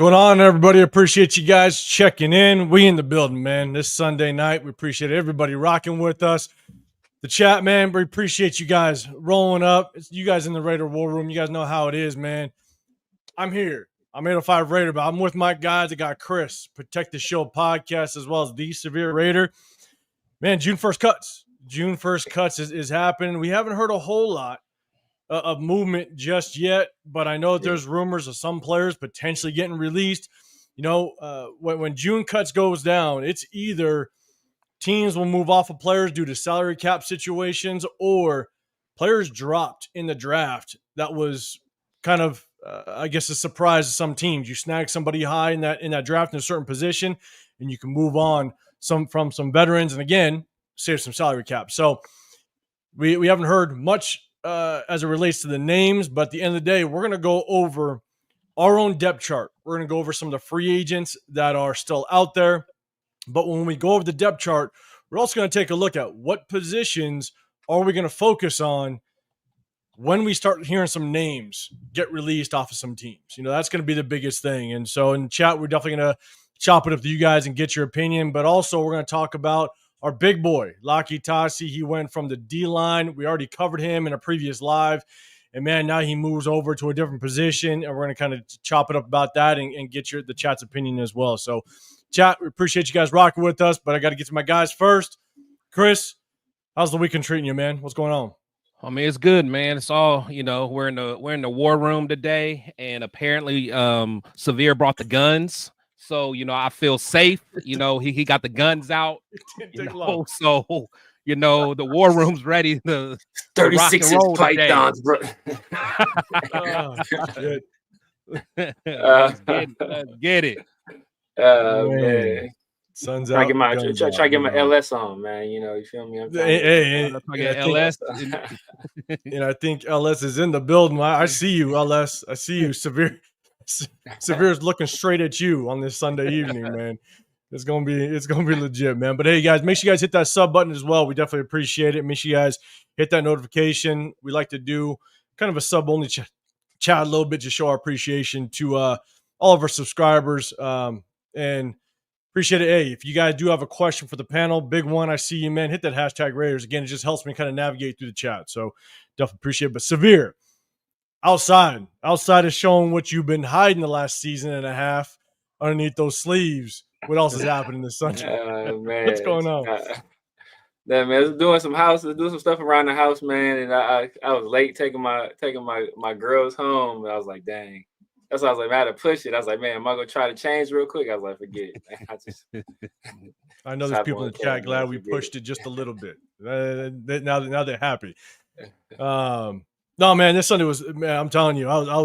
going on, everybody? Appreciate you guys checking in. We in the building, man. This Sunday night, we appreciate everybody rocking with us. The chat, man, we appreciate you guys rolling up. It's you guys in the Raider War Room. You guys know how it is, man. I'm here. I'm 805 Raider, but I'm with my guys. I got Chris, Protect the Show podcast, as well as the Severe Raider. Man, June 1st cuts. June 1st cuts is happening. We haven't heard a whole lot of movement just yet, but I know that there's rumors of some players potentially getting released. You know, when June cuts goes down, it's either teams will move off of players due to salary cap situations, or players dropped in the draft. That was kind of, I guess, a surprise to some teams. You snag somebody high in that draft in a certain position, and you can move on from some veterans, and again, save some salary cap. So we haven't heard much as it relates to the names, but at the end of the day, we're going to go over our own depth chart. We're going to go over some of the free agents that are still out there. But when we go over the depth chart, we're also going to take a look at what positions are we going to focus on when we start hearing some names get released off of some teams. You know, that's going to be the biggest thing. And so in chat, we're definitely going to chop it up to you guys and get your opinion. But also we're going to talk about our big boy, Tasi. He went from the D-line. We already covered him in a previous live. And, man, now he moves over to a different position. And we're going to kind of chop it up about that and get the chat's opinion as well. So, chat, we appreciate you guys rocking with us. But I got to get to my guys first. Chris, how's the weekend treating you, man? What's going on? I mean, it's good, man. It's all, you know, we're in the war room today. And apparently Severe brought the guns. So, you know, I feel safe. You know, he got the guns out. So, you know, the war room's ready to 36 inch pythons, bro. Let's get it. Man. Sun's out. Try to get my LS on, man. You know, you feel me? Hey, LS. And I think LS is in the building. I see you, LS. I see you, Severe. Severe's looking straight at you on this Sunday evening, man. It's gonna be legit, man. But hey, guys, make sure you guys hit that sub button as well. We definitely appreciate it. Make sure you guys hit that notification. We like to do kind of a sub only chat a little bit to show our appreciation to all of our subscribers. And appreciate it. Hey, if you guys do have a question for the panel, big one, I see you, man. Hit that hashtag Raiders. Again, it just helps me kind of navigate through the chat. So definitely appreciate it. But Severe, outside of showing what you've been hiding the last season and a half underneath those sleeves, what else is happening this Sunday? Man, what's going on? Man, I was doing some stuff around the house, man, and I was late taking my girls home, and I was like, dang. That's why I was like, I had to push it. I was like, man, am I gonna try to change real quick? I was like, forget it. I know there's people in the chat glad we pushed it just a little bit. Now they're happy. No, man, this Sunday was, man, I'm telling you, I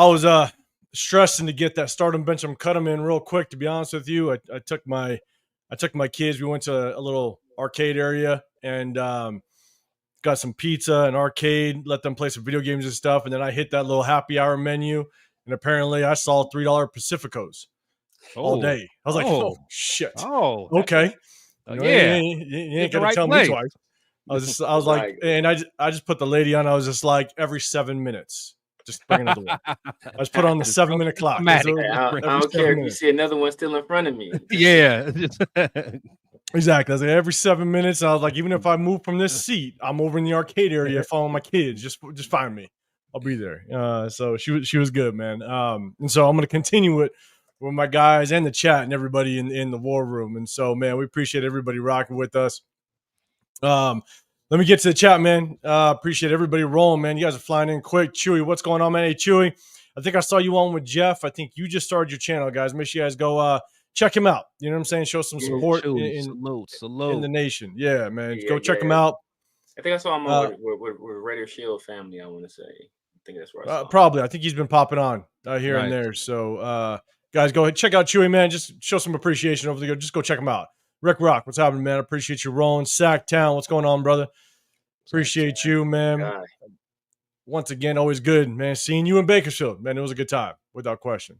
was stressing to get that start 'em bench 'em cut 'em in real quick. To be honest with you, I took my kids. We went to a little arcade area and got some pizza and arcade. Let them play some video games and stuff. And then I hit that little happy hour menu, and apparently I saw $3 Pacificos all day. I was like, oh shit. Oh, okay. You know, you ain't gonna tell me twice. I was like, and I just put the lady on. I was just like, every 7 minutes, just bring another one. I just put on the 7-minute clock. I don't care if you see another one still in front of me. Yeah. Exactly. I was like, every 7 minutes. I was like, even if I move from this seat, I'm over in the arcade area following my kids. Just find me. I'll be there. So she was good, man. And so I'm gonna continue it with my guys and the chat and everybody in the war room. And so, man, we appreciate everybody rocking with us. Let me get to the chat, man. Appreciate everybody rolling, man. You guys are flying in quick. Chewy, what's going on, man? Hey, Chewy, I think I saw you on with Jeff. I think you just started your channel, guys. Make sure you guys go check him out. You know what I'm saying? Show some support in the nation. Yeah, man. Go check him out. I think I saw him with Raider Shield family, I want to say. I think that's where I saw him. Probably. I think he's been popping on here and there. So, guys, go ahead. Check out Chewy, man. Just show some appreciation over there. Just go check him out. Rick Rock, what's happening, man? I appreciate you rolling. Sacktown, what's going on, brother? Appreciate you, man. God. Once again, always good, man. Seeing you in Bakersfield, man, it was a good time, without question.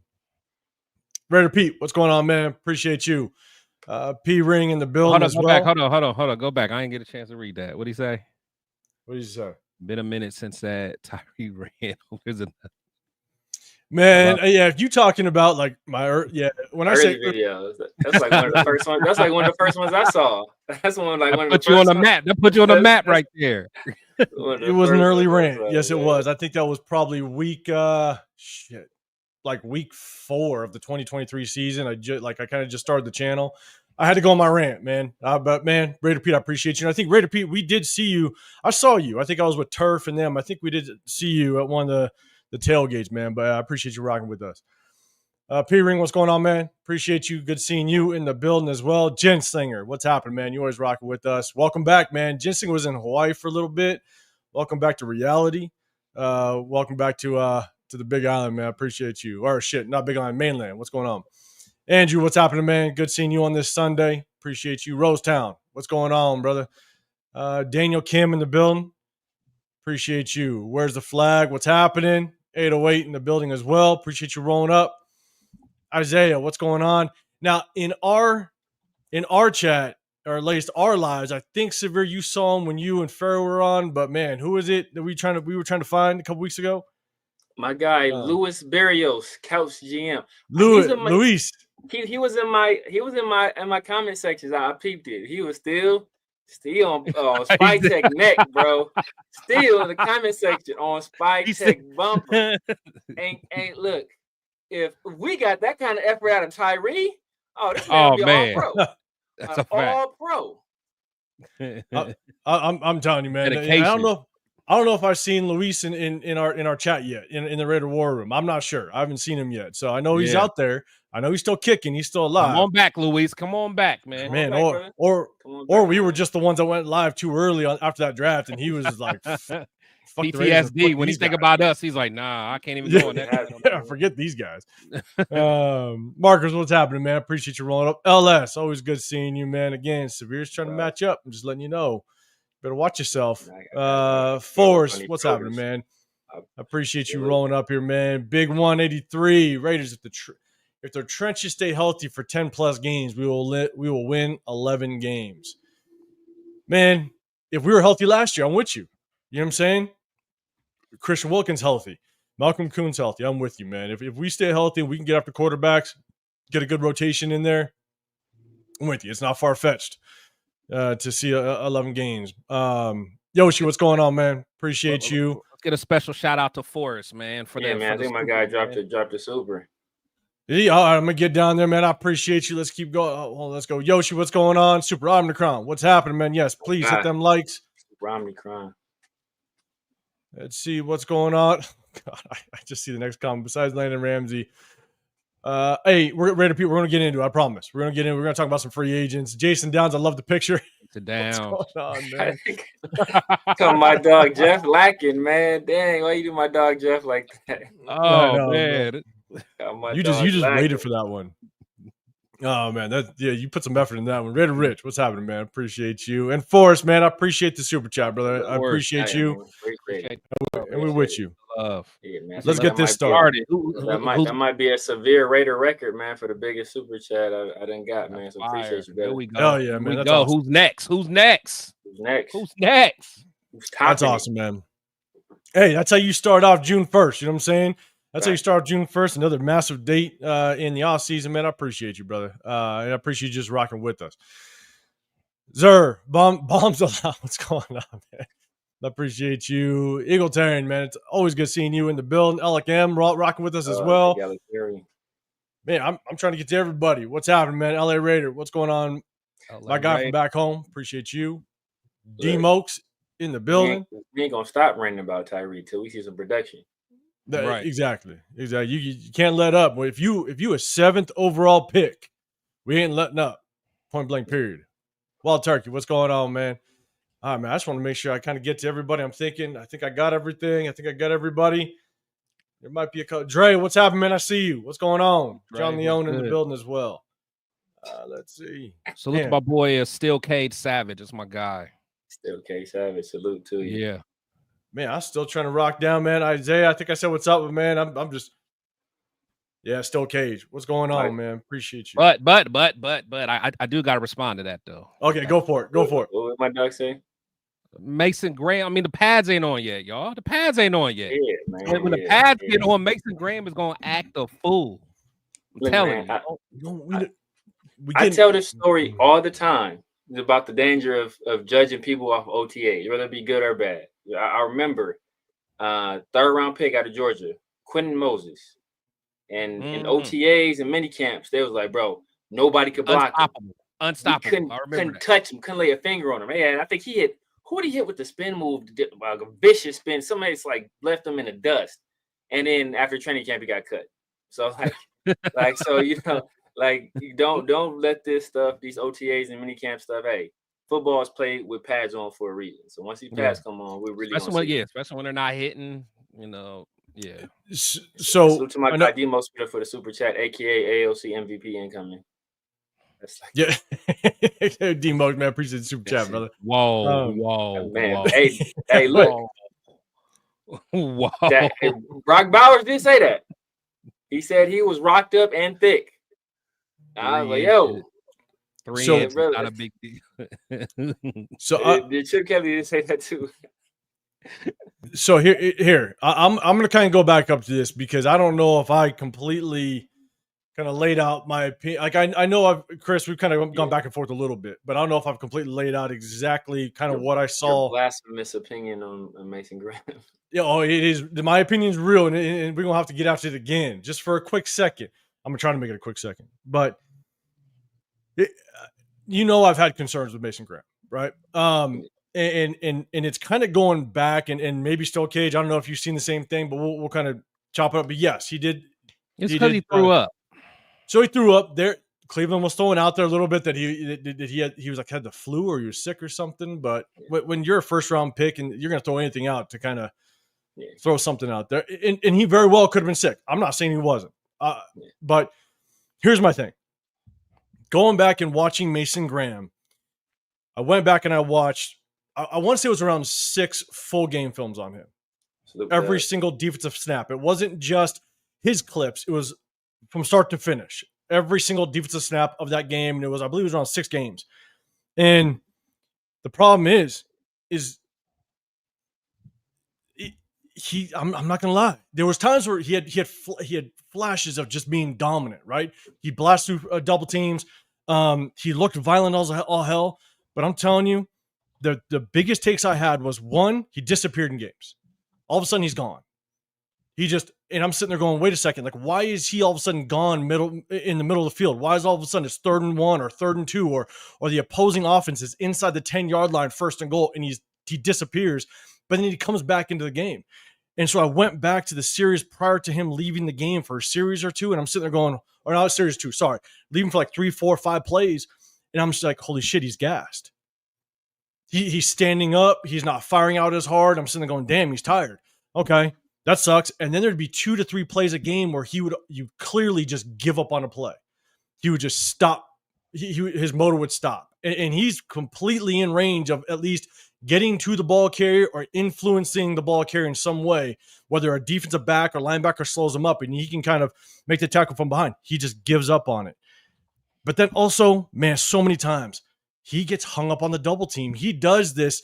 Raider Pete, what's going on, man? Appreciate you. P Ring in the building as well. Hold on. Go back. I didn't get a chance to read that. What did he say? What did you say? Been a minute since that Tyree ran over. Man, yeah, if you talking about like when I Early say videos, that's like one of the first ones. That's like one of the first ones I saw. That's one That of the put you on first the ones. map. That put you on the map That's right there. one of it the was an first early ones I rant. saw, Yes, it man. was. I think that was probably week like week 4 of the 2023 season. I kind of just started the channel. I had to go on my rant, man. But man, Raider Pete, I appreciate you. And I think Raider Pete, we did see you. I saw you. I think I was with Turf and them. I think we did see you at one of the tailgates, man. But I appreciate you rocking with us. P Ring, what's going on, man? Appreciate you. Good seeing you in the building as well. Jen Slinger, what's happening, man? You always rocking with us. Welcome back, man. Jen Slinger was in Hawaii for a little bit. Welcome back to reality. Welcome back to the Big Island, man. I appreciate you. Or shit, not Big Island, mainland. What's going on? Andrew, what's happening, man? Good seeing you on this Sunday. Appreciate you. Rosetown, what's going on, brother? Daniel Kim in the building. Appreciate you. Where's the flag? What's happening? 808 in the building as well. Appreciate you rolling up. Isaiah, what's going on? Now, in our chat, or at least our lives, I think Severe, you saw him when you and Farrell were on, but man, who is it that we were trying to find a couple weeks ago? My guy, Luis Barrios, Couch GM. Luis. He was in my comment sections. I peeped it. He was still on Spike Tech neck, bro. Still in the comment section on Spike Tech bumper. Ain't look. If we got that kind of effort out of Tyree, this man will be all pro. That's a fact. All pro. I'm telling you, man. I don't know if I've seen Luis in our chat yet in the Raider War Room. I'm not sure. I haven't seen him yet. So I know he's out there. I know he's still kicking. He's still alive. Come on back, Luis. Come on back, man. Man, or we were just the ones that went live too early after that draft, and he was like, PTSD. When he think about us, he's like, nah, I can't even go on that. Yeah, forget these guys. Marcus, what's happening, man? Appreciate you rolling up. LS, always good seeing you, man. Again, Severe's trying to match up. I'm just letting you know. Better watch yourself. Forrest, what's happening, man? I appreciate you rolling up here, man. Big 183 Raiders. If their trenches stay healthy for 10 plus games, we will win 11 games. Man, if we were healthy last year, I'm with you. You know what I'm saying? Christian Wilkins healthy. Malcolm Kuhn's healthy. I'm with you, man. If we stay healthy, we can get after quarterbacks, get a good rotation in there. I'm with you. It's not far-fetched to see 11 games. Yoshi, what's going on, man? Appreciate you. Let's get a special shout out to Forrest, man. Man. I think my guy dropped the super. Yeah, all right, I'm gonna get down there, man. I appreciate you. Let's keep going. Let's go. Yoshi, what's going on? Super Omnicron. What's happening, man? Yes, please hit them likes. Super Omnicron. Let's see what's going on. God, I just see the next comment besides Landon Ramsey. Hey, we're ready, people. We're gonna get into it. I promise. We're gonna talk about some free agents. Jason Downs, I love the picture. Down. What's going on, man? Come my dog Jeff lacking, man. Dang, why you do my dog Jeff like that? Oh man. You just waited for that one. Oh man, you put some effort in that one. Raider Rich, what's happening, man? Appreciate you. And Forrest, man, I appreciate the super chat, brother. I appreciate you. And we're with you. Yeah, man. Let's get this started. That might be a severe Raider record, man, for the biggest super chat I done got, man. So appreciate you, brother. There we go. Hell yeah, man. That's awesome. Who's next? That's awesome, man. Hey, that's how you start off June 1st. You know what I'm saying? That's how you start June 1st. Another massive date in the off season, man. I appreciate you, brother. And I appreciate you just rocking with us. Zer, bombs allowed. What's going on, man? I appreciate you. Eagletarian, man. It's always good seeing you in the building. Alec M rocking with us as well. Man, I'm trying to get to everybody. What's happening, man? LA Raider, what's going on? My guy from back home. Appreciate you. D-Mokes in the building. We ain't gonna stop ranting about Tyree till we see some production. Right. Exactly. You can't let up. Well, if you a 7th overall pick, we ain't letting up. Point blank. Period. Wild Turkey, what's going on, man? All right, man. I just want to make sure I kind of get to everybody. I think I got everything. I think I got everybody. There might be a couple. Dre, what's happening, man? I see you. What's going on? John Leone in the building as well. Let's see. Salute to my boy, Still Cade Savage. That's my guy. Still Cade Savage. Salute to you. Yeah. Man, I'm still trying to rock down, man. Isaiah, I think I said what's up, but man, I'm just, still Cage. What's going on, man? Appreciate you. But I do got to respond to that though. Okay, go for it. What did my dog say? Mason Graham. I mean, the pads ain't on yet, y'all. The pads ain't on yet. Yeah, man. When the pads get on, Mason Graham is gonna act a fool. I'm Look, telling man, you. I tell this story all the time about the danger of judging people off OTAs, whether it be good or bad. I remember third round pick out of Georgia, Quentin Moses. And in OTAs and mini camps, they was like, bro, nobody could block him. Unstoppable. Couldn't touch him, couldn't lay a finger on him. And I think he hit, who did he hit with the spin move? Like a vicious spin. Somebody's like left him in the dust. And then after training camp, he got cut. So so you know, like you don't let this stuff, these OTAs and mini camp stuff. Hey, football is played with pads on for a reason. So once these pads come on, we're really especially when they're not hitting, you know. Yeah. So salute to my guy Demo Speeder for the super chat, aka AOC MVP incoming. That's like, Demo, man, appreciate the super chat, brother. Whoa, man. Whoa. Hey, look. Whoa. Brock Bowers did say that. He said he was rocked up and thick. I was like, yo. 3 inches, not a big deal. So did Chip Kelly say that too? So here, I'm gonna kind of go back up to this because I don't know if I completely kind of laid out my opinion. Like I know Chris, we've kind of gone back and forth a little bit, but I don't know if I've completely laid out exactly kind of what I saw. Your blasphemous opinion on Mason Graham. Yeah, it is. My opinion's real, and we're gonna have to get after it again just for a quick second. I'm gonna try to make it a quick second, but I've had concerns with Mason Graham, right? And it's kind of going back and maybe still Cage. I don't know if you've seen the same thing, but we'll kind of chop it up. But yes, he did. It's because he threw up. So he threw up there. Cleveland was throwing out there a little bit that he was like had the flu or he was sick or something. But when you're a first round pick and you're going to throw anything out to kind of throw something out there, and he very well could have been sick. I'm not saying he wasn't. But here's my thing. Going back and watching Mason Graham, I went back and I watched. I want to say it was around 6 full game films on him. Every single defensive snap. It wasn't just his clips. It was from start to finish. Every single defensive snap of that game. And I believe it was around 6 games. And the problem is I'm not going to lie. There was times where he had flashes of just being dominant, right? He blasted through double teams. He looked violent as all hell. But I'm telling you, the biggest takes I had was, one, he disappeared in games. All of a sudden, he's gone. And I'm sitting there going, wait a second, like, why is he all of a sudden gone in the middle of the field? Why is all of a sudden it's 3rd and 1 or 3rd and 2 or the opposing offense is inside the 10-yard line, 1st and goal, and he disappears, but then he comes back into the game. And so I went back to the series prior to him leaving the game for a series or two, and I'm sitting there going, or not series 2, sorry, leaving for like 3, 4, 5 plays, and I'm just like, holy shit, he's gassed. He's standing up. He's not firing out as hard. I'm sitting there going, damn, he's tired. Okay, that sucks. And then there'd be 2 to 3 plays a game where you clearly just give up on a play. He would just stop. His motor would stop. And he's completely in range of at least getting to the ball carrier or influencing the ball carrier in some way, whether a defensive back or linebacker slows him up and he can kind of make the tackle from behind. He just gives up on it. But then also, man, so many times, he gets hung up on the double team. He does this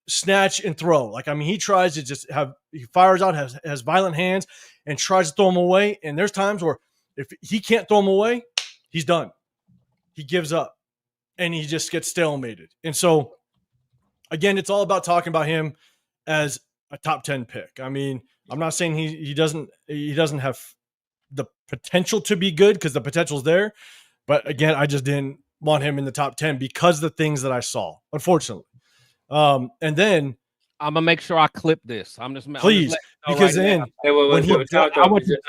snatch and throw. Like, I mean, he tries to he fires out, has violent hands and tries to throw them away. And there's times where if he can't throw them away, he's done. He gives up and he just gets stalemated. And so, again, it's all about talking about him as a top 10 pick. I mean, I'm not saying he doesn't have the potential to be good because the potential's there. But again, I just didn't want him in the top 10 because of the things that I saw, unfortunately. And then I'm gonna make sure I clip this. Please, because then I want you to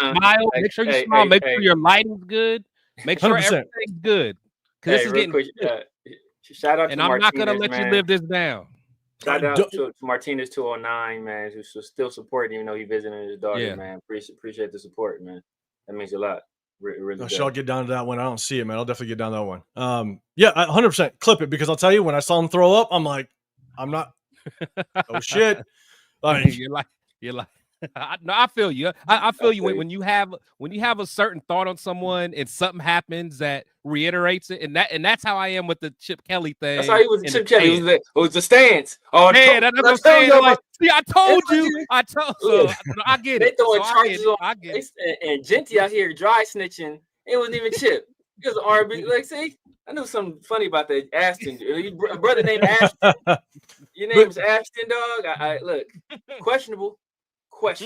smile. Make sure you smile. Make sure your lighting's good. Make sure 100%. Everything's good. Because this is getting quick, shout out and to I'm Martinez, not gonna let you live this down. Shout out to Martinez 209, man, who's still supporting, even though he visiting his daughter, man. Appreciate the support, man. That means a lot. Really I'll get down to that one. I don't see it, man. I'll definitely get down to that one. Yeah, 100% clip it because I'll tell you, when I saw him throw up, I'm like, I'm not. Oh shit! You're like, No, I feel you. I feel you when you have a certain thought on someone and something happens that reiterates it, and that's how I am with the Chip Kelly thing. That's how he was. Chip Kelly it was the stance. Oh, man, that's what I'm saying. Like, see, I told you. I told. So I get it. They throwing so charges on. I get it. And Genty out here dry snitching. It wasn't even Chip. It was R&B. Like, see, I knew something funny about that Ashton. Your brother named Ashton. Your name's Ashton, dog. I look questionable.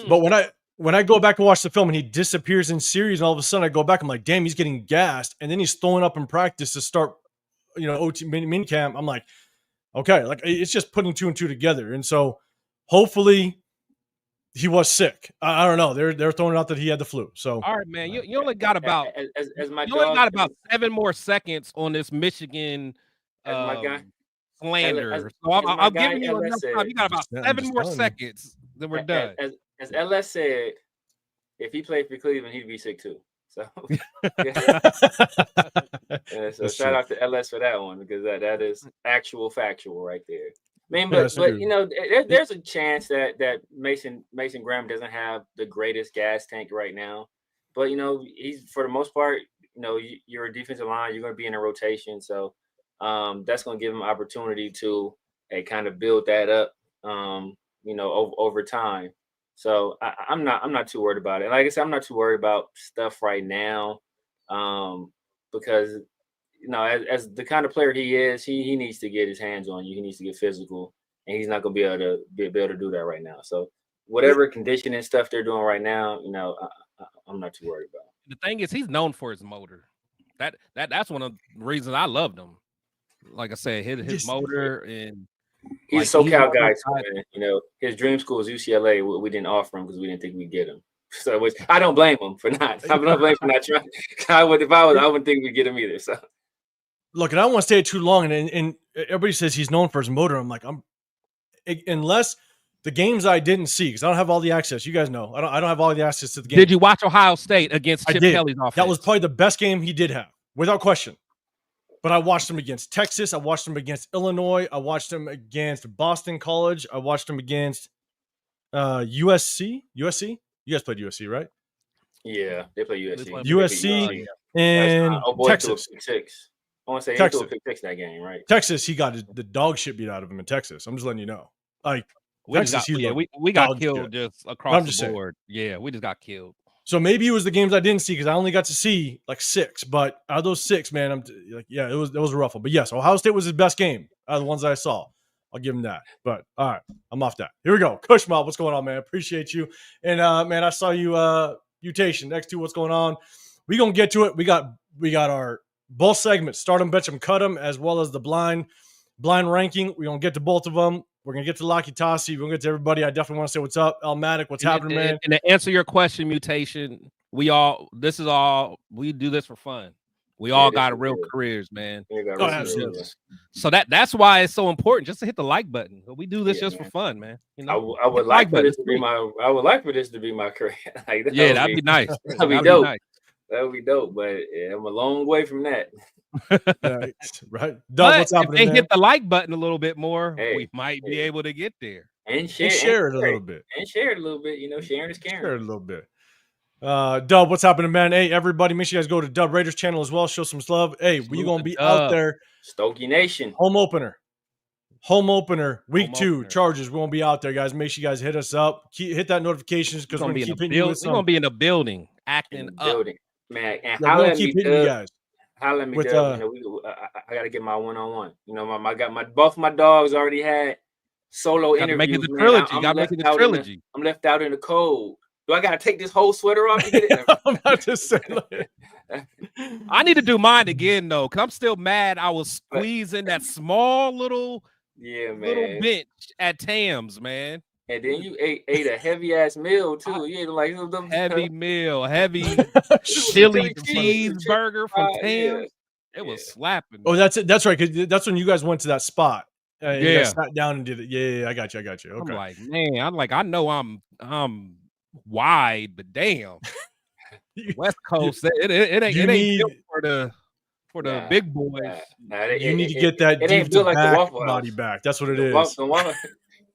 But when I go back and watch the film and he disappears in series, and all of a sudden I go back, I'm like, damn, he's getting gassed, and then he's throwing up in practice to start, OT mini camp. I'm like, okay, like it's just putting 2 and 2 together, and so hopefully he was sick. I don't know. They're throwing out that he had the flu. So all right, man, you only got about about 7 more seconds on this Michigan my guy. slander. So I'll give you enough time. You got about 7 more seconds, then we're done. As LS said, if he played for Cleveland, he'd be sick too. So, so shout out to LS for that one, because that is factual right there. Man, but there's a chance that Mason Graham doesn't have the greatest gas tank right now. But he's, for the most part, you're a defensive line, you're going to be in a rotation, so that's going to give him opportunity to kind of build that up, over time. So I'm not too worried about it. Like I said, I'm not too worried about stuff right now, because as the kind of player he is, he needs to get his hands on you. He needs to get physical, and he's not going to be able to do that right now. So whatever conditioning stuff they're doing right now, I'm not too worried about it. The thing is, he's known for his motor. That's one of the reasons I loved him. Like I said, his motor, and he's a SoCal guy too, man. His dream school is UCLA. We didn't offer him because we didn't think we'd get him. So I don't blame him for not. I don't blame him for not trying. I wouldn't think we'd get him either. So look, and I don't want to stay too long. And everybody says he's known for his motor. I'm like, unless the games I didn't see, because I don't have all the access. You guys know, I don't have all the access to the game. Did you watch Ohio State against Chip Kelly's offense? That was probably the best game he did have, without question. But I watched him against Texas. I watched him against Illinois. I watched him against Boston College. I watched him against USC. USC? You guys played USC, right? Yeah, they play USC. USC and Texas. I want to say Texas. He threw a pick six that game, right? Texas, he got the dog shit beat out of him in Texas. I'm just letting you know. Like, Texas, we got killed just across the board. Yeah, we just got killed. So maybe it was the games I didn't see, because I only got to see like 6. But out of those 6, man, I'm like, yeah, it was a rough one. But yes, Ohio State was his best game out of the ones that I saw. I'll give him that. But all right, I'm off that. Here we go. Kushmob, what's going on, man? Appreciate you. And man, I saw you mutation. Next to what's going on. We gonna get to it. We got our both segments, start them, betch them, cut them, as well as the blind ranking. We're gonna get to both of them. We're going to get to Locky Tasi. We're going to get to everybody. I definitely want to say what's up. Elmatic, what's happening, man? And to answer your question, mutation, we do this for fun. We all got real careers, man. Absolutely. So that's why it's so important just to hit the like button. We do this just for fun, man. I would like for this to be my career. Like, that'd be nice. That'd be dope. Nice. That would be dope, but I'm a long way from that. Right. Doug, what's happening, if they hit the like button a little bit more, we might be able to get there. And share it a little bit. And share it a little bit. Sharing is caring. Share it a little bit. Dub, what's happening, man? Hey, everybody, make sure you guys go to Dub Raiders channel as well. Show some love. Hey, we're going to be out there. Stokey Nation. Home opener, week 2, Chargers. We're going to be out there, guys. Make sure you guys hit us up. Hit that notifications, because we're going to keep hitting you with some. We're going to be in the building, acting up. Man, and we're going to keep hitting you guys. Holla at me, I gotta get my one-on-one. I got both my dogs already had solo interviews. Make it the trilogy. You gotta make it the trilogy. I'm left out in the cold. Do I gotta take this whole sweater off to get it? I'm about to say, I need to do mine again though, because I'm still mad. I was squeezing that small little bench at Tam's, man. And then you ate a heavy ass meal too. You ate like heavy meal, heavy chili cheeseburger from Tam's. It was slapping. Oh, that's it. That's right. Cause that's when you guys went to that spot. You guys sat down and did it. Yeah, I got you. Okay. I'm like, man, I know I'm wide, but damn, West Coast, it ain't built for the big boys. You need to get that deep to back body back. That's what it is.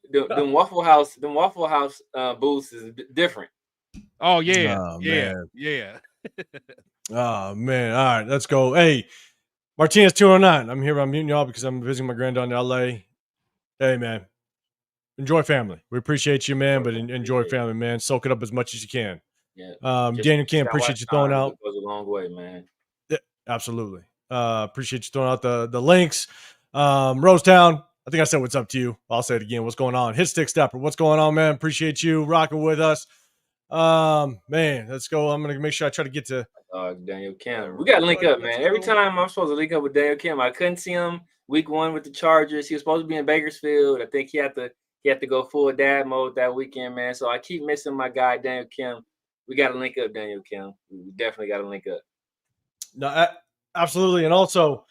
them Waffle House booths is different. Oh yeah, Oh, yeah, man. yeah. Oh man. All right, let's go. Hey, Martinez 209. I'm here. I'm muting y'all because I'm visiting my granddaughter in LA. Hey man. Enjoy family. We appreciate you, man, but enjoy family, man. Soak it up as much as you can. Yeah. Daniel Kim, appreciate you throwing out. It goes a long way, man. Yeah, absolutely. Appreciate you throwing out the links. Rosetown, I think I said what's up to you. I'll say it again. What's going on? Hit Stick Stepper. What's going on, man? Appreciate you rocking with us. Man, let's go. I'm gonna make sure I try to get to Daniel Kim. We gotta link up, man. Every time I'm supposed to link up with Daniel Kim, I couldn't see him week 1 with the Chargers. He was supposed to be in Bakersfield. I think he had to go full dad mode that weekend, man. So I keep missing my guy Daniel Kim. We gotta link up, Daniel Kim. We definitely gotta link up. No, absolutely, and also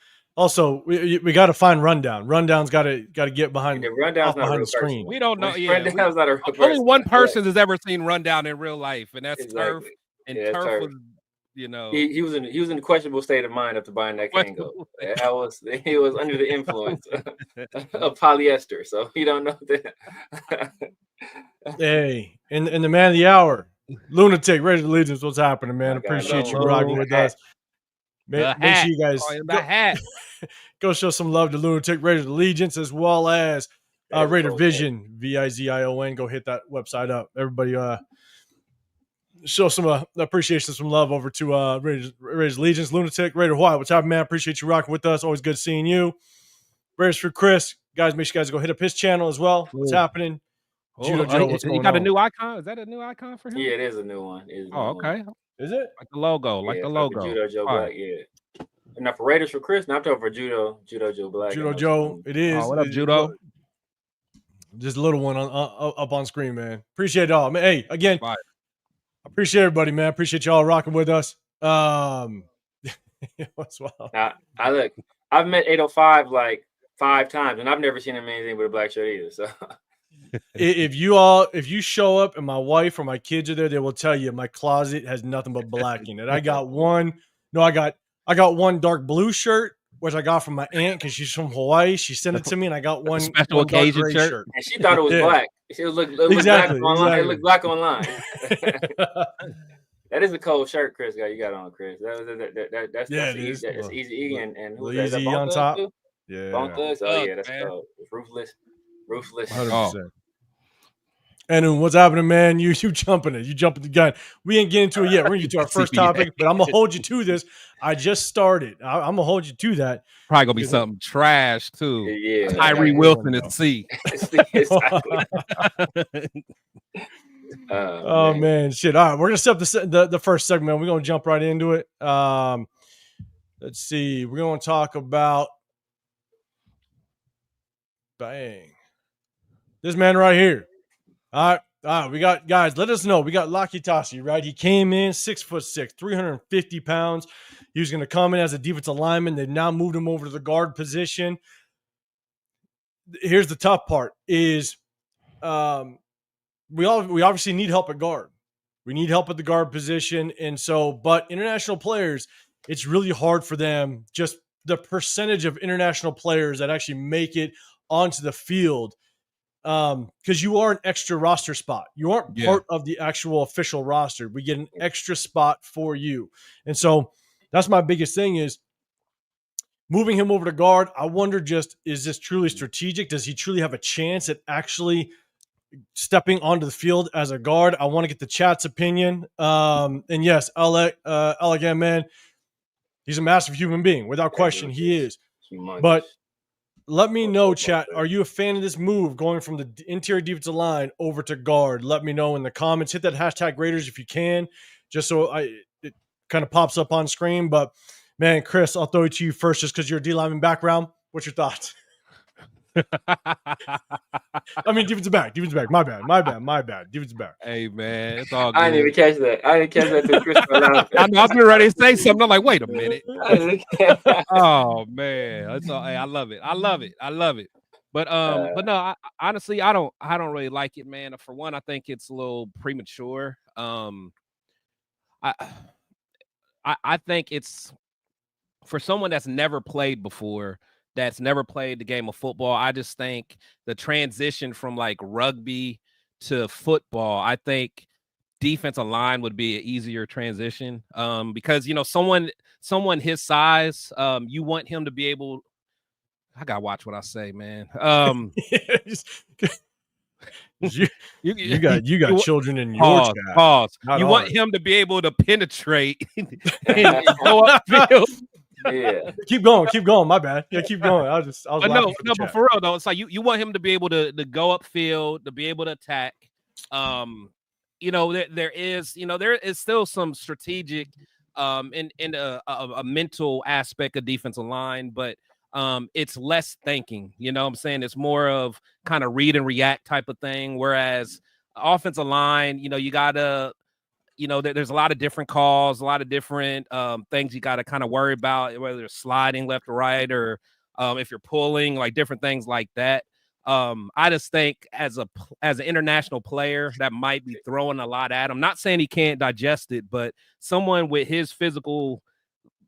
we got to find Rundown. Rundown's got to get behind Rundown's not behind a the screen. We don't know. Yeah, Rundown's not a real person. only one person has ever seen Rundown in real life, and that's Turf. Exactly. And Yeah, Turf was, you know, he was in a questionable state of mind after buying that Kango. He was under the influence of polyester, so you don't know that. Hey, and the man of the hour, Lunatic, Raider Allegiance. What's happening, man? Appreciate you rocking with us. Make sure you guys go show some love to Lunatic, Raider Allegiance, as well as Raider Vision, Vizion. Go hit that website up. Everybody show some appreciation, some love over to Raiders Allegiance, Lunatic, Raider White. What's happening, man? Appreciate you rocking with us. Always good seeing you. Raiders for Chris. Guys, make sure you guys go hit up his channel as well. What's happening? Judo Joe, what's going on? You got a new icon? Is that a new icon for him? Yeah, it is a new one. Okay. Is it? Like the logo, like the logo. Judo Joe Black, yeah. Now for Raiders for Chris, not for Judo Joe Black. Judo Joe, it is. Oh, what up, Judo? Just a little one up on screen, man. Appreciate it all. Man, hey, again, appreciate everybody, man. Appreciate y'all rocking with us. What's well. Now, I've met 805 like 5 times, and I've never seen him in anything with a black shirt either. So if you show up and my wife or my kids are there, they will tell you my closet has nothing but black in it. I got one dark blue shirt, which I got from my aunt because she's from Hawaii. She sent it to me, and I got one special occasion shirt. And she thought it was black. It looked black online. It looked black online. That is a cold shirt, Chris. You got on, Chris. That's Easy E and who's that? Easy on top. Too? Yeah. Bone Thugs. Oh yeah, that's cold. It's ruthless. 100%. And what's happening, man? You jumping it. You jumping the gun. We ain't getting to it yet. We're gonna get to our first topic, but I'm gonna hold you to this. I just started. I'm gonna hold you to that. Probably gonna be something trash too. Yeah. Tyree Wilson at C. Oh man, shit. All right, we're gonna set up the first segment. We're gonna jump right into it. Let's see. We're gonna talk about this man right here. All right. We got guys. Let us know. We got Lucky Tasi, right? He came in 6'6", 350 pounds. He was going to come in as a defensive lineman. They've now moved him over to the guard position. Here's the tough part: is we obviously need help at guard. We need help at the guard position, and so, but international players, it's really hard for them. Just the percentage of international players that actually make it onto the field. Because you are an extra roster spot. You aren't part of the actual official roster. We get an extra spot for you. And so that's my biggest thing is moving him over to guard. I wonder is this truly strategic? Does he truly have a chance at actually stepping onto the field as a guard? I want to get the chat's opinion. And yes, Elegant, man, he's a massive human being. Without question, he is. But let me know, chat. Are you a fan of this move going from the interior defensive line over to guard? Let me know in the comments. Hit that hashtag Raiders if you can, just so it kind of pops up on screen. But man, Chris, I'll throw it to you first, just because you're a D lineman background. What's your thoughts? I mean, defensive back. My bad. Defensive back. Hey man, it's all good. I didn't even catch that. Till Chris I was ready to say something. I'm like, wait a minute. Oh man, it's all. Hey, I love it. But no, honestly, I don't really like it, man. For one, I think it's a little premature. I think it's for someone that's never played before. that's never played the game of football. I just think the transition from like rugby to football, I think defensive line would be an easier transition. Because someone his size, you want him to be able. I gotta watch what I say, man. You got children in your chat. Pause. Not You want ours. him to be able to penetrate and go upfield. Yeah. Keep going. My bad. Yeah, keep going. I was But laughing but for real though, it's like you want him to be able to go upfield, to be able to attack. There is still some strategic in a mental aspect of defensive line, but it's less thinking. You know what I'm saying? It's more of kind of read and react type of thing. Whereas offensive line, you gotta, there's a lot of different calls, a lot of different things you got to kind of worry about, whether it's sliding left or right, or if you're pulling, like different things like that. I just think as an international player that might be throwing a lot at him. Not saying he can't digest it, but someone with his physical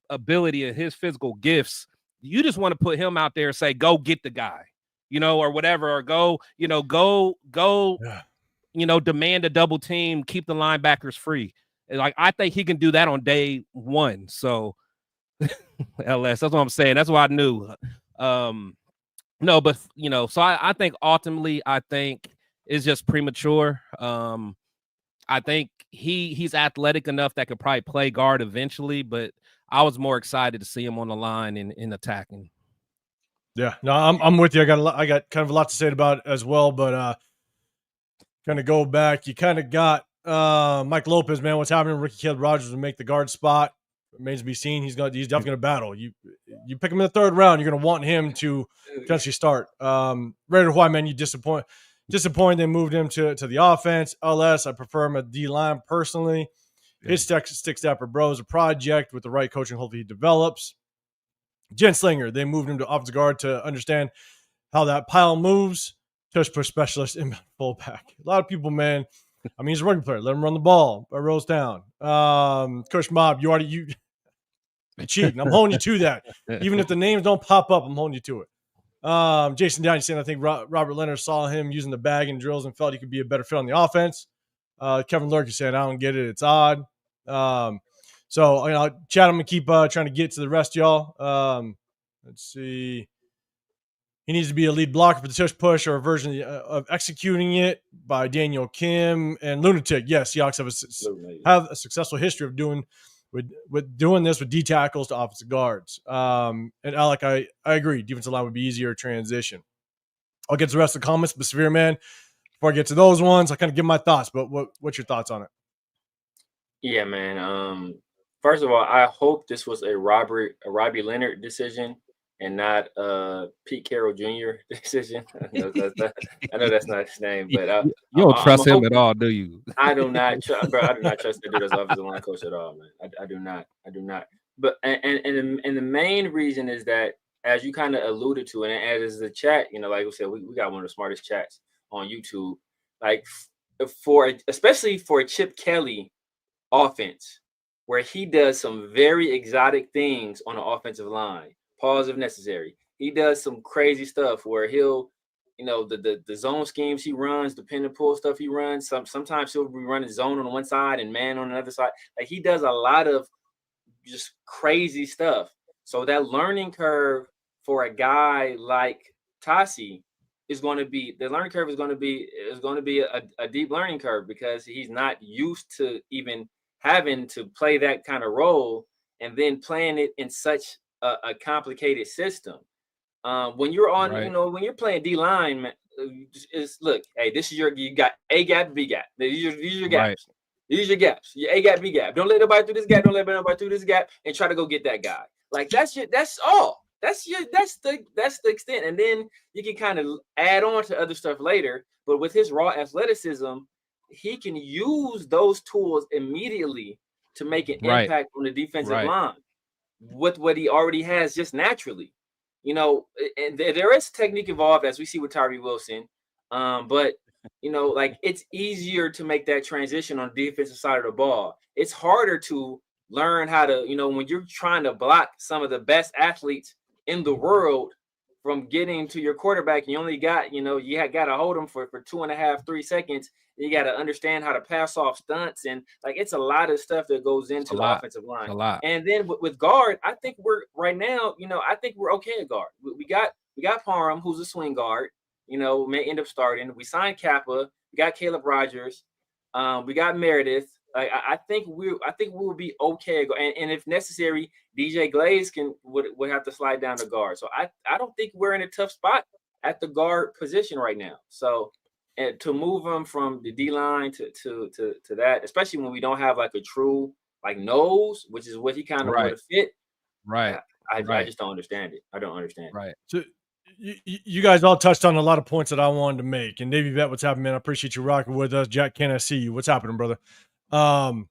ability and his physical gifts, you just want to put him out there and say, go get the guy, or whatever, or go, demand a double team, keep the linebackers free. Like, I think he can do that on day one. So LS, that's what I'm saying. That's what I knew. No, but so I think ultimately, I think it's just premature. I think he's athletic enough that could probably play guard eventually, but I was more excited to see him on the line in attacking. Yeah, no, I'm with you. I got kind of a lot to say about it as well, but kind of go back. You kind of got Mike Lopez, man. What's happening? Ricky Caleb Rogers will make the guard spot. Remains to be seen. He's definitely going to battle. You pick him in the third round, you're going to want him to potentially start. Raider White, man, you disappointed they moved him to the offense. LS, I prefer him at D-line personally. His stick stepper bro is a project with the right coaching. Hopefully he develops. Jen Slinger, they moved him to offensive guard to understand how that pile moves. Touch push specialist in fullback. A lot of people, man. I mean, he's a rugby player. Let him run the ball. I rolls down. Coach Mob, you cheating. I'm holding you to that. Even if the names don't pop up, I'm holding you to it. Jason Downey saying, I think Robert Leonard saw him using the bag in drills and felt he could be a better fit on the offense. Kevin Lurkey said, I don't get it. It's odd. So, Chad, I'm going to keep trying to get to the rest of y'all. Let's see. He needs to be a lead blocker for the tush push, or a version of executing it by Daniel Kim and Lunatic. Yes, Seahawks have a successful history of doing this with D tackles to offensive guards. And Alec, I agree. Defensive line would be easier transition. I'll get to the rest of the comments, but Severe Man, before I get to those ones, I kind of give my thoughts. But what's your thoughts on it? Yeah, man. First of all, I hope this was a Robbie Leonard decision and not Pete Carroll Jr. decision. I know that's not his name, but you don't trust him at all, do you? I do not, bro. I do not trust the dude as offensive line coach at all, man. I do not. But and the main reason is that, as you kind of alluded to, and as the chat, like we said, we got one of the smartest chats on YouTube. Like especially for Chip Kelly offense, where he does some very exotic things on the offensive line. Pause if necessary. He does some crazy stuff where he'll, the zone schemes he runs, the pin and pull stuff he runs. Sometimes he'll be running zone on one side and man on the other side. Like, he does a lot of just crazy stuff. So that learning curve for a guy like Tasi is going to be a deep learning curve, because he's not used to even having to play that kind of role and then playing it in such a complicated system. When you're on, right, when you're playing D line, look, hey, you got A gap, B gap. These are your gaps. Right. These are your gaps. Your A gap, B gap. Don't let nobody through this gap. Don't let nobody through this gap, and try to go get that guy. Like, that's all. That's the extent. And then you can kind of add on to other stuff later. But with his raw athleticism, he can use those tools immediately to make an impact on the defensive line with what he already has just naturally. And there is technique involved, as we see with Tyree Wilson. But like, it's easier to make that transition on the defensive side of the ball. It's harder to learn how to, when you're trying to block some of the best athletes in the world, from getting to your quarterback, you only got, you got to hold him for 2.5, 3 seconds. You got to understand how to pass off stunts. And like, it's a lot of stuff that goes into the offensive line. It's a lot. And then with guard, I think we're right now, I think we're okay at guard. We got Parham, who's a swing guard, may end up starting. We signed Kappa. We got Caleb Rogers. We got Meredith. I think we'll be okay. And if necessary, DJ Glaze would have to slide down the guard. So I don't think we're in a tough spot at the guard position right now. So, and to move them from the D line to that, especially when we don't have like a true like nose, which is what he kind of would have fit. Right. I just don't understand it. I don't understand. Right. So you guys all touched on a lot of points that I wanted to make. And Navy Vet, what's happening, man? I appreciate you rocking with us. Jack, can I see you? What's happening, brother? And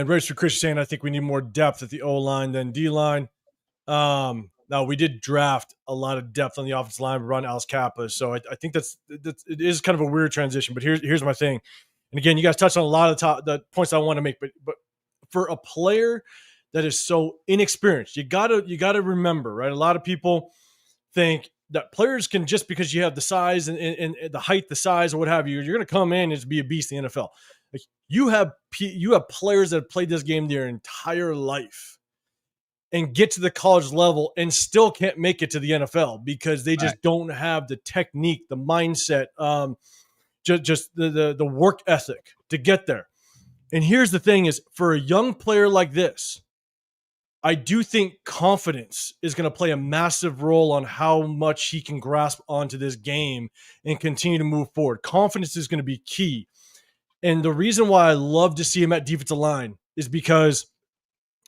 Register Chris saying I think we need more depth at the O line than D line. Now we did draft a lot of depth on the offensive line. We run Alice Kappa, so I think that's it is kind of a weird transition. But here's my thing. And again, you guys touched on a lot of the points I want to make. But for a player that is so inexperienced, you gotta remember, right? A lot of people think that players can, just because you have the size and the height, the size, or what have you, you're going to come in and be a beast in the NFL. Like, you have players that have played this game their entire life and get to the college level and still can't make it to the NFL because they just don't have the technique, the mindset, just the work ethic to get there. And here's the thing is, for a young player like this, I do think confidence is going to play a massive role on how much he can grasp onto this game and continue to move forward. Confidence is going to be key. And the reason why I love to see him at defensive line is because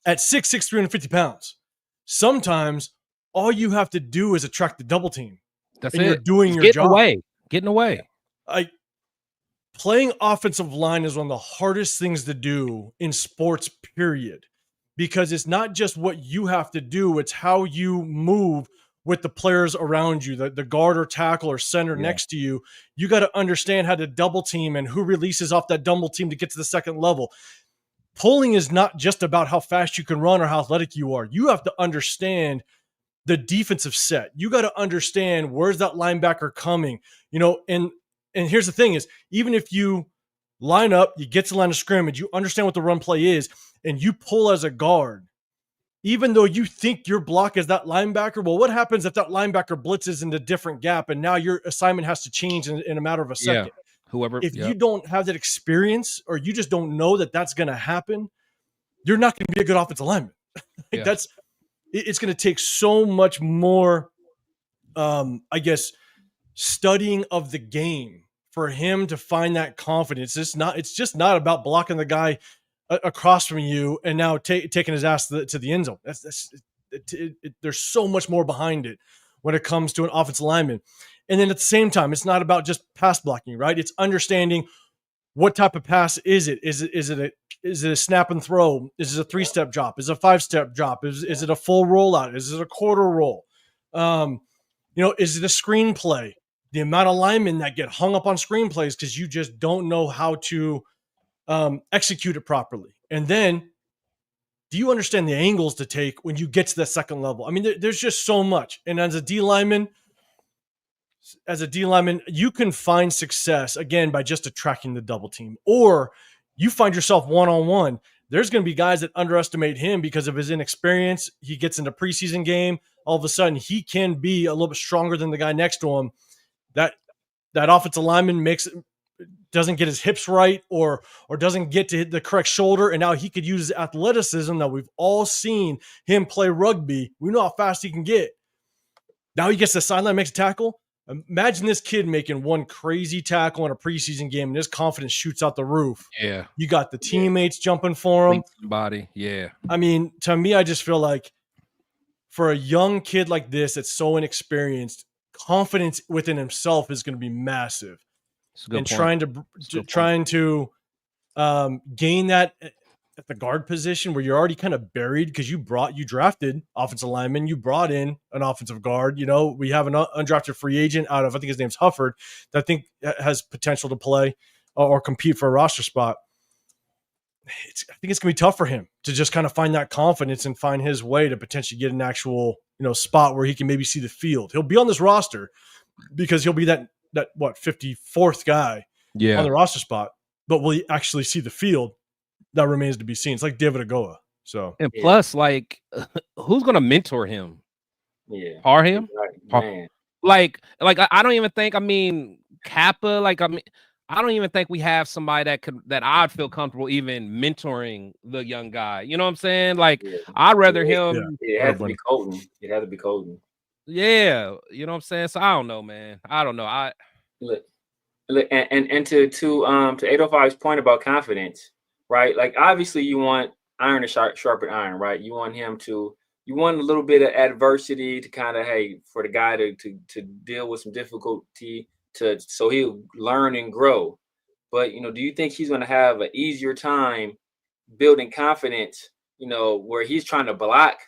at 6'6", 350 pounds, sometimes all you have to do is attract the double team. That's and it. You're doing Just your job. Getting away. Playing offensive line is one of the hardest things to do in sports, period. Because it's not just what you have to do, it's how you move with the players around you, the guard or tackle or center next to you. You got to understand how to double team and who releases off that double team to get to the second level. Pulling is not just about how fast you can run or how athletic you are. You have to understand the defensive set. You got to understand, where's that linebacker coming, and here's the thing is, even if you line up, you get to the line of scrimmage, you understand what the run play is, and you pull as a guard, even though you think your block is that linebacker, well, what happens if that linebacker blitzes in a different gap and now your assignment has to change in a matter of a second? If you don't have that experience, or you just don't know that that's going to happen, you're not going to be a good offensive lineman. It's going to take so much more, studying of the game for him to find that confidence. It's just not about blocking the guy across from you and now taking his ass to the end zone. There's so much more behind it when it comes to an offensive lineman. And then at the same time, it's not about just pass blocking, right? It's understanding what type of pass is it? Is it a snap and throw? Is it a 3-step drop? Is it a 5-step drop? Is it a full rollout? Is it a quarter roll? Is it a screenplay? The amount of linemen that get hung up on screenplays because you just don't know how to execute it properly. And then, do you understand the angles to take when you get to that second level? I mean, there's just so much. And as a D lineman, you can find success, again, by just attracting the double team. Or you find yourself one-on-one. There's going to be guys that underestimate him because of his inexperience. He gets into preseason game. All of a sudden, he can be a little bit stronger than the guy next to him. That offensive lineman doesn't get his hips right or doesn't get to hit the correct shoulder, and now he could use his athleticism. Now, we've all seen him play rugby. We know how fast he can get. Now he gets the sideline, makes a tackle. Imagine this kid making one crazy tackle in a preseason game, and his confidence shoots out the roof. Yeah. You got the teammates jumping for him. Body. Yeah. I mean, to me, I just feel like for a young kid like this that's so inexperienced, confidence within himself is going to be massive. And trying to gain that at the guard position where you're already kind of buried because you drafted offensive linemen, you brought in an offensive guard. We have an undrafted free agent out of, I think his name's Hufford, that I think has potential to play or compete for a roster spot. I think it's gonna be tough for him to just kind of find that confidence and find his way to potentially get an actual, spot where he can maybe see the field. He'll be on this roster because he'll be that 54th guy on the roster spot, but will he actually see the field? That remains to be seen. It's like David Agoa. So, and plus, like, who's gonna mentor him? Yeah, Par him, man. Like I don't even think. I mean, Kappa. Like, I mean, I don't even think we have somebody that I'd feel comfortable even mentoring the young guy. You know what I'm saying? Like, I'd rather him. It has to be Colton. It has to be Colton. Yeah, you know what I'm saying. So I don't know, man. I don't know. Look, and to 805's point about confidence, right? Like, obviously, you want iron to sharpen iron, right? You want you want a little bit of adversity to kind of, for the guy to deal with some difficulty so he'll learn and grow. But do you think he's going to have an easier time building confidence? Where he's trying to block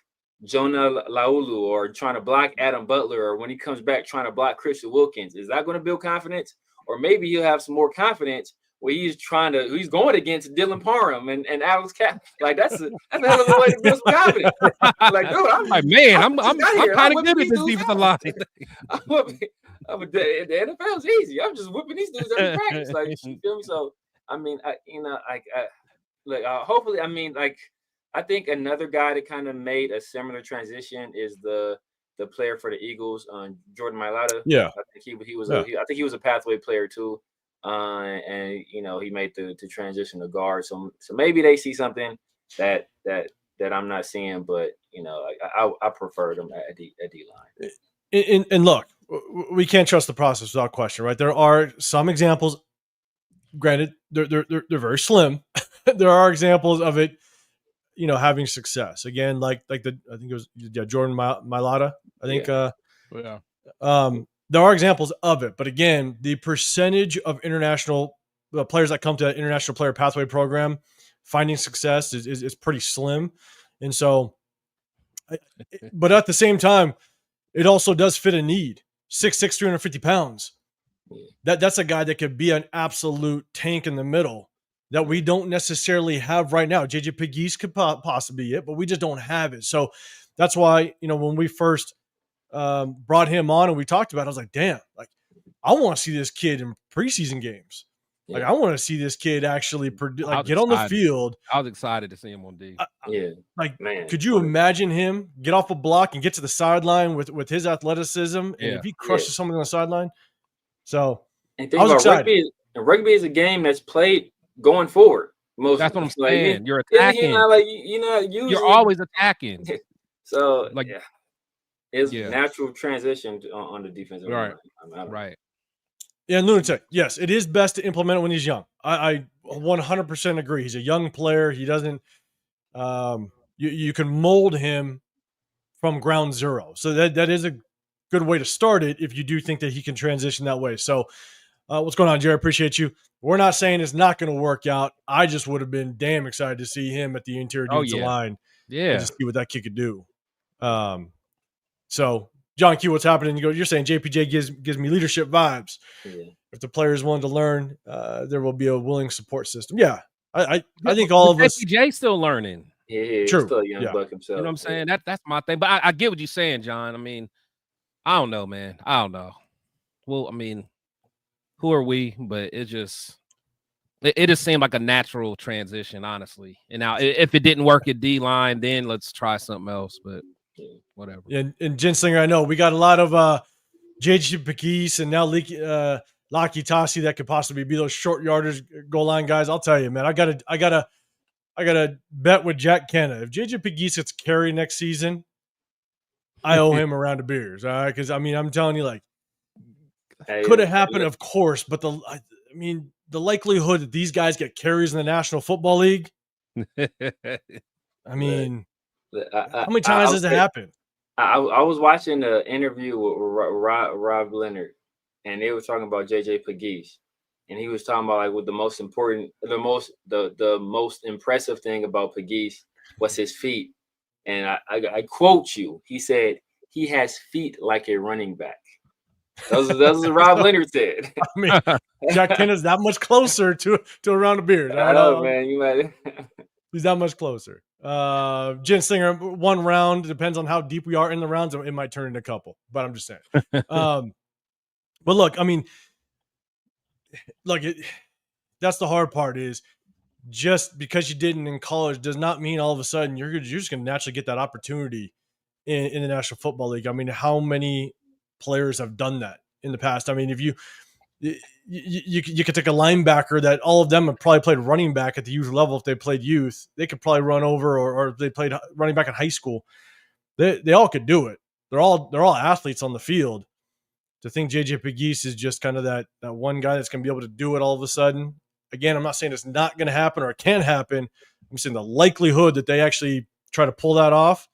Jonah Laulu or trying to block Adam Butler, or when he comes back trying to block Christian Wilkins, is that going to build confidence? Or maybe he'll have some more confidence where he's going against Dylan Parham and Alex Cap. Like, that's a hell of a way to build some confidence. Like, dude, I'm kind of good at this defensive line. The NFL is easy. I'm just whipping these dudes every practice. Like, you feel me? So, I mean, hopefully, I mean, like, I think another guy that kind of made a similar transition is the player for the Eagles, Jordan Mailata. Yeah, I think he was I think he was a pathway player too, and he made the transition to guard. So maybe they see something that I'm not seeing, but I prefer them at D line. And look, we can't trust the process without question, right? There are some examples. Granted, they're very slim. There are examples of it, having success. Again, like I think it was Jordan Mailata. I think there are examples of it, but again, the percentage of international players that come to that international player pathway program finding success is pretty slim. And so, but at the same time, it also does fit a need. 6'6", 350 pounds. That's a guy that could be an absolute tank in the middle that we don't necessarily have right now. JJ Pegues could possibly be it, but we just don't have it. So that's why, when we first brought him on and we talked about it, I was like, damn, like, I want to see this kid in preseason games. Like, I want to see this kid actually get on the field. I was excited to see him on D. Could you imagine him get off a block and get to the sideline with his athleticism? And if he crushes someone on the sideline. So I was excited. Rugby is a game that's played going forward. That's what I'm saying. You're attacking. You're always attacking. So it's natural transition on the defensive line. Right. Yeah, Lunatic. Yes, it is best to implement it when he's young. I 100% agree. He's a young player. He doesn't. You can mold him from ground zero. So that is a good way to start it if you do think that he can transition that way. So, what's going on, Jerry? Appreciate you. We're not saying it's not going to work out. I just would have been damn excited to see him at the interior defensive line. Yeah, and just see what that kid could do. So, John Q, what's happening? You're saying JPJ gives me leadership vibes. Yeah. If the players want to learn, there will be a willing support system. Yeah, I think all of us. JPJ still learning. Yeah, he's still a young buck himself. You know what I'm saying? That's my thing. But I get what you're saying, John. I mean, I don't know, man. I don't know. Well, I mean, who are we? But it just seemed like a natural transition, honestly. And now, if it didn't work at D line, then let's try something else. But whatever. And Jen Slinger, I know we got a lot of JJ Pegues and now Laki Tasi that could possibly be those short yarders, goal line guys. I'll tell you, man, I gotta bet with Jack Kenna. If JJ Pegues gets carry next season, I owe him a round of beers. All right, because I mean, I'm telling you, like, could it happen? Of course, but the likelihood that these guys get carries in the National Football League. I mean, how many times does it happen? I was watching the interview with Rob Leonard, and they were talking about JJ Pegues, and he was talking about, like, what the most important, the most impressive thing about Pegues was his feet. And I quote you. He said he has feet like a running back. That's what Rob Leonard said. I mean, Jack Kenna's that much closer to a round of beers. I know, man. You might. He's that much closer. Jen Singer, 1 round. Depends on how deep we are in the rounds. It might turn into a couple, but I'm just saying. But look, I mean, that's the hard part is just because you didn't in college does not mean all of a sudden you're just going to naturally get that opportunity in the National Football League. I mean, how many players have done that in the past? I mean, if you could take a linebacker that all of them have probably played running back at the youth level. If they played youth, they could probably run over, or if they played running back in high school, they all could do it. They're all athletes on the field. To think JJ Pegues is just kind of that one guy that's going to be able to do it all of a sudden. Again, I'm not saying it's not going to happen or it can happen. I'm saying the likelihood that they actually try to pull that off,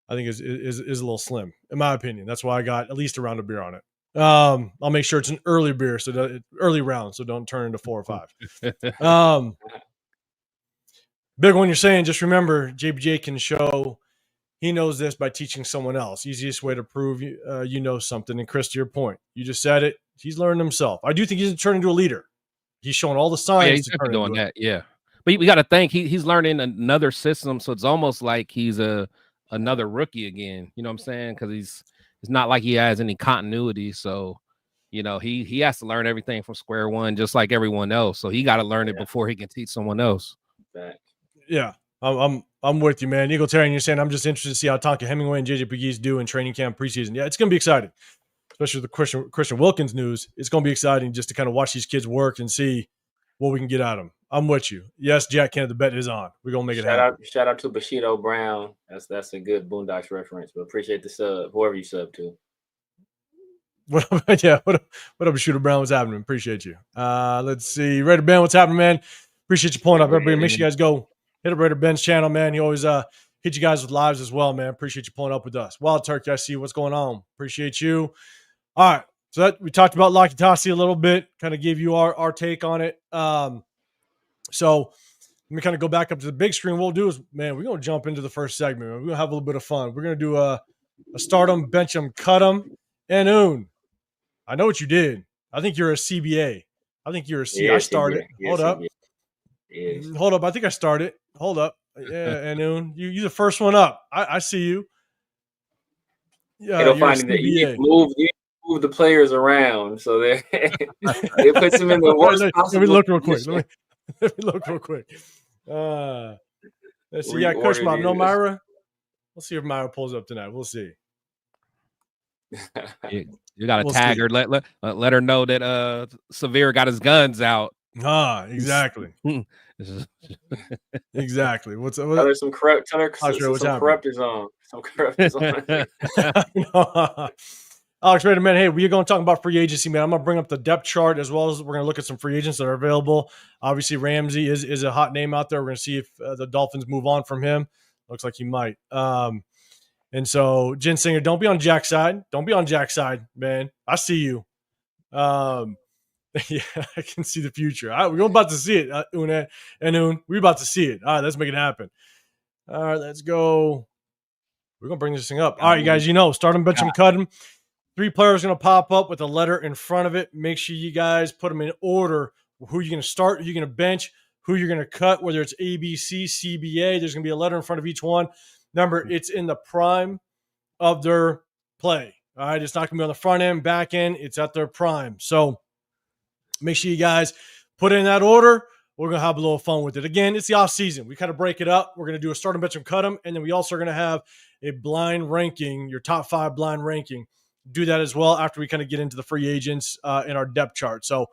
I think is a little slim, in my opinion. That's why I got at least a round of beer on it. I'll make sure it's an early beer, early round, so don't turn into 4 or 5. Big one you're saying, just remember, JBJ can show he knows this by teaching someone else. Easiest way to prove you know something. And Chris, to your point, you just said it. He's learned himself. I do think he's turning into a leader. He's showing all the signs. Yeah, he's doing that. Yeah, but we got to think he's learning another system, so it's almost like he's another rookie again. You know what I'm saying? Because it's not like he has any continuity. So, you know, he has to learn everything from square one, just like everyone else. So he got to learn it before he can teach someone else. Yeah, I'm with you, man. Eagletarian, you're saying I'm just interested to see how Tonka Hemingway and JJ Pegues do in training camp preseason. Yeah, it's going to be exciting, especially with the Christian Wilkins news. It's going to be exciting just to kind of watch these kids work and see what we can get out of them. I'm with you. Yes, Jack Kennedy, the bet is on. We're going to make it happen. Shout out to Bushido Brown. That's a good Boondocks reference, but appreciate the sub, whoever you sub to. What up, Bushido Brown? What's happening? Appreciate you. Let's see. Raider Ben, what's happening, man? Appreciate you pulling up. Everybody, make sure you guys go hit up Raider Ben's channel, man. He always hit you guys with lives as well, man. Appreciate you pulling up with us. Wild Turkey, I see what's going on. Appreciate you. All right. So we talked about Locky Tasi a little bit, kind of gave you our take on it. So let me kind of go back up to the big screen. What we'll do is, man, we're going to jump into the first segment. We're going to have a little bit of fun. We're going to do a start 'em, bench 'em, cut 'em, and oon. I know what you did. I think you're a CBA. I think you're a C. I started. Hold up. Hold up. I think I started. Hold up. Yeah, and noon. You the first one up. I see you. Yeah, you're that you move the players around so they it puts them in the worst possible. Let me look real quick. Let me look real quick. Let's see. Yeah, Coach Mob. No Myra. We'll see if Myra pulls up tonight. We'll see. You got to tag her. Let her know that Severe got his guns out. Exactly. Exactly. Tell her some corruptors on. Some corruptors on. Alex Raider, man, hey, we're going to talk about free agency, man. I'm going to bring up the depth chart as well as we're going to look at some free agents that are available. Obviously, Ramsey is a hot name out there. We're going to see if the Dolphins move on from him. Looks like he might. And so, Jen Singer, don't be on Jack's side. Don't be on Jack's side, man. I see you. Yeah, I can see the future. We're about to see it, Una and Un. We're about to see it. All right, let's make it happen. All right, let's go. We're going to bring this thing up. All right, you guys, start them, bench them, cut them. 3 players going to pop up with a letter in front of it. Make sure you guys put them in order. Who you're going to start, who you're going to bench, who you're going to cut, whether it's A, B, C, CBA. There's going to be a letter in front of each one. Remember, it's in the prime of their play. All right, it's not going to be on the front end, back end. It's at their prime. So make sure you guys put it in that order. We're going to have a little fun with it. Again, it's the off season. We kind of break it up. We're going to do a start and bench and cut them. And then we also are going to have a blind ranking, your top 5 blind ranking. Do that as well after we kind of get into the free agents in our depth chart. So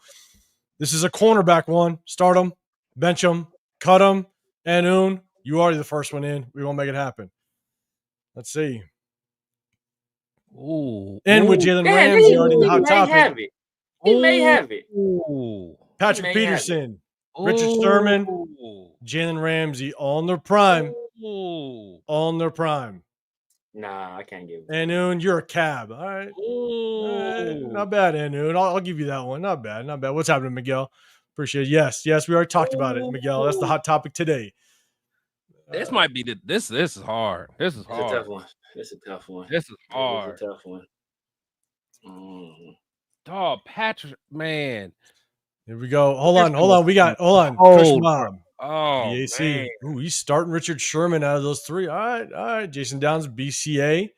this is a cornerback one. Start them, bench them, cut them, and Un, you already the first one in. We won't make it happen. Let's see. And with Jalen Ramsey already in the hot topic. He may have it. Patrick Peterson, Richard Sherman, Jalen Ramsey on their prime. On their prime. Nah, I can't give it. Anoon, you're a cab. All right. Not bad, Anoon. I'll give you that one. Not bad. Not bad. What's happening, Miguel? Appreciate it. Yes, we already talked about it, Miguel. That's the hot topic today. This might be this is hard. This is hard. This is a tough one. This is hard. This is a tough one. Dog, Patrick, man. Here we go. Hold There's on. some Hold on. Kush cold, bro. Mob. Oh, man. BAC. Ooh, he's starting Richard Sherman out of those three. All right. Jason Downs, BCA.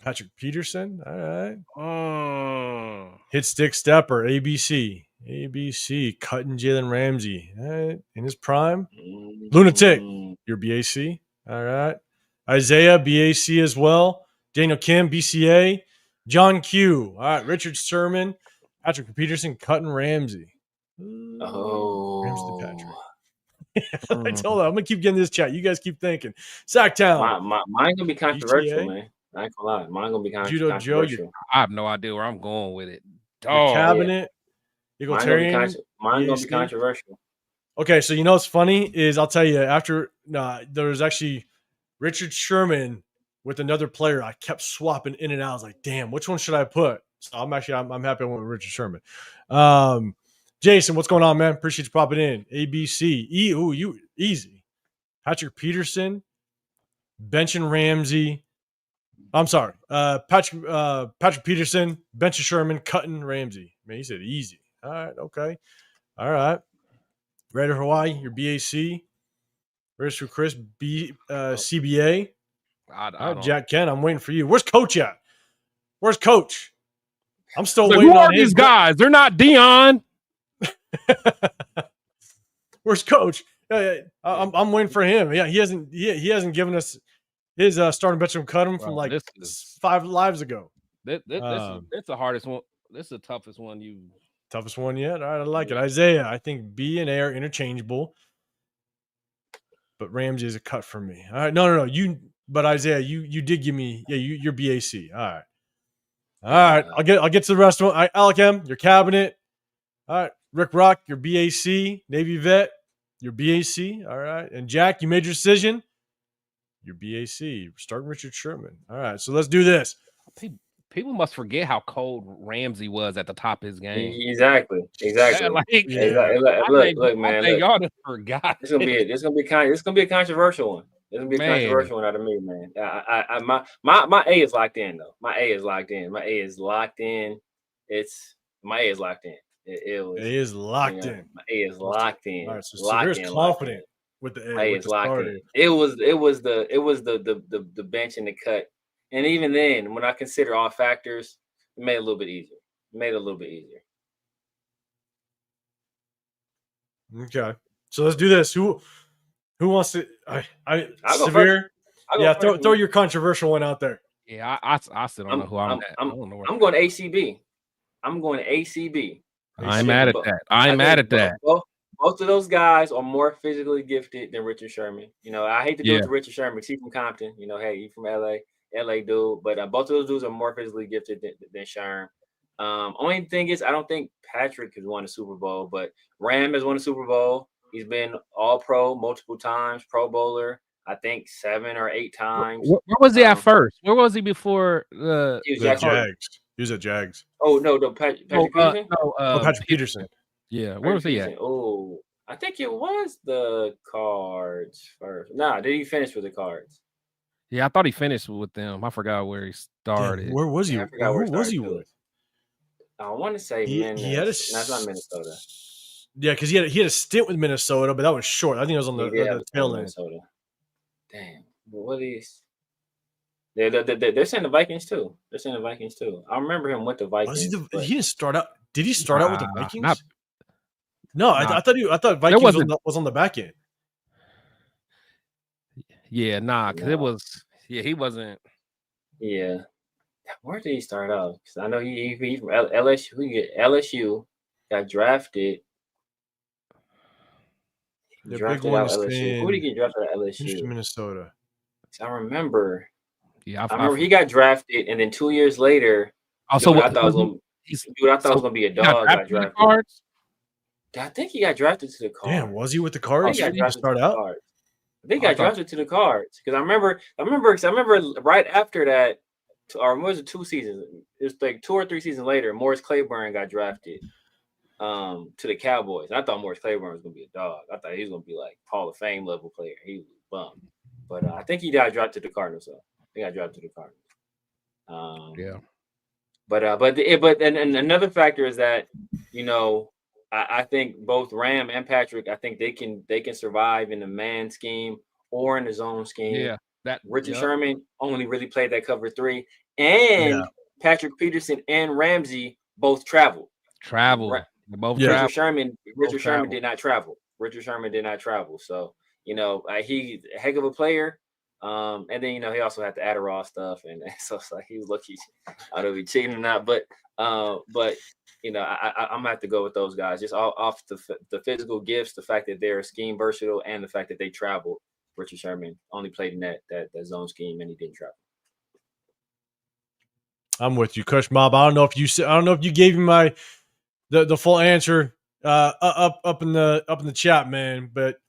Patrick Peterson. All right. Hit Stick Stepper, ABC. Cutting Jalen Ramsey. All right. In his prime. Lunatic. Your BAC. All right. Isaiah, BAC as well. Daniel Kim, BCA. John Q. All right. Richard Sherman. Patrick Peterson, cutting Ramsey. Rams to Patrick. I told him I'm gonna keep getting this chat. You guys keep thinking. Sacktown. Mine gonna be controversial, man. I ain't gonna lie. Mine gonna be Judo controversial. Joe, I have no idea where I'm going with it. Your cabinet. Egalitarian. Mine gonna be controversial. Okay, so you know what's funny is I'll tell you after there was actually Richard Sherman with another player. I kept swapping in and out. I was like, damn, which one should I put? So I'm happy I went with Richard Sherman. Jason, what's going on, man? Appreciate you popping in. ABC. You easy. Patrick Peterson, benching Ramsey. I'm sorry. Patrick Peterson, benching Sherman, cutting Ramsey. Man, he said easy. All right, okay. All right. Raider Hawaii, your BAC. Where's for Chris? CBA. Jack Ken, I'm waiting for you. Where's Coach at? Where's Coach? I'm still waiting who on are these guys? They're not Dion. Where's Coach? I'm waiting for him. Yeah, he hasn't given us his starting bench cut him from like 5 lives ago. This is the hardest one. This is the toughest one. Toughest one yet? All right, I like it. Isaiah, I think B and A are interchangeable. But Ramsey is a cut for me. All right. No. But Isaiah, you did give me, you're BAC. All right. I'll get to the rest of them. All right, Alec M, your cabinet. All right. Rick Rock, your BAC. Navy Vet, your BAC. All right. And Jack, you made your decision. Your BAC. Starting Richard Sherman. All right. So let's do this. People must forget how cold Ramsey was at the top of his game. Exactly. Look, man. Y'all just forgot. It's gonna be a controversial one. It's gonna be a controversial one out of me, man. My A is locked in though. My A is locked in. My A is locked in. It was. A is locked in. My A is locked in. All right. So Severe's confident with the A. My A is locked in. It was the bench and the cut. And even then, when I consider all factors, it made it a little bit easier. Okay. So let's do this. Who wants to? Severe. Throw your controversial one out there. Yeah, I still don't know who I'm at. I'm going to ACB. I'm mad at that. Both of those guys are more physically gifted than Richard Sherman. I hate to do it to Richard Sherman because he's from Compton. Hey, he's from LA dude. But both of those dudes are more physically gifted than Sherman. Only thing is, I don't think Patrick has won a Super Bowl, but Ram has won a Super Bowl. He's been All-Pro multiple times, Pro Bowler. I think 7 or 8 times. Where was he at first? Where was he before he was at Jags? He was at Jags. Oh no, Patrick Peterson. Patrick Peterson. Yeah, where was he at? Oh, I think it was the Cards first. Nah, did he finish with the Cards? Yeah, I thought he finished with them. I forgot where he started. Damn, where was he? Who was he with? I want to say Minnesota. That's not Minnesota. Yeah, because he had a stint with Minnesota, but that was short. I think it was on the tail end. Minnesota. Damn, what is? They're saying the Vikings too. I remember him with the Vikings. He didn't start out. Did he start out with the Vikings? I thought Vikings was on the back end. Yeah, because it was. Yeah, he wasn't. Yeah, where did he start out? Because I know he from LSU. LSU got drafted. The big one is LSU. Who did he get drafted at LSU? Minnesota. I remember. Yeah, I remember he got drafted, and then 2 years later, I thought it was gonna be a dog. Got drafted. Cards? I think he got drafted to the Cards. Damn, was he with the Cards? I think he got drafted to the Cards because I remember right after that, or was it 2 seasons? It was like 2 or 3 seasons later. Morris Claiborne got drafted to the Cowboys. I thought Morris Claiborne was gonna be a dog. I thought he was gonna be like Hall of Fame level player. He was bummed, but I think he got drafted to the Cardinals. So he got drafted to the Cardinals. Yeah. And another factor is that, you know, I think both Ram and Patrick, I think they can survive in the man scheme or in the zone scheme. Yeah, that. Richard Yep. Sherman only really played that cover 3, Yeah. and Patrick Peterson and Ramsey both traveled. Travel. They both Yeah. travel. Richard Sherman travel. did not travel. Richard Sherman did not travel. So, you know, he's a heck of a player. And then, you know, he also had the Adderall stuff, and so it's like he was lucky. I don't know if he cheating or not, but you know, I'm gonna have to go with those guys just off the physical gifts, the fact that they're scheme versatile, and the fact that they traveled. Richard Sherman only played in that zone scheme, and he didn't travel. I'm with you, Kush Mob. I don't know if you gave me the full answer up in the chat, man. But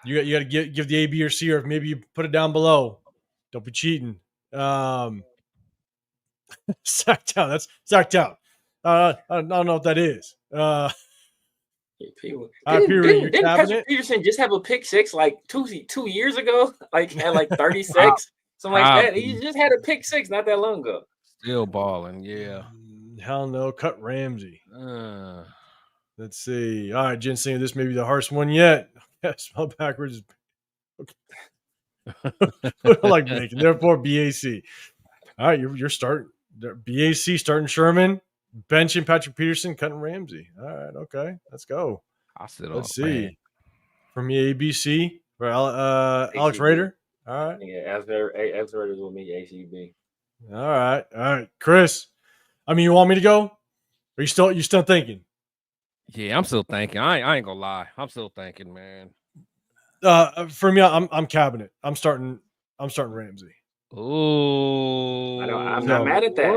you got to give the A, B, or C, or maybe you put it down below. Don't be cheating. Sacked out. That's sacked out. I don't know what that is. Didn't Patrick Peterson just have a pick 6 like 2 years ago? Like at like 36, something like that. He just had a pick 6 not that long ago. Still balling, yeah. Hell no, cut Ramsey. Let's see. All right, Ginseng, this may be the hardest one yet. Spell backwards. Like bacon. Therefore, BAC. All right, you're starting. BAC starting Sherman, benching Patrick Peterson, cutting Ramsey. All right, okay, let's go. Let's see. From the ABC, Alex Raider. All right. Yeah, Alex Raider will meet ACB. All right, Chris. I mean, you want me to go? Are you still thinking? Yeah, I'm still thinking. I ain't gonna lie. I'm still thinking, man. For me, I'm cabinet. I'm starting Ramsey. Oh, I'm not mad at that.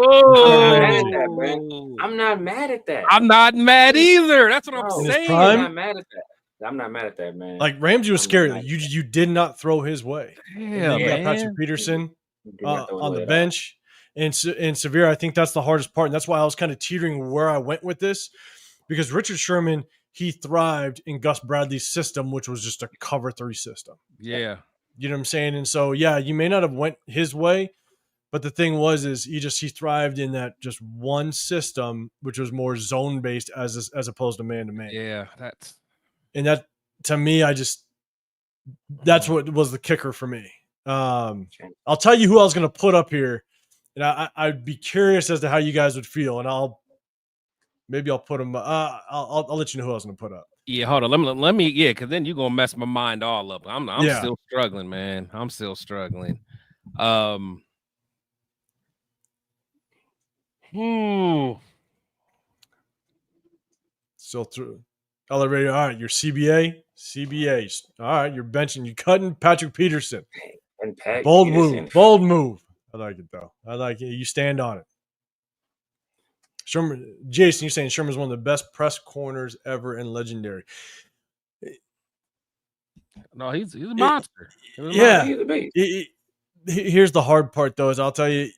I'm not mad at that. I'm not mad either. That's what I'm saying. I'm not mad at that. I'm not mad at that, man. Like Ramsey was scary. Like, you did not throw his way. Yeah, you got Patrick Peterson on the bench. And Severe, I think that's the hardest part. And that's why I was kind of teetering where I went with this. Because Richard Sherman, he thrived in Gus Bradley's system, which was just a cover 3 system. Yeah. You know what I'm saying? And so, yeah, you may not have went his way, but the thing is he thrived in that just one system, which was more zone based as opposed to man to man. Yeah, that to me, that's what was the kicker for me. I'll tell you who I was going to put up here, and I'd be curious as to how you guys would feel, and I'll put him. I'll let you know who I was going to put up. Yeah, hold on. Let me. Yeah, because then you're gonna mess my mind all up. I'm still struggling, man. I'm still struggling. Still through. All right, your CBA. All right, you're benching. You cutting Patrick Peterson. And Pat Bold Peterson. Bold move. I like it though. I like it. You stand on it. Sherman, Jason, you're saying Sherman's one of the best press corners ever and legendary. No, he's a monster. Yeah. Here's the hard part, though, is I'll tell you,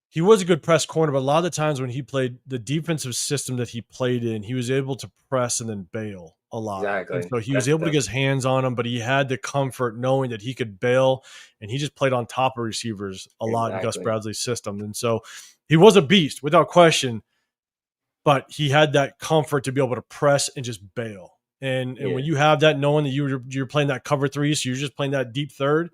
he was a good press corner, but a lot of the times when he played the defensive system that he played in, he was able to press and then bail a lot. Exactly. And so he was able to get his hands on him, but he had the comfort knowing that he could bail, and he just played on top of receivers a lot in Gus Bradley's system. And so he was a beast without question, but he had that comfort to be able to press and just bail. And when you have that, knowing that you're playing that cover 3, so you're just playing that deep therd.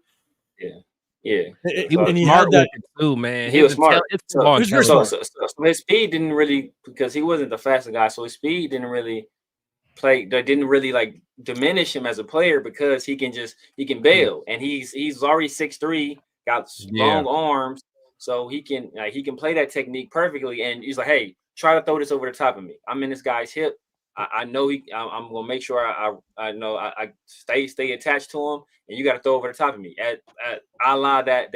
Yeah. And he had that too, man. He was smart. So his speed didn't really, because he wasn't the fastest guy, so his speed didn't really like diminish him as a player, because he can bail, and he's already 6'3", got long arms, so he can play that technique perfectly. And he's like, hey, try to throw this over the top of me. I'm in this guy's hip. I know I'm gonna make sure I know I stay attached to him, and you got to throw over the top of me. I la that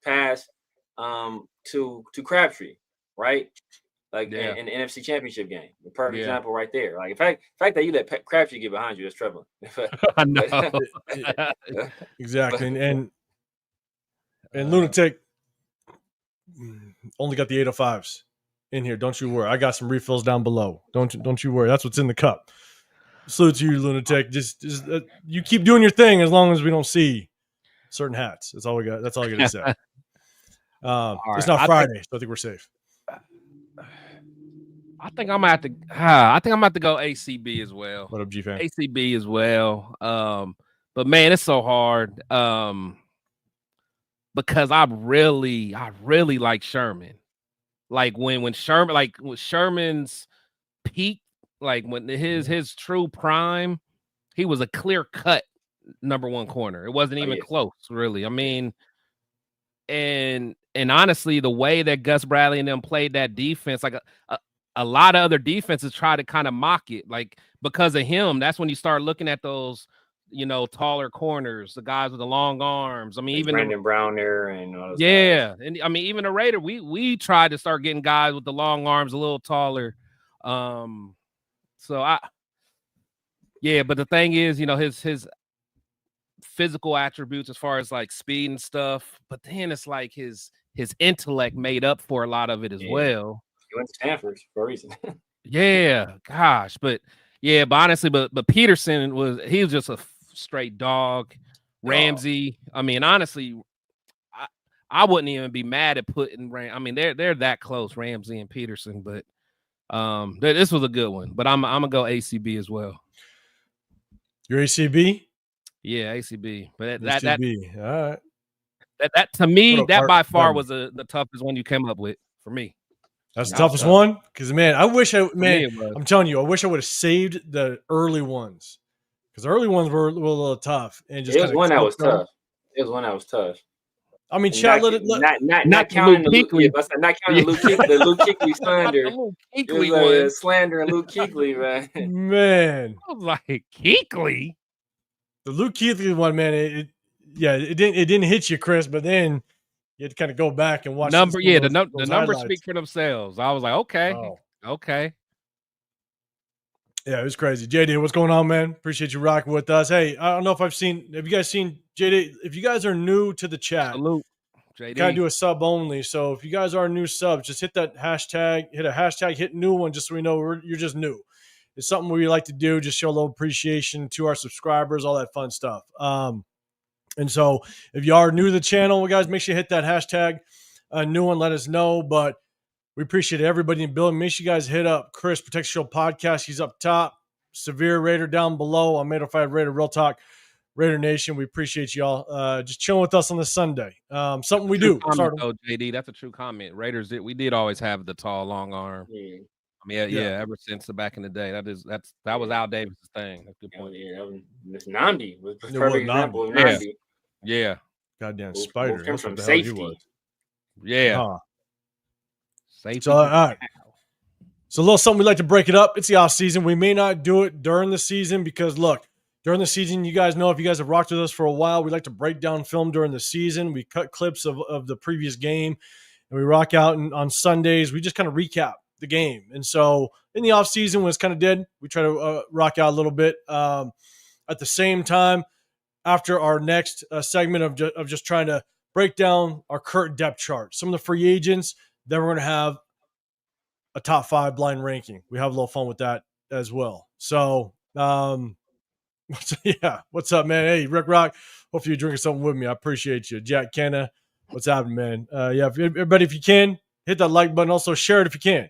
pass to Crabtree, right? Like in the NFC Championship game, the perfect example right there. Like, in fact that you let Crabtree get behind you, that's troubling. I know. Exactly, and Lunatic only got the 805s. In here, don't you worry. I got some refills down below. Don't you worry. That's what's in the cup. Salute to you, Lunatic. Just you keep doing your thing as long as we don't see certain hats. That's all we got. That's all I got to say. It's right, not Friday, so I think we're safe. I think I'm gonna have to. I think I'm gonna have to go ACB as well. What up, G fan? ACB as well. But man, it's so hard. Because I really like Sherman. Like when Sherman's peak, like when his true prime, he was a clear cut number one corner. It wasn't even close, really. I mean, and honestly, the way that Gus Bradley and them played that defense, like a lot of other defenses try to kind of mock it, like because of him. That's when you start looking at those, taller corners, the guys with the long arms. I mean, even Brandon Browner and all those guys. And I mean, even the Raider, we tried to start getting guys with the long arms a little taller. But the thing is, his physical attributes as far as like speed and stuff, but then it's like his intellect made up for a lot of it as well. He went to Stanford for a reason. But honestly, but Peterson was just a straight dog. Ramsey, I mean, honestly, I wouldn't even be mad at putting I mean, they're that close, Ramsey and Peterson, but this was a good one. But I'm gonna go ACB as well. Your ACB? Yeah, ACB. But ACB. All right. That to me, that by far was the toughest one you came up with for me. That's the toughest one? Because, man, I'm telling you, I wish I would have saved the early ones. Because the early ones were a little tough. And just it was one that was tough. It was one that was tough. I mean, chat, not counting Luke Kuechly. Not counting Luke Kuechly, the Luke Kuechly slander. Kuechly was slandering Luke Kuechly, man. Man, I was like, Kuechly? The Luke Kuechly one, man. It didn't hit you, Chris, but then you had to kind of go back and watch. The numbers speak for themselves. I was like, okay. Yeah, it was crazy. JD, what's going on, man? Appreciate you rocking with us. Hey, I don't know if have you guys seen JD? If you guys are new to the chat, salute, JD. Kind of do a sub only. So if you guys are new subs, just hit that hashtag, hit new one, just so we know you're just new. It's something we like to do, just show a little appreciation to our subscribers, all that fun stuff. And so if you are new to the channel, guys, make sure you hit that hashtag new one, let us know. But we appreciate everybody in the building. Make sure you guys hit up Chris Protect Show Podcast. He's up top. Severe Raider down below. I'm Made Raider Real Talk. Raider Nation, we appreciate y'all just chilling with us on this Sunday. Something we do. JD, that's a true comment. Raiders, we did always have the tall, long arm. Yeah. I mean, ever since the back in the day. That was Al Davis' thing. That's a good point. This Namdi was a perfect example of Namdi. Yeah. Goddamn spider. That's from safety. Yeah. Safety. So, all right. So a little something we like to break it up. It's the off season. We may not do it during the season because look, during the season, you guys know if you guys have rocked with us for a while, we like to break down film during the season. We cut clips of the previous game and we rock out on Sundays. We just kind of recap the game. And so in the off season, when it's kind of dead, we try to rock out a little bit. At the same time, after our next segment of just trying to break down our current depth chart, some of the free agents, then we're going to have a top 5 blind ranking. We have a little fun with that as well. So, what's up, man? Hey, Rick Rock. Hopefully you're drinking something with me. I appreciate you. Jack Kenna, what's happening, man? Everybody, if you can, hit that like button. Also, share it if you can.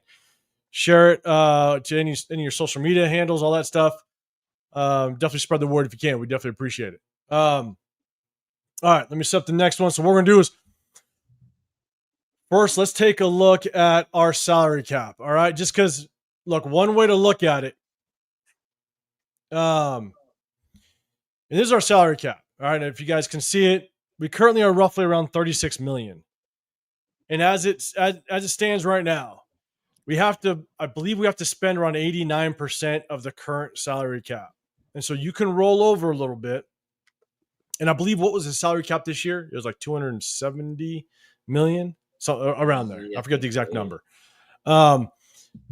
Share it to any of your social media handles, all that stuff. Definitely spread the word if you can. We definitely appreciate it. All right, let me set up the next one. So what we're going to do is, first, let's take a look at our salary cap. All right, just because, look, one way to look at it, and this is our salary cap. All right, and if you guys can see it, we currently are roughly around 36 million. And as it stands right now, I believe we have to spend around 89% of the current salary cap. And so you can roll over a little bit. And I believe what was the salary cap this year? It was like 270 million, so around there. I forget the exact number. But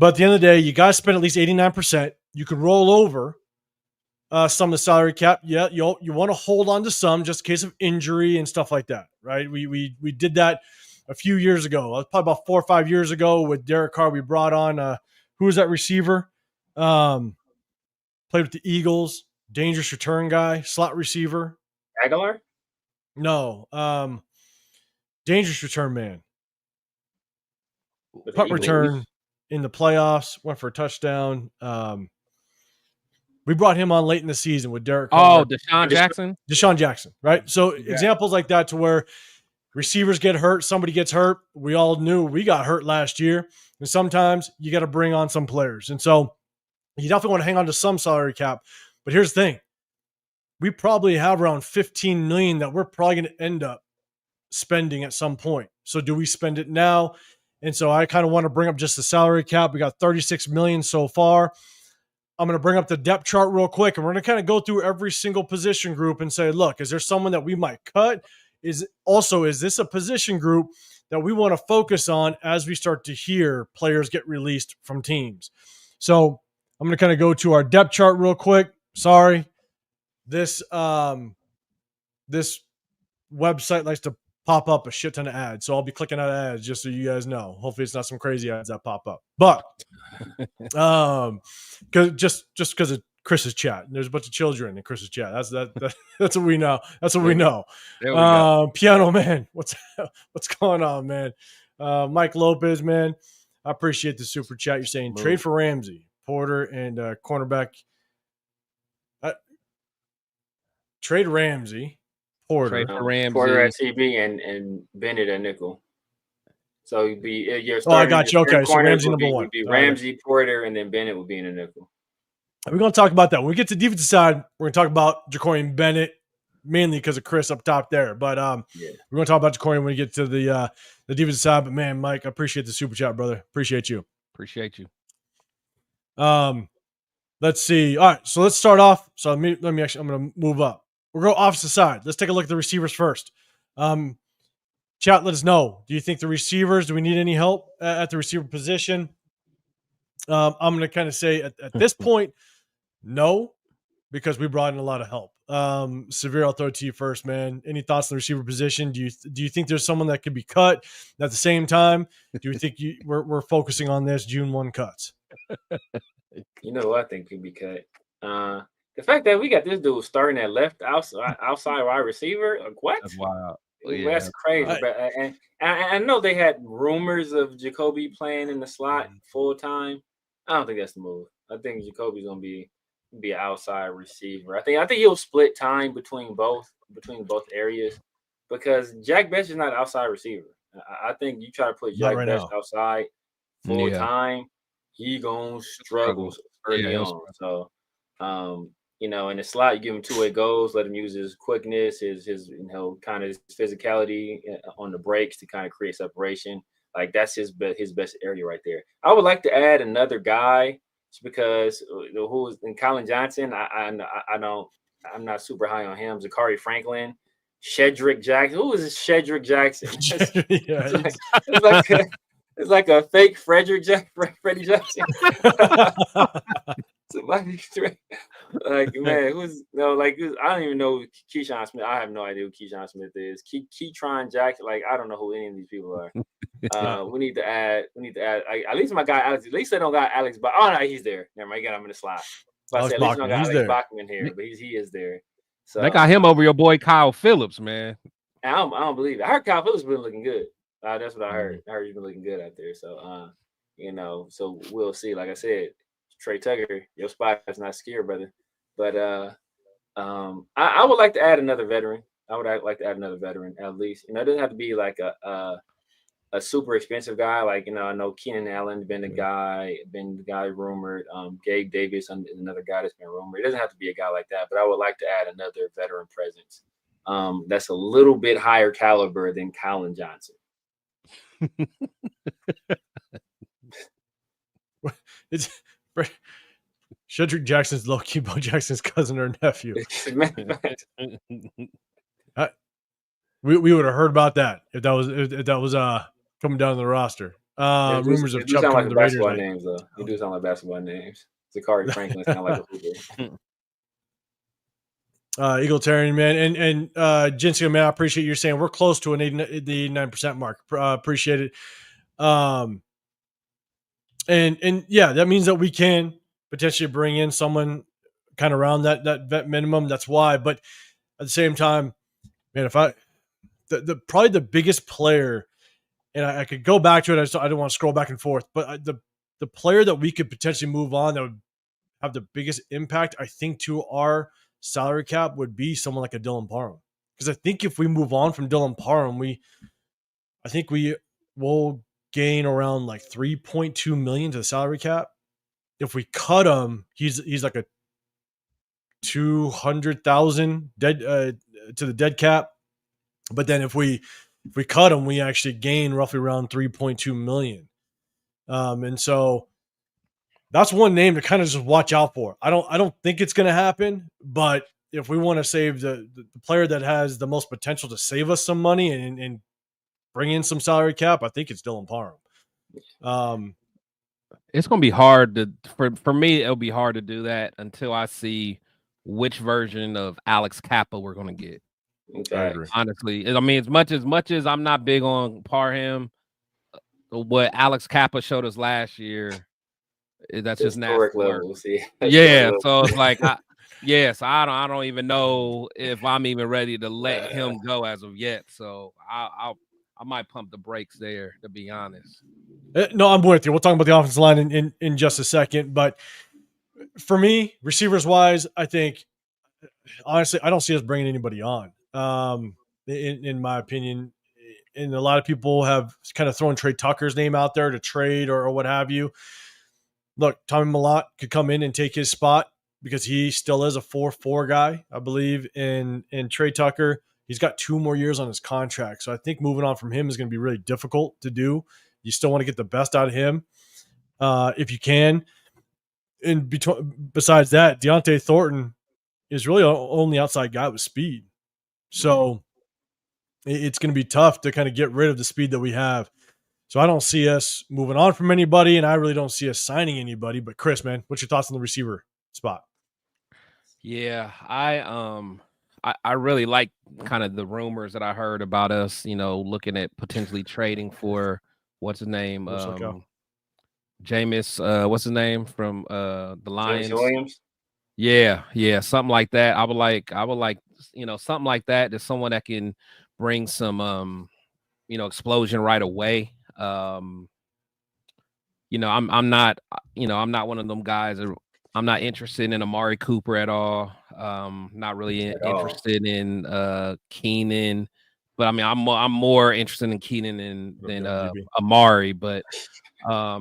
at the end of the day, you guys spend at least 89%. You can roll over some of the salary cap. Yeah, you want to hold on to some just in case of injury and stuff like that, right? We did that a few years ago. Probably about 4 or 5 years ago with Derek Carr. We brought on who was that receiver? Played with the Eagles, dangerous return guy, slot receiver. Aguilar? No, dangerous return man. with the punt Eagles. return in the playoffs, went for a touchdown. We brought him on late in the season with Derek Carr. Deshaun Jackson. Deshaun Jackson, right? So examples like that to where receivers get hurt, somebody gets hurt. We all knew we got hurt last year. And sometimes you got to bring on some players. And so you definitely want to hang on to some salary cap. But here's the thing. We probably have around $15 million that we're probably going to end up spending at some point. So do we spend it now? And so I kind of want to bring up just the salary cap. We got $36 million so far. I'm going to bring up the depth chart real quick, and we're going to kind of go through every single position group and say, look, is there someone that we might cut? Is this a position group that we want to focus on as we start to hear players get released from teams? So I'm going to kind of go to our depth chart real quick. Sorry. This website likes to pop up a shit ton of ads. So I'll be clicking on ads just so you guys know. Hopefully it's not some crazy ads that pop up. But cause because of Chris's chat. There's a bunch of children in Chris's chat. That's what we know. That's what we know. There we go. Piano Man, what's going on, man? Mike Lopez, man. I appreciate the super chat. You're saying trade for Ramsey, Porter, and cornerback. Trade Ramsey, Porter. Trade for Ramsey. Porter at CB and Bennett at nickel. So you'd be your I got you. Okay, so Ramsey would number one. Would be Ramsey, Porter, and then Bennett would be in a nickel. We're going to talk about that. When we get to the defensive side, we're going to talk about Jacorian Bennett, mainly because of Chris up top there. But we're going to talk about Jacorian when we get to the defensive side. But, man, Mike, I appreciate the super chat, brother. Appreciate you. Appreciate you. Let's see. All right, so let's start off. So let me actually, I'm going to move up. We'll go opposite side. Let's take a look at the receivers first. Chat, let us know. Do you think the receivers, do we need any help at the receiver position? I'm going to kind of say at this point, no, because we brought in a lot of help. Severe, I'll throw it to you first, man. Any thoughts on the receiver position? Do you think there's someone that could be cut at the same time? Do you think we're focusing on this June 1 cuts? You know what I think could be cut? The fact that we got this dude starting at left outside wide receiver, like what? That's wild. Yeah. That's crazy. But, and I know they had rumors of Jacoby playing in the slot full time. I don't think that's the move. I think Jacoby's gonna be an outside receiver. I think he'll split time between both areas because Jack Best is not an outside receiver. I think you try to put Jack Best outside full time, he gonna struggle early on. So in the slot, you give him two-way goals, let him use his quickness, his kind of his physicality on the breaks to kind of create separation. Like that's his best area right there. I would like to add another guy just because who is in Colin Johnson. I'm not super high on him. Zachary Franklin, Shedrick Jackson. Who is this Shedrick Jackson? It's like a fake Freddie Jackson. Like man, I don't even know Keyshawn Smith. I have no idea who Keyshawn Smith is. Keytron Jackson. Like I don't know who any of these people are. We need to add. At least my guy Alex. At least they don't got Alex. But no, he's there. Never mind. I got him in the slot. But I said, at least don't got Alex Bachman here. But he is there. So they got him over your boy Kyle Phillips, man. I don't believe it. I heard Kyle Phillips been looking good. That's what I heard. I heard he's been looking good out there. So so we'll see. Like I said, Trey Tucker, your spot is not scared, brother. But I would like to add another veteran. I would like to add another veteran at least. It doesn't have to be like a super expensive guy. Like I know Keenan Allen been the guy rumored. Gabe Davis another guy that's been rumored. It doesn't have to be a guy like that, but I would like to add another veteran presence. That's a little bit higher caliber than Colin Johnson. It's Shedrick Jackson's low-key Bo Jackson's cousin or nephew. We would have heard about that if that was coming down the roster. Rumors of Chubb coming to the Raiders. Names though. They do sound like basketball names. Zachary Franklin sound like a hooper. Egalitarian, man, and Jinska, man, I appreciate you saying we're close to the 89% mark. Appreciate it. And yeah, that means that we can potentially bring in someone kind of around that vet minimum. That's why. But at the same time, man, if probably the biggest player and I could go back to it. I don't want to scroll back and forth, but the player that we could potentially move on that would have the biggest impact, I think, to our salary cap would be someone like a Dylan Parham. Because I think if we move on from Dylan Parham, I think we will gain around like 3.2 million to the salary cap. If we cut him, he's like a 200,000 dead to the dead cap. But then if we cut him, we actually gain roughly around 3.2 million. And so that's one name to kind of just watch out for. I don't think it's going to happen, but if we want to save the player that has the most potential to save us some money and bring in some salary cap, I think it's Dylan Parham. It's going to be hard for me. It'll be hard to do that until I see which version of Alex Kappa we're going to get. Okay. I agree. Honestly, I mean, as much as I'm not big on Parham, what Alex Kappa showed us last year, that's just nasty work. Yeah, so it's like, I don't even know if I'm even ready to let him go as of yet. So I might pump the brakes there, to be honest. No, I'm with you. We'll talk about the offensive line in just a second. But for me, receivers wise, I think honestly, I don't see us bringing anybody on. In my opinion, and a lot of people have kind of thrown Trey Tucker's name out there to trade or what have you. Look, Tommy Millott could come in and take his spot because he still is a 4-4 guy, I believe. In Trey Tucker, he's got 2 more years on his contract, so I think moving on from him is going to be really difficult to do. You still want to get the best out of him if you can. And besides that, Deontay Thornton is really the only outside guy with speed. So it's going to be tough to kind of get rid of the speed that we have. So I don't see us moving on from anybody, and I really don't see us signing anybody. But Chris, man, what's your thoughts on the receiver spot? Yeah, I really like kind of the rumors that I heard about us, looking at potentially trading for what's his name? Jameis, what's his name from the Lions? James Williams. Yeah, something like that. I would like, something like that. There's someone that can bring some explosion right away. I'm not one of them guys. I'm not interested in Amari Cooper at all. Not really interested in Keenan, but I mean, I'm more interested in Keenan than Amari. But yeah,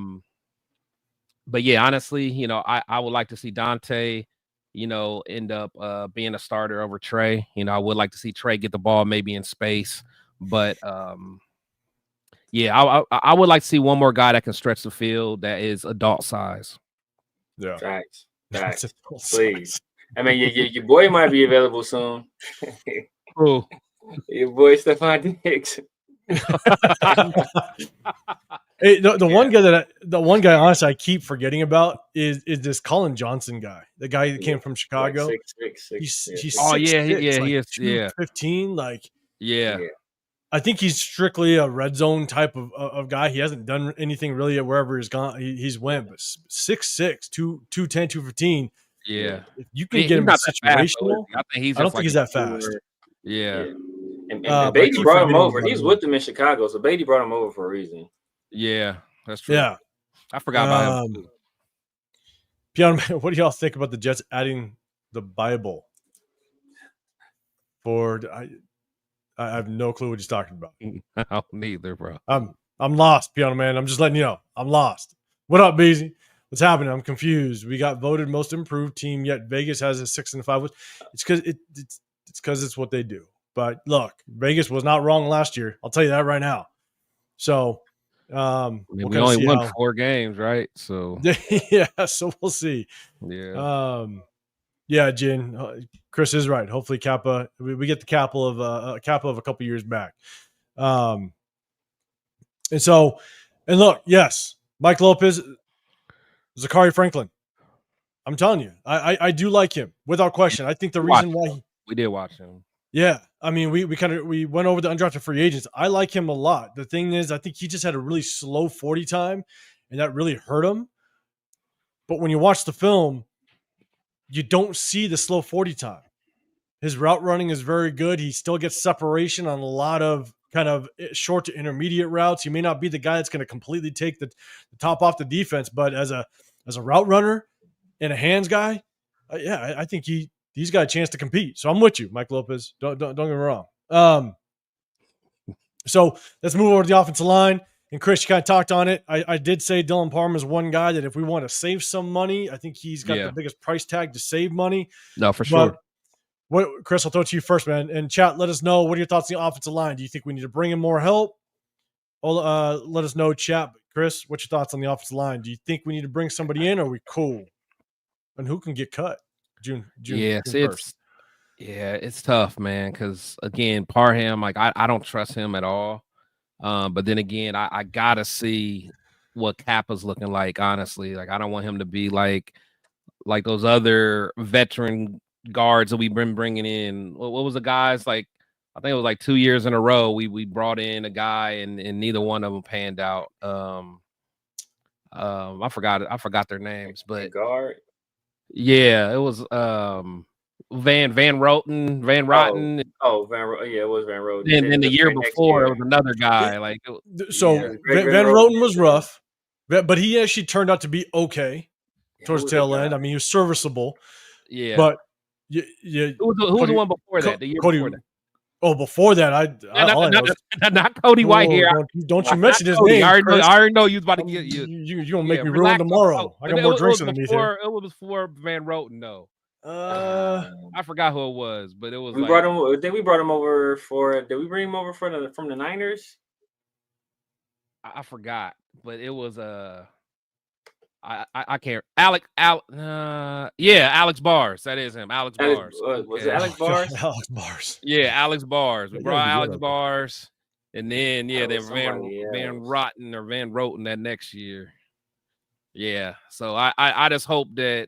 honestly, I would like to see Dante, end up being a starter over Trey. I would like to see Trey get the ball maybe in space, but yeah, I would like to see one more guy that can stretch the field that is adult size. Yeah, facts. Please. I mean, your boy might be available soon. Who? Your boy Stephon Diggs. Hey, the one guy honestly I keep forgetting about is this Colin Johnson guy, the guy that came from Chicago. Like 6'6". He's oh 6'6", he is 215. Like yeah. I think he's strictly a red zone type of guy. He hasn't done anything really at wherever he's gone. He's went, but 6'6", 210, 215. Yeah, if you can get him situational, I don't think he's that fast. Yeah. And Beatty brought him over. He's with them in Chicago, so Beatty brought him over for a reason. Yeah, that's true. Yeah, I forgot about him too. Piano Man, what do y'all think about the Jets adding the Bible? I have no clue what he's talking about. I don't either, bro. I'm lost, Piano Man. I'm just letting you know. I'm lost. What up, Beezy? What's happening? I'm confused. We got voted most improved team, yet Vegas has a 6-5. It's because it's what they do. But look, Vegas was not wrong last year. I'll tell you that right now. So we only won 4 games, right? So yeah, so we'll see. Yeah. Yeah, Jin. Chris is right. Hopefully, Kappa. We get the capital of a couple years back. And look, yes, Mike Lopez, Zachary Franklin. I'm telling you, I do like him without question. I think the reason why we did watch him. Yeah, I mean, we went over the undrafted free agents. I like him a lot. The thing is, I think he just had a really slow 40 time, and that really hurt him. But when you watch the film, you don't see the slow 40 time. His route running is very good. He still gets separation on a lot of kind of short to intermediate routes. He may not be the guy that's going to completely take the top off the defense, but as a route runner and a hands guy, I think he's got a chance to compete. So I'm with you, Mike Lopez. Don't get me wrong. So let's move over to the offensive line. And Chris, you kind of talked on it. I did say Dylan Parham is one guy that if we want to save some money, I think he's got the biggest price tag to save money. No, for sure. What, Chris, I'll throw it to you first, man. And chat, let us know, what are your thoughts on the offensive line? Do you think we need to bring in more help? Let us know, chat. Chris, what's your thoughts on the offensive line? Do you think we need to bring somebody in, or are we cool? And who can get cut? June June 1st. It's tough, man, because, again, Parham, like, I don't trust him at all. But then again, I gotta see what Kappa's looking like, honestly. Like, I don't want him to be like those other veteran guards that we've been bringing in. What was the guys like? I think it was like 2 years in a row we brought in a guy and neither one of them panned out. I forgot their names, but guard. Yeah, it was Van Roten. Van Roten. Yeah, it was Van Roten. And then the year before, it was another guy. Van Roten was rough, but he actually turned out to be okay towards the tail end. I mean, he was serviceable. Yeah, but who was the one before that? The year before that. Oh, before that, not Cody Whitehair. Don't you mention his name? I already know you was about to get you. You gonna make me ruin tomorrow. I got more drinks underneath here. It was before Van Roten, though. I forgot who it was, but it was. Brought him. Then we brought him over for. Did we bring him over from the Niners? I forgot, but it was I can't. Alex Bars. That is him. Alex Bars. Was it Alex Bars? Alex Bars. Yeah, Alex Bars. We brought Alex Bars, and then then Van Roten or Van Roten that next year. Yeah, so I just hope that.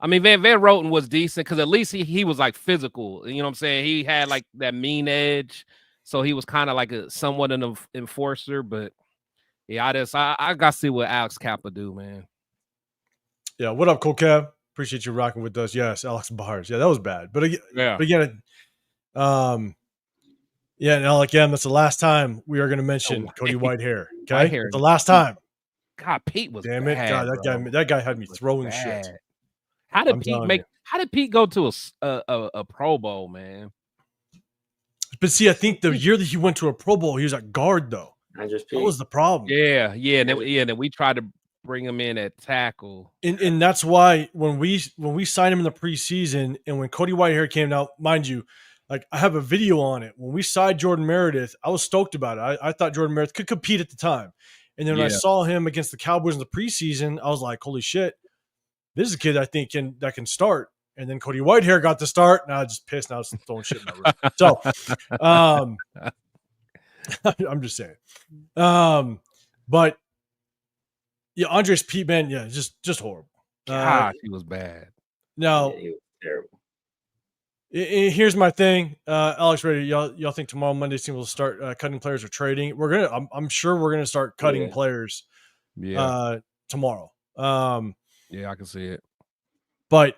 I mean, Van Roten was decent because at least he was like physical. You know what I'm saying? He had like that mean edge, so he was kind of like somewhat an enforcer, but. Yeah, I got to see what Alex Kappa do, man. Yeah, what up, Cool Kev? Appreciate you rocking with us. Yes, Alex Bars. Yeah, that was bad. But again, and Alec M, that's the last time we are going to mention Cody Whitehair. Okay, the last time. God, Pete was damn bad, it. God, that guy had me throwing shit. How did Pete go to a Pro Bowl, man? But see, I think the year that he went to a Pro Bowl, he was at guard though. That was the problem. Yeah. And then we tried to bring him in at tackle. And that's why when we signed him in the preseason and when Cody Whitehair came out, mind you, like I have a video on it. When we signed Jordan Meredith, I was stoked about it. I thought Jordan Meredith could compete at the time. And then when I saw him against the Cowboys in the preseason, I was like, holy shit, this is a kid I think that can start. And then Cody Whitehair got to start, and I was just pissed. And I was throwing shit in my room. So I'm just saying. But yeah, Andres Pete, man, yeah, just horrible. God, he was bad. Now, he was terrible. Here's my thing, Alex. Ready? Y'all think tomorrow Monday's team will start cutting players or trading? I'm sure we're gonna start cutting players. Yeah. Tomorrow. Yeah, I can see it. But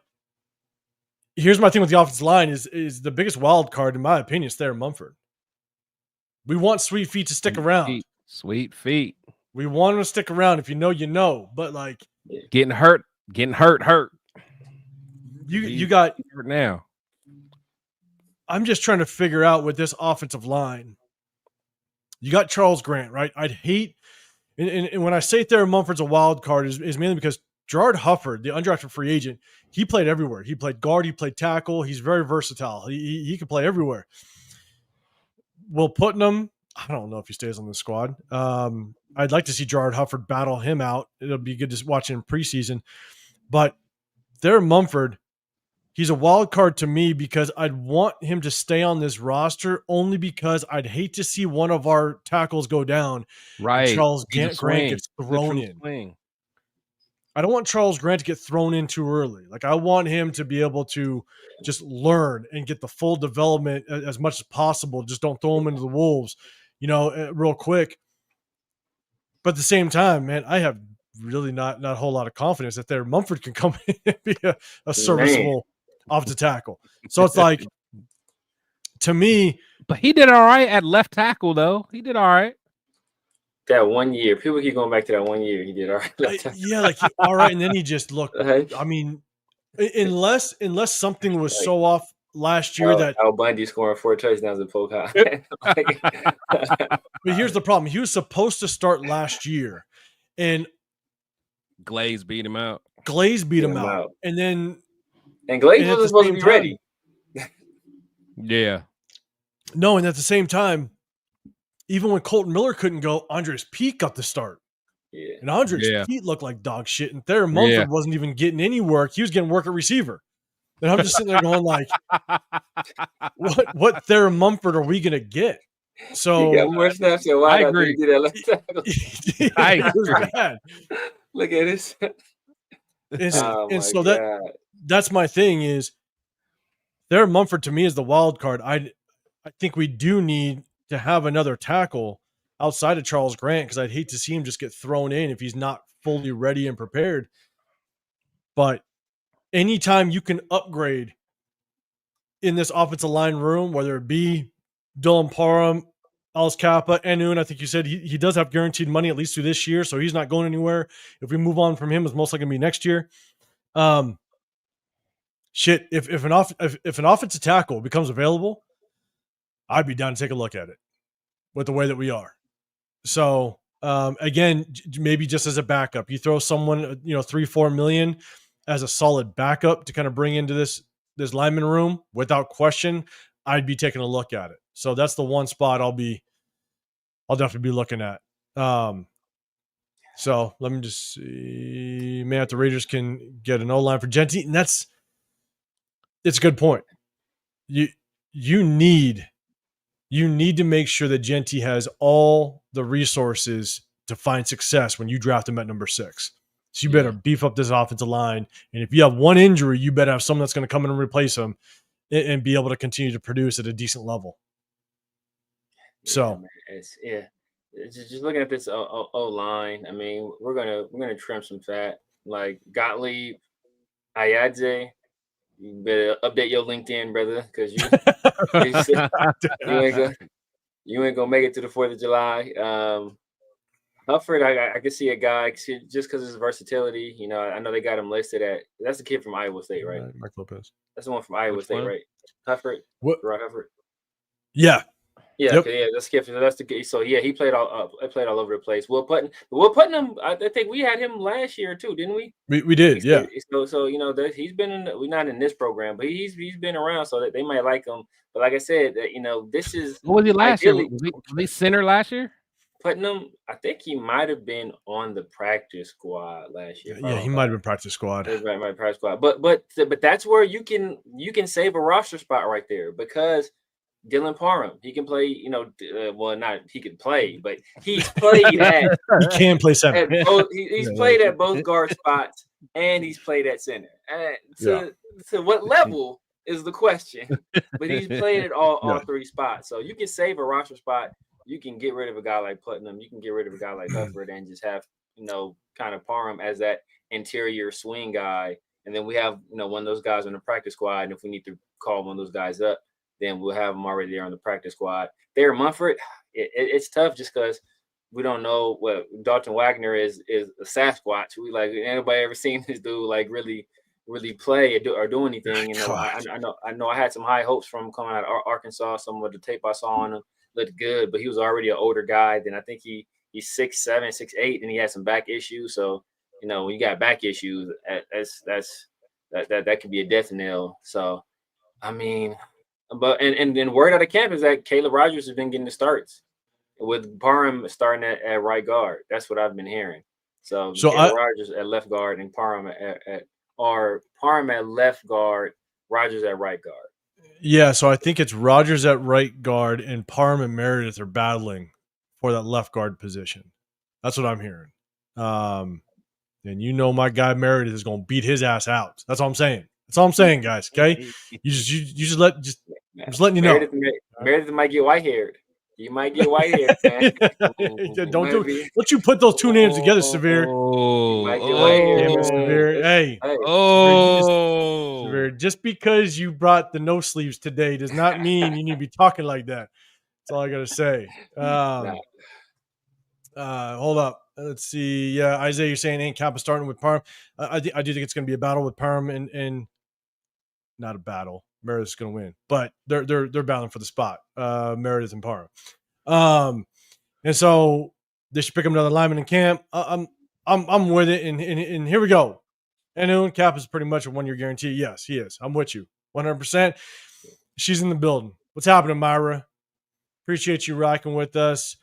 here's my thing with the offensive line is the biggest wild card in my opinion is Thayer Mumford. We want Sweet Feet to stick around. Sweet Feet. We want him to stick around. If you know, you know. But like getting hurt. You got hurt now. I'm just trying to figure out with this offensive line. You got Charles Grant, right? I'd hate, and when I say Thayer Mumford's a wild card is mainly because Gerard Hufford, the undrafted free agent, he played everywhere. He played guard, he played tackle. He's very versatile. He can play everywhere. Will Putnam, I don't know if he stays on the squad. I'd like to see Gerard Hufford battle him out. It'll be good to watch him preseason. But Thayer Mumford, he's a wild card to me because I'd want him to stay on this roster only because I'd hate to see one of our tackles go down. Right. Charles Grant gets thrown in. Swing. I don't want Charles Grant to get thrown in too early. Like I want him to be able to just learn and get the full development as much as possible. Just don't throw him into the wolves, real quick. But at the same time, man, I have really not a whole lot of confidence that Thayer Mumford can come in and be a serviceable offensive tackle. So it's like, to me, But he did all right at left tackle, though. He did all right. That 1 year, people keep going back to that 1 year. He did all right. Yeah, like all right, and then he just looked. I mean, unless something was Like, so off last year that Al Bundy scoring 4 touchdowns in Polk. But here's the problem: he was supposed to start last year, and Glaze beat him out. Glaze beat him out, and Glaze wasn't supposed to be ready. Yeah. No, and at the same time, even when Colton Miller couldn't go, Andres Pete got the start. Yeah. And Andres Pete looked like dog shit, and Thayer Mumford wasn't even getting any work. He was getting work at receiver. And I'm just sitting there going like, what Thayer Mumford are we going to get? So he got more snaps than why I agree. He did that left tackle. I agree. Look at this. And so that's my thing is Thayer Mumford to me is the wild card. I think we do need to have another tackle outside of Charles Grant because I'd hate to see him just get thrown in if he's not fully ready and prepared. But anytime you can upgrade in this offensive line room, whether it be Dylan Parham, Alice Kappa, Enun, I think you said he does have guaranteed money at least through this year, so he's not going anywhere. If we move on from him, it's most likely going to be next year. If an offensive tackle becomes available, I'd be down to take a look at it with the way that we are. So again, maybe just as a backup, you throw someone, $3-4 million as a solid backup to kind of bring into this lineman room without question. I'd be taking a look at it. So that's the one spot I'll definitely be looking at. So let me just see. Man, if the Raiders can get an O-line for Genty, and it's a good point. You need to make sure that Genty has all the resources to find success when you draft him at number 6. So you better beef up this offensive line. And if you have one injury, you better have someone that's going to come in and replace him and be able to continue to produce at a decent level. It's just looking at this O line. I mean, we're gonna trim some fat. Like Gottlieb, Ayadze, you better update your LinkedIn, brother, because you ain't gonna make it to the 4th of July. Hufford, I can see a guy just because of his versatility. I know they got him listed at. That's the kid from Iowa State, right? Mike Lopez. That's the one from Iowa State, right? Hufford. What? Right, Hufford. Yeah. Yeah, yep. That's the kid. That's the kid. So he played all over the place. Will Putnam. I think we had him last year too, didn't we? We did, yeah. So he's been we're not in this program, but he's been around, so that they might like him. But like I said, this is what was he last year? Was he center last year? Putnam, I think he might have been on the practice squad last year. Yeah, he might have been practice squad. Right, practice squad. But that's where you can save a roster spot right there because Dylan Parham, he can play. Not he can play, but he's played at. He can play center. He's played at both guard spots, and he's played at center. To what level is the question? But he's played at all 3 spots, so you can save a roster spot. You can get rid of a guy like Putnam. You can get rid of a guy like Hufford and just have, kind of Parham as that interior swing guy. And then we have, one of those guys on the practice squad. And if we need to call one of those guys up, then we'll have them already there on the practice squad. Thayer Mumford, it's tough just because we don't know what Dalton Wagner is a Sasquatch. We anybody ever seen this dude really play or do anything? I know I had some high hopes from him coming out of Arkansas. Some of the tape I saw on him looked good, but he was already an older guy. Then I think he's 6'7", 6'8", and he had some back issues. So when you got back issues, that could be a death knell. So I mean, but and then word out of camp is that Caleb Rogers has been getting the starts with Parham starting at right guard. That's what I've been hearing. So Caleb Rogers at left guard and Parham Parham at left guard, Rogers at right guard. Yeah, so I think it's Rogers at right guard and Parham and Meredith are battling for that left guard position. That's what I'm hearing. And my guy Meredith is going to beat his ass out. That's all I'm saying. That's all I'm saying, guys. Okay, just letting you know. Meredith might get white haired. You might get white hair, man. Don't you put those two names together, Severe? You might get white hair. Damn it, Severe. Hey. Severe, just because you brought the no sleeves today does not mean you need to be talking like that. That's all I gotta say. Hold up. Let's see. Yeah, Isaiah, you're saying ain't Kappa starting with Parm. I do think it's going to be a battle with Parm and not a battle. Meredith's going to win, but they're battling for the spot. Meredith and Parm. And so they should pick up another lineman in camp. I'm with it, and here we go. And Cap is pretty much a 1-year guarantee. Yes, he is. I'm with you 100%. She's in the building. What's happening, Myra? Appreciate you rocking with us.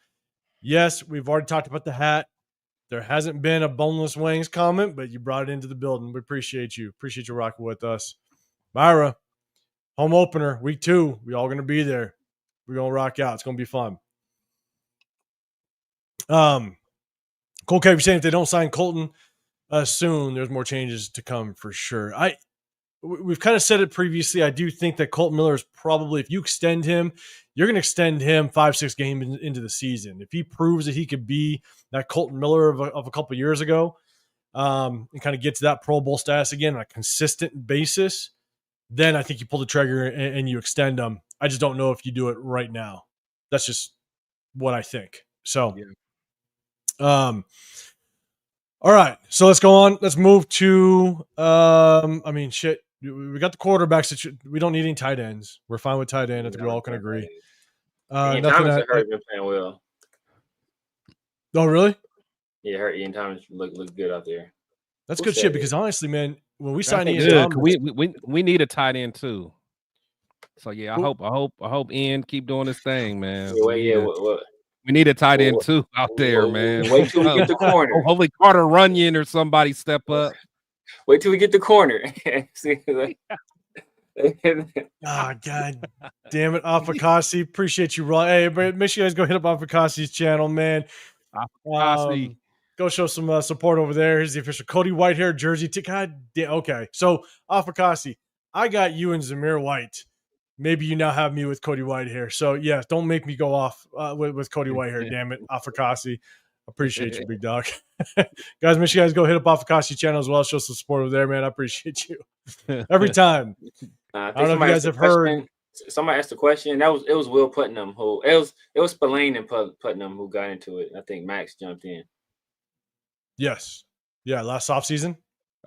Yes, we've already talked about the hat. There hasn't been a boneless wings comment, but you brought it into the building. We appreciate you. Appreciate you rocking with us. Myra, home opener, week 2. We all going to be there. We're going to rock out. It's going to be fun. Cole Cave, you're saying if they don't sign Colton soon, there's more changes to come for sure. We've kind of said it previously. I do think that Colton Miller is probably, if you extend him, you're going to extend him 5-6 games into the season. If he proves that he could be that Colton Miller of a couple of years ago, and kind of get to that Pro Bowl status again on a consistent basis, then I think you pull the trigger and you extend him. I just don't know if you do it right now. That's just what I think. So, all right, so let's go on. Let's move to, we got the quarterbacks. We don't need any tight ends. We're fine with tight end. I think we all can agree. Ian Thomas has been playing well. Oh, really? Yeah, I heard Ian Thomas look good out there. That's good shit because honestly, man, when we signed Ian Thomas, we need a tight end too. So yeah, I hope Ian keep doing his thing, man. We need a tight end too out there, man. Wait till we get the corner. Hopefully Carter Runyon or somebody step up. Wait till we get the corner. God damn it, Afakasi. Appreciate you, Ron. Hey, but make sure you guys go hit up Afakasi's channel, man. Go show some support over there. Here's the official Cody Whitehair jersey. God damn. Okay, so Afakasi, I got you and Zamir White. Maybe you now have me with Cody Whitehair. So, yeah, don't make me go off with Cody Whitehair, damn it. Afakasi. Appreciate you, big dog. Guys, make sure you guys go hit up Afakasi's channel as well. Show some support over there, man. I appreciate you. Every time. I don't know if you guys have heard. Somebody asked a question. It was Will Putnam who it was Spillane and Putnam who got into it. I think Max jumped in. Yes. Yeah, last offseason.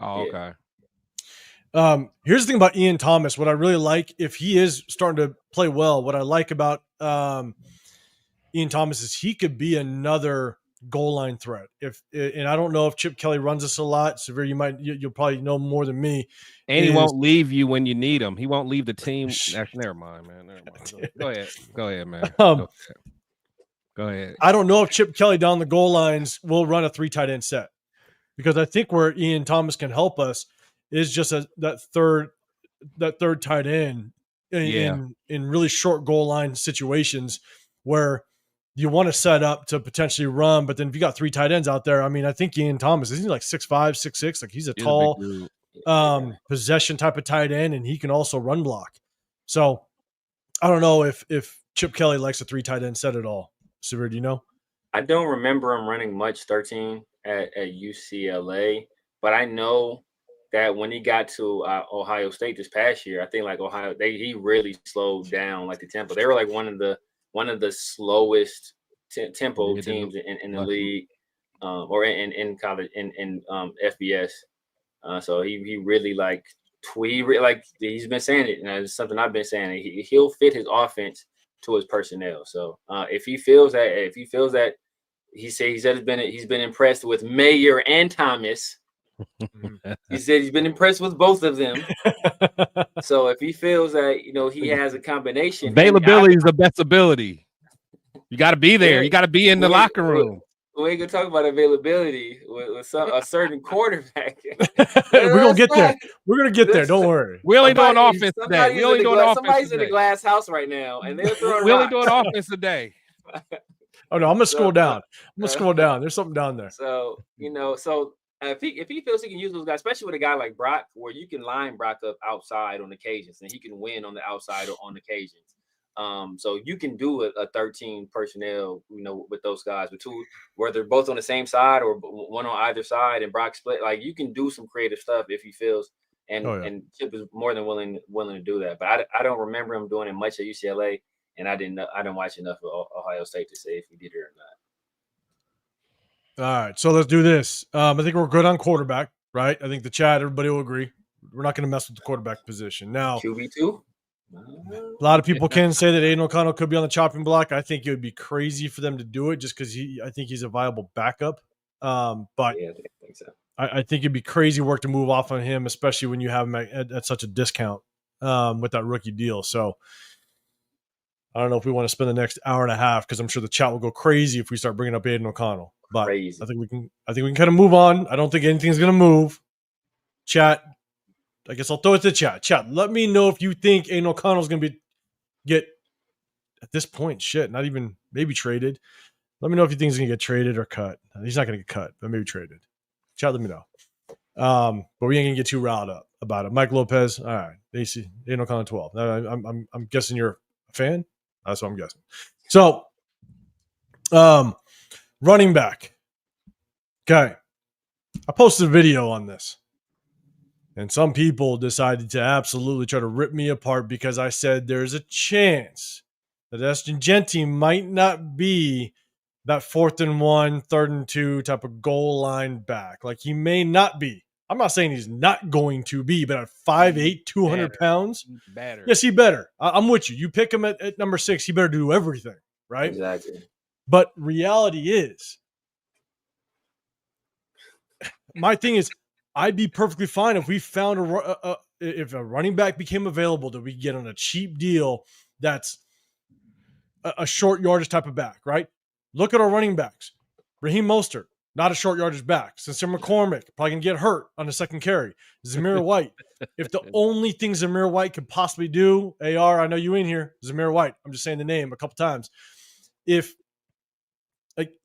Oh, okay. Here's the thing about Ian Thomas. What I really like, if he is starting to play well, what I like about Ian Thomas is he could be another goal line threat. And I don't know if Chip Kelly runs this a lot. Severe, you'll probably know more than me. And he won't leave you when you need him. He won't leave the team. Actually, never mind, man. Never mind. Go ahead, man. Go ahead. I don't know if Chip Kelly down the goal lines will run a 3 tight end set, because I think where Ian Thomas can help us is just that third tight end in really short goal line situations where you want to set up to potentially run, but then if you got 3 tight ends out there, I mean, I think Ian Thomas, isn't he like 6'5", 6'6"? Like he's a tall possession type of tight end, and he can also run block. So I don't know if Chip Kelly likes a 3 tight end set at all. Severe, do you know? I don't remember him running much 13 at UCLA, but I know that when he got to Ohio State this past year, I think like he really slowed down like the tempo. They were like one of the slowest tempo teams in the league, or in college in FBS. So he really he's been saying it, and it's something I've been saying. He'll fit his offense to his personnel. So if he feels that he said he's been impressed with Mayer and Thomas. He said he's been impressed with both of them. So if he feels that he has a combination, availability is the best ability. You got to be there. You got to be in the locker room. We ain't gonna talk about availability with a certain quarterback. We're gonna get there. We're gonna get there. Don't worry. We only doing offense today. Somebody's in a glass house right now, and they're throwing. We only doing offense today. Oh no, I'm gonna scroll down. Scroll down. There's something down there. So if he feels he can use those guys, especially with a guy like Brock, where you can line Brock up outside on occasions, and he can win on the outside or on occasions. So you can do a 13 personnel, with those guys, with two, whether they're both on the same side or one on either side, and Brock split. Like, you can do some creative stuff if he feels, and Chip is more than willing to do that. But I don't remember him doing it much at UCLA, and I didn't watch enough of Ohio State to say if he did it or not. All right, so let's do this. I think we're good on quarterback, right? I think the chat, everybody will agree. We're not going to mess with the quarterback position now. QB2. A lot of people can say that Aiden O'Connell could be on the chopping block. I think it would be crazy for them to do it just because I think he's a viable backup. But yeah, I think so. I think it'd be crazy work to move off on him, especially when you have him at such a discount with that rookie deal. So I don't know if we want to spend the next hour and a half because I'm sure the chat will go crazy if we start bringing up Aiden O'Connell. But crazy. I think we can kind of move on. I don't think anything's going to move. Chat. I guess I'll throw it to the chat. Chat, let me know if you think Aiden O'Connell's going to get at this point, not even maybe traded. Let me know if you think he's going to get traded or cut. He's not going to get cut, but maybe traded. Chat, let me know. But we ain't going to get too riled up about it. Mike Lopez, all right. AC, Aiden O'Connell 12. I'm guessing you're a fan. That's what I'm guessing. So, running back. Okay. I posted a video on this. And some people decided to absolutely try to rip me apart because I said there's a chance that Ashton Jeanty might not be that 4th and 1, 3rd and 2 type of goal line back. Like, he may not be. I'm not saying he's not going to be, but at 5'8", 200 pounds, better. Yes, he better. I'm with you. You pick him at number 6, he better do everything, right? Exactly. But reality is, my thing is, I'd be perfectly fine if we found if a running back became available that we get on a cheap deal that's a short yardage type of back, right? Look at our running backs. Raheem Mostert, not a short yardage back. Sincere McCormick, probably going to get hurt on the second carry. Zamir White. If the only thing Zamir White could possibly do, AR, I know you in here, Zamir White, I'm just saying the name a couple times. If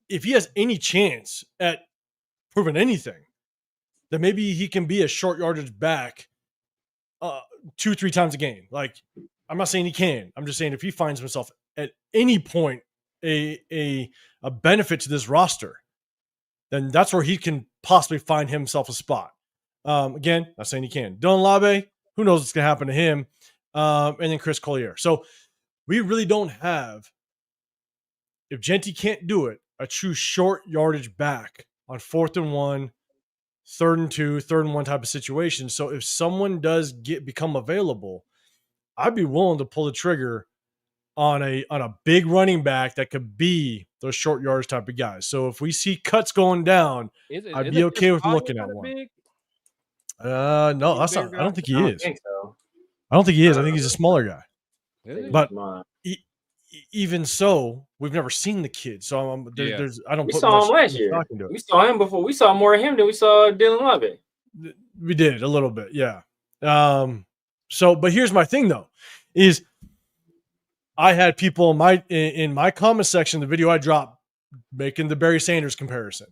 he has any chance at proving anything, then maybe he can be a short yardage back 2-3 times a game. Like, I'm not saying he can. I'm just saying if he finds himself at any point a benefit to this roster, then that's where he can possibly find himself a spot. Again, not saying he can. Dylan Labe, who knows what's going to happen to him. And then Chris Collier. So we really don't have, if Jeanty can't do it, a true short yardage back on 4th and 1, 3rd and 2, 3rd and 1 type of situation. So if someone does become available, I'd be willing to pull the trigger on a big running back that could be those short yardage type of guys. So if we see cuts going down, I'd be okay with looking at one. No, that's not. I don't think he is. I don't think he is. I think he's a smaller guy. But even so, we've never seen the kid, so there's. I don't. We saw him last year. We saw him before. We saw more of him than we saw Dylan Labe. We did a little bit, yeah. So, but here's my thing though, is I had people in my comment section, the video I dropped, making the Barry Sanders comparison,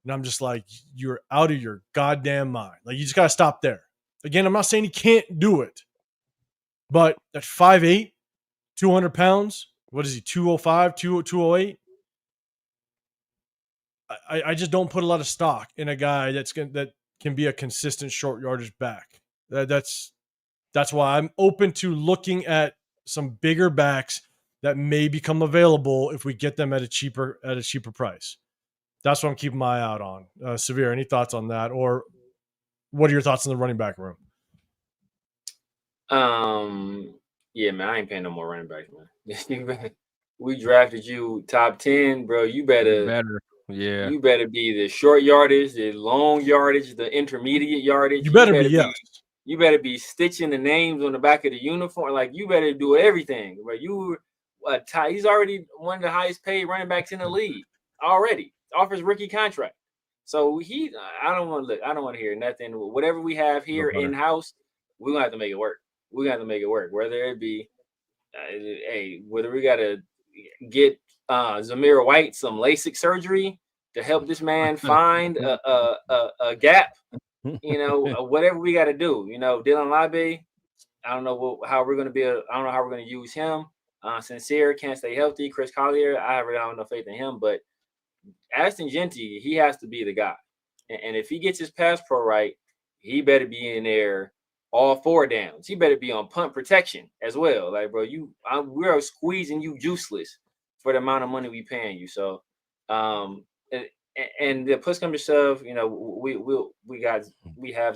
and I'm just like, you're out of your goddamn mind. Like, you just gotta stop there. Again, I'm not saying he can't do it, but at 5'8", 200 pounds, what is he, 205, 208? I just don't put a lot of stock in a guy that can be a consistent short yardage back. That's why I'm open to looking at some bigger backs that may become available if we get them at a cheaper price. That's what I'm keeping my eye out on. Severe, any thoughts on that, or what are your thoughts on the running back room? Yeah, man, I ain't paying no more running backs, man. We drafted you top 10, bro. You better. Yeah. You better be the short yardage, the long yardage, the intermediate yardage. You better be, yes. You better be stitching the names on the back of the uniform. Like, you better do everything. But he's already one of the highest paid running backs in the league already off his rookie contract. So I don't want to hear nothing. Whatever we have here in house, we're gonna have to make it work. We're gonna have to make it work. Whether it be, whether we gotta get Zamir White some LASIK surgery to help this man find a gap, whatever we got to do. Dylan Labe, I don't know how we're gonna I don't know how we're gonna use him. Sincere can't stay healthy. Chris Collier, I really don't have no faith in him. But Ashton Genty, he has to be the guy. And if he gets his pass pro right, he better be in there all 4 downs. He better be on punt protection as well. Like, bro, we're squeezing you useless for the amount of money we paying you. So, and the push come to shove, you know, we have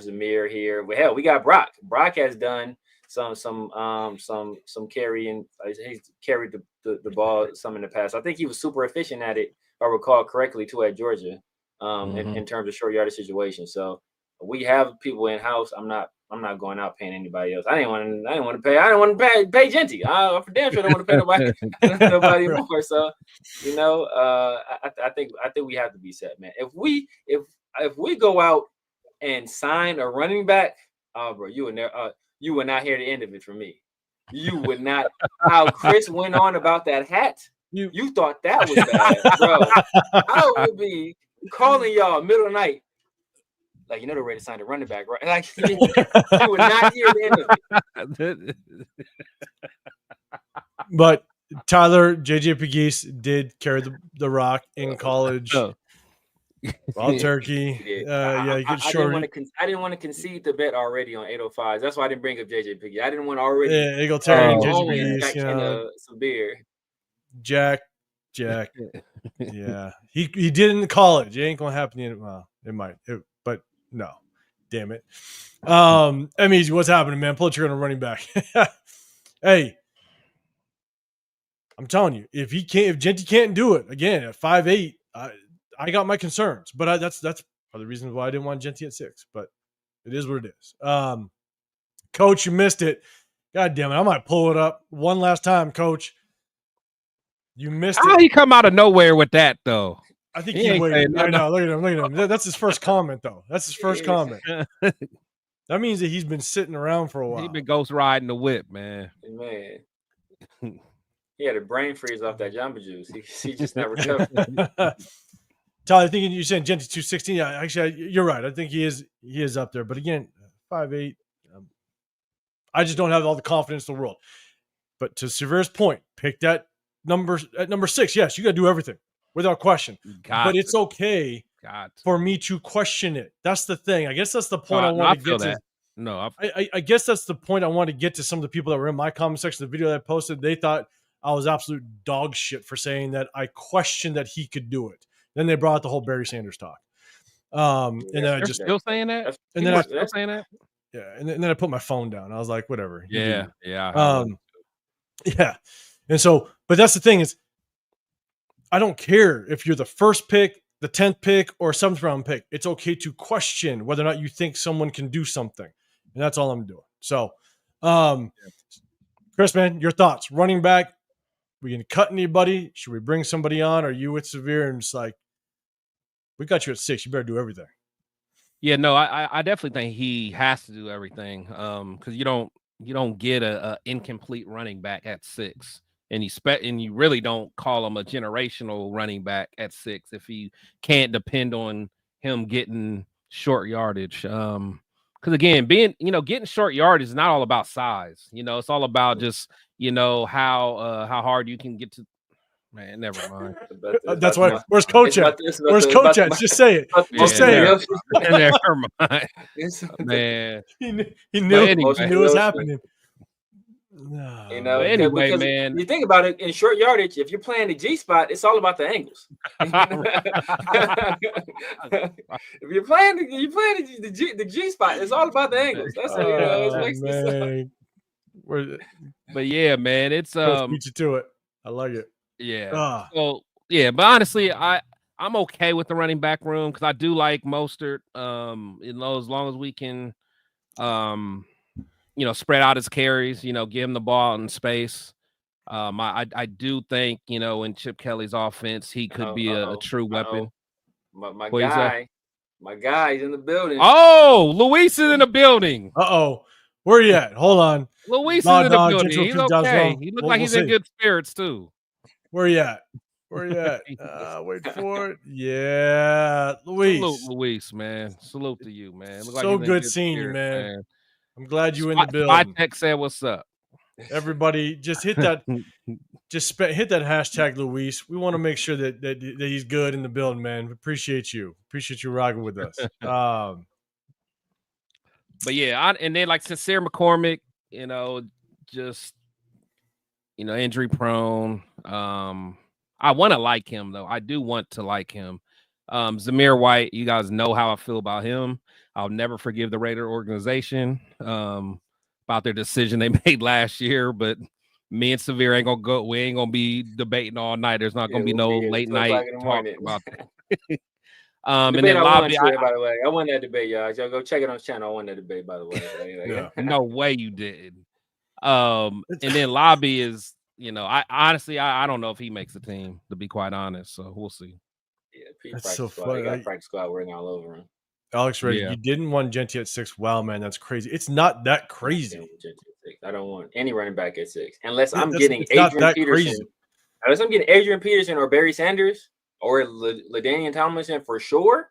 Zamir here. Well, hell, we got Brock. Brock has done some carrying. He's carried the ball some in the past. I think he was super efficient at it, if I recall correctly, too, at Georgia. In terms of short yardage situations. So we have people in house. I'm not going out paying anybody else. I didn't want to pay Genty. I for damn sure don't want to pay nobody more. So, you know, I think we have to be set, man. If we go out and sign a running back, bro, you would not hear the end of it from me. You would not. How Chris went on about that hat. You thought that was bad, bro. I would be calling y'all middle of the night, like, you know, they're ready to sign a running back, right? Like, you would not hear the end of it. But Tyler, JJ Pegues did carry the rock in college. Wild turkey. He didn't want to concede the bet already on 805. That's why I didn't bring up JJ Pegues. I didn't want to already. Yeah, Eagle Terry and JJ Pegues. You know, some beer. Jack. Yeah, he did in college. It ain't gonna happen in well, it might, but no, damn it. Easy, what's happening, man? Pull the trigger on a running back. Hey, I'm telling you, if Genty can't do it again at 5'8", I got my concerns. But that's part of the reason why I didn't want Genty at 6. But it is what it is. Coach, you missed it. God damn it! I might pull it up one last time, Coach. You missed it. How he come out of nowhere with that, though? I think he waited. I know. Look at him. That's his first comment, though. That's his first comment. That means that he's been sitting around for a while. He's been ghost riding the whip, man. Man, he had a brain freeze off that Jamba Juice. He just never recovered. Tyler, I think you said Genty 216. Yeah, actually, you're right. I think he is up there. But again, 5'8". I just don't have all the confidence in the world. But to Severe's point, pick that number at number 6. Yes, you got to do everything without question. But it's okay for me to question it. That's the thing. I guess that's the point I want to get to. No, I guess that's the point I want to get to some of the people that were in my comment section of the video that I posted. They thought I was absolute dog shit for saying that I questioned that he could do it. Then they brought the whole Barry Sanders talk. And then I just still saying that. And then still saying that. Yeah, and then I put my phone down. I was like, whatever. Yeah. Yeah. And so, but that's the thing is, I don't care if you're the first pick, the 10th pick, or 7th round pick. It's okay to question whether or not you think someone can do something. And that's all I'm doing. So, Chris, man, your thoughts. Running back, we can cut anybody? Should we bring somebody on? Are you with Severe? And it's like, we got you at 6. You better do everything. Yeah, no, I definitely think he has to do everything. Because you don't get a incomplete running back at 6. And you really don't call him a generational running back at 6 if you can't depend on him getting short yardage. Because again, getting short yardage is not all about size. It's all about just how hard you can get to. Man, never mind. That's why. Where's Coach at? Where's Coach at? Just say it. Just say it. Never mind. Man, he knew. Anyway, he knew it was happening. No. Anyway, man. You think about it in short yardage. If you're playing the G spot, it's all about the angles. If you're playing the G spot, it's all about the angles. That's how it makes sense. But yeah, man, it's beat you to it. I like it. Yeah. So yeah, but honestly, I'm okay with the running back room because I do like Mostert. As long as we can, spread out his carries, give him the ball in space. I do think, in Chip Kelly's offense, he could be a true weapon. My guy's in the building. Oh, Luis is in the building. Where you at? Hold on. Luis is in the building. He's okay. He looks like he's in good spirits too. Where you at? Wait for it. Yeah, Luis. Salute, Luis, man. Salute to you, man. So good seeing you, man. I'm glad you in the building. My tech said, "What's up?" Everybody, just hit that. Hit that hashtag, Luis. We want to make sure that he's good in the building, man. Appreciate you. Appreciate you rocking with us. But yeah, and then like Sincere McCormick, just injury prone. I want to like him though. I do want to like him. Zamir White, you guys know how I feel about him. I'll never forgive the Raider organization about their decision they made last year, but me and Severe ain't gonna go. We ain't gonna be debating all night. There's not gonna be no late night talk about that. And then Lobby, by the way, I won that debate, y'all. Y'all go check it on his channel. I won that debate, by the way. No way you did. And then Lobby is, I honestly don't know if he makes the team, to be quite honest. So we'll see. Yeah, that's so funny. Got practice squad working all over him. Alex Ray, you didn't want Genty at 6. Wow, man, that's crazy. It's not that crazy. I don't want any running back at 6 unless I'm getting Adrian Peterson. Unless I'm getting Adrian Peterson or Barry Sanders or LaDainian Tomlinson for sure.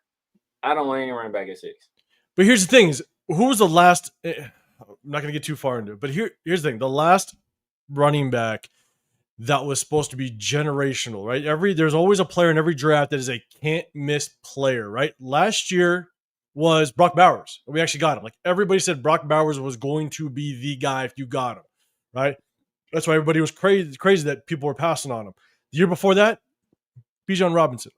I don't want any running back at 6. But here's the thing: who was the last? I'm not going to get too far into it, but here's the thing: the last running back that was supposed to be generational, right? There's always a player in every draft that is a can't miss player, right? Last year was Brock Bowers. We actually got him. Like everybody said, Brock Bowers was going to be the guy if you got him, right? That's why everybody was crazy that people were passing on him. The year before that, Bijan Robinson.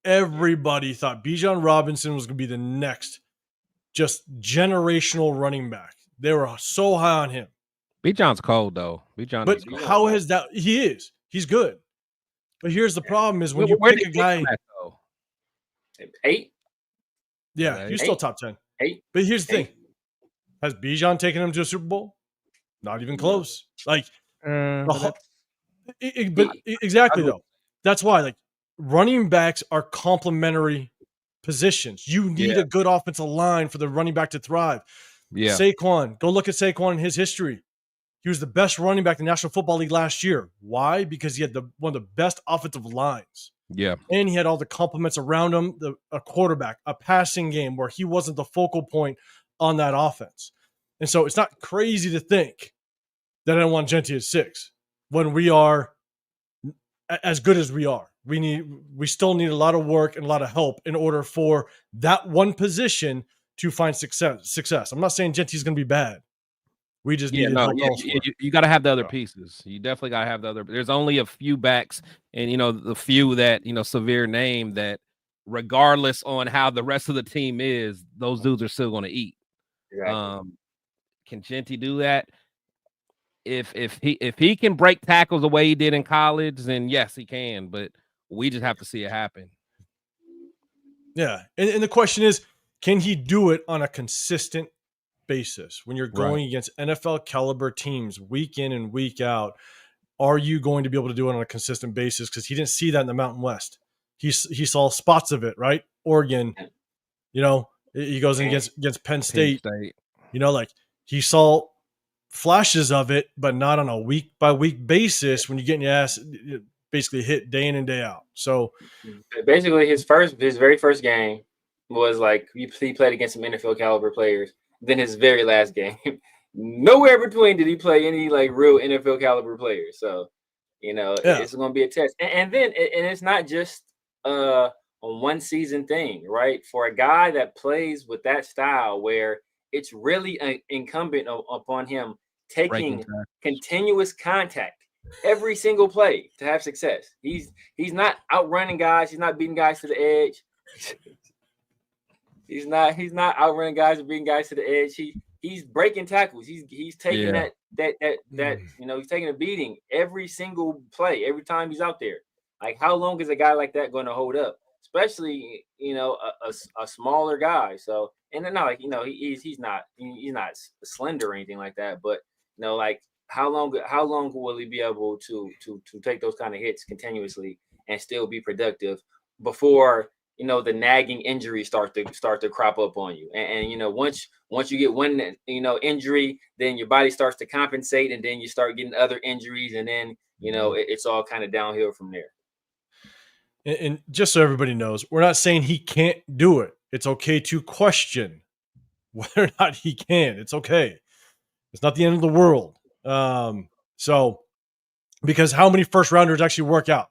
Everybody thought Bijan Robinson was going to be the next just generational running back. They were so high on him. Bijan's cold though. But how has that? He is. He's good. But here's the problem: is when you pick a guy. 8. Yeah, he's still top 10. 8. But here's the thing: has Bijan taken him to a Super Bowl? Not even close. Like, exactly though. That's why, like, running backs are complementary positions. You need a good offensive line for the running back to thrive. Yeah. Saquon, go look at Saquon and his history. He was the best running back in the National Football League last year. Why? Because he had one of the best offensive lines. Yeah. And he had all the complements around him, a quarterback, a passing game where he wasn't the focal point on that offense. And so it's not crazy to think that I don't want Genty at 6 when we are as good as we are. We still need a lot of work and a lot of help in order for that one position to find success. I'm not saying Genty's going to be bad. We just need help elsewhere. You got to have the other pieces. You definitely got to have the other. There's only a few backs, and the few that Severe named that, regardless on how the rest of the team is, those dudes are still going to eat. Exactly. Can Genty do that? If he can break tackles the way he did in college, then yes, he can. But we just have to see it happen. Yeah, and the question is, can he do it on a consistent basis when you're going against NFL caliber teams week in and week out? Are you going to be able to do it on a consistent basis? Because he didn't see that in the Mountain West. He saw spots of it, right? Oregon, he goes in against Penn State. Like he saw flashes of it, but not on a week by week basis when you're getting your ass basically hit day in and day out. So basically his very first game was like he played against some NFL caliber players. Then his very last game, nowhere between did he play any like real NFL caliber players. So, it's going to be a test. And then it's not just a one season thing, right? For a guy that plays with that style where it's really incumbent upon him taking continuous contact every single play to have success. He's not outrunning guys. He's not beating guys to the edge. He's not outrunning guys and beating guys to the edge. He's breaking tackles. He's taking that he's taking a beating every single play, every time he's out there. Like, how long is a guy like that going to hold up? Especially, a smaller guy. So, and then not like, he's not slender or anything like that, but like how long will he be able to take those kind of hits continuously and still be productive before the nagging injuries start to crop up on you, and once you get one injury, then your body starts to compensate, and then you start getting other injuries, and then it's all kind of downhill from there. And just so everybody knows, we're not saying he can't do it. It's okay to question whether or not he can. It's okay. It's not the end of the world. So because how many first rounders actually work out?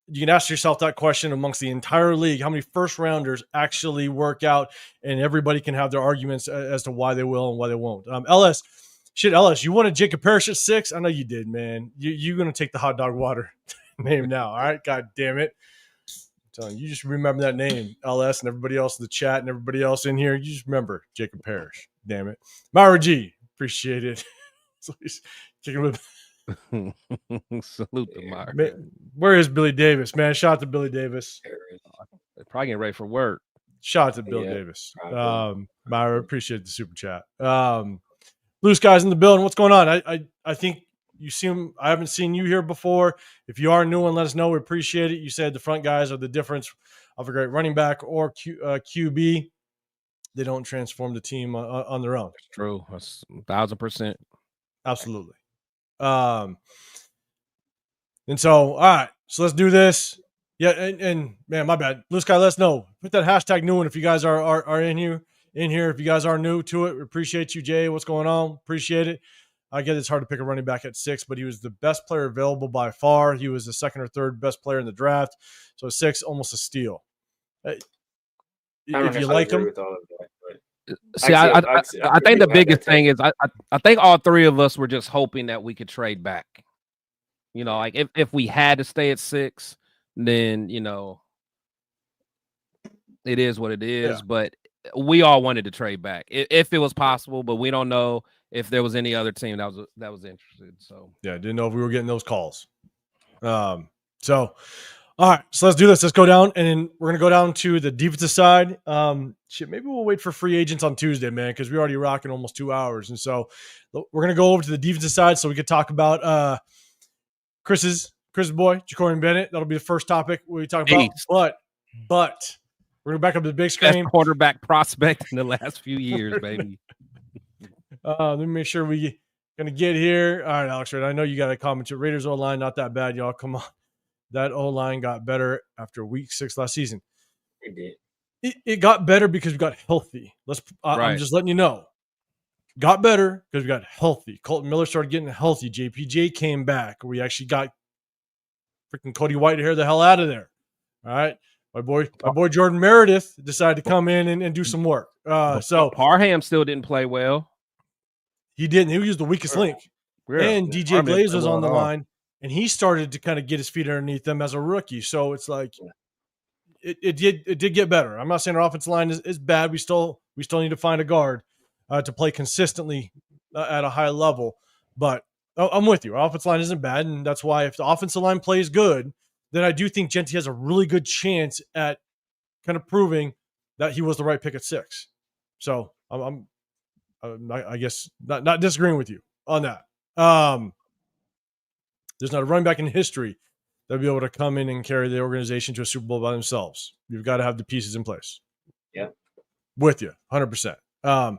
You can ask yourself that question amongst the entire league. How many first rounders actually work out? And everybody can have their arguments as to why they will and why they won't. LS, you wanted Jacob Parrish at 6? I know you did, man. You're going to take the hot dog water name now. All right. God damn it. I'm telling you, just remember that name, LS, and everybody else in the chat and everybody else in here. You just remember Jacob Parrish. Damn it. Myra G, appreciate it. So he's kicking with Salute to Myra. Where is Billy Davis, man? Shout out to Billy Davis. They're probably getting ready for work. Shout out to Bill Davis. Myra, appreciate the super chat. Blue Skies in the building. What's going on? I think you see him. I haven't seen you here before. If you are a new one, let us know. We appreciate it. You said the front guys are the difference of a great running back or QB. They don't transform the team on their own. That's true. That's 1,000%. Absolutely. And so, all right, so let's do this. Yeah, and man, my bad. Blue Sky, let us know. Put that hashtag new one if you guys are in here. If you guys are new to it, we appreciate you, Jay. What's going on? Appreciate it. I get it's hard to pick a running back at 6, but he was the best player available by far. He was the second or third best player in the draft. So 6, almost a steal. If you like him. See, I think the biggest thing is I think all three of us were just hoping that we could trade back. You know, like if we had to stay at 6, then, you know, it is what it is. Yeah. But we all wanted to trade back if it was possible, but we don't know if there was any other team that was interested. So yeah, didn't know if we were getting those calls. All right, so let's do this. Let's go down, and then we're gonna go down to the defensive side. Maybe we'll wait for free agents on Tuesday, man, because we're already rocking almost 2 hours, and so we're gonna go over to the defensive side so we could talk about Chris's boy, Ja'Cory Bennett. That'll be the first topic we talk about. But we're gonna back up to the big screen. Best quarterback prospect in the last few years, baby. Let me make sure we gonna get here. All right, Alex, I know you got a comment. Raiders O-line not that bad, y'all. Come on. That O-line got better after week 6 last season. It did. It got better because we got healthy. I'm just letting you know. Got better because we got healthy. Colton Miller started getting healthy. JPJ came back. We actually got freaking Cody Whitehair the hell out of there. All right. My boy Jordan Meredith decided to come in and do some work. So Parham still didn't play well. He didn't. He was the weakest link. And DJ Glaze was on the line. And he started to kind of get his feet underneath them as a rookie. So it's like it did get better. I'm not saying our offensive line is bad. We still need to find a guard to play consistently at a high level. But I'm with you. Our offensive line isn't bad, and that's why if the offensive line plays good, then I do think Genty has a really good chance at kind of proving that he was the right pick at 6. So I guess not disagreeing with you on that. There's not a running back in history that'll be able to come in and carry the organization to a Super Bowl by themselves. You've got to have the pieces in place. Yeah. With you, 100%. All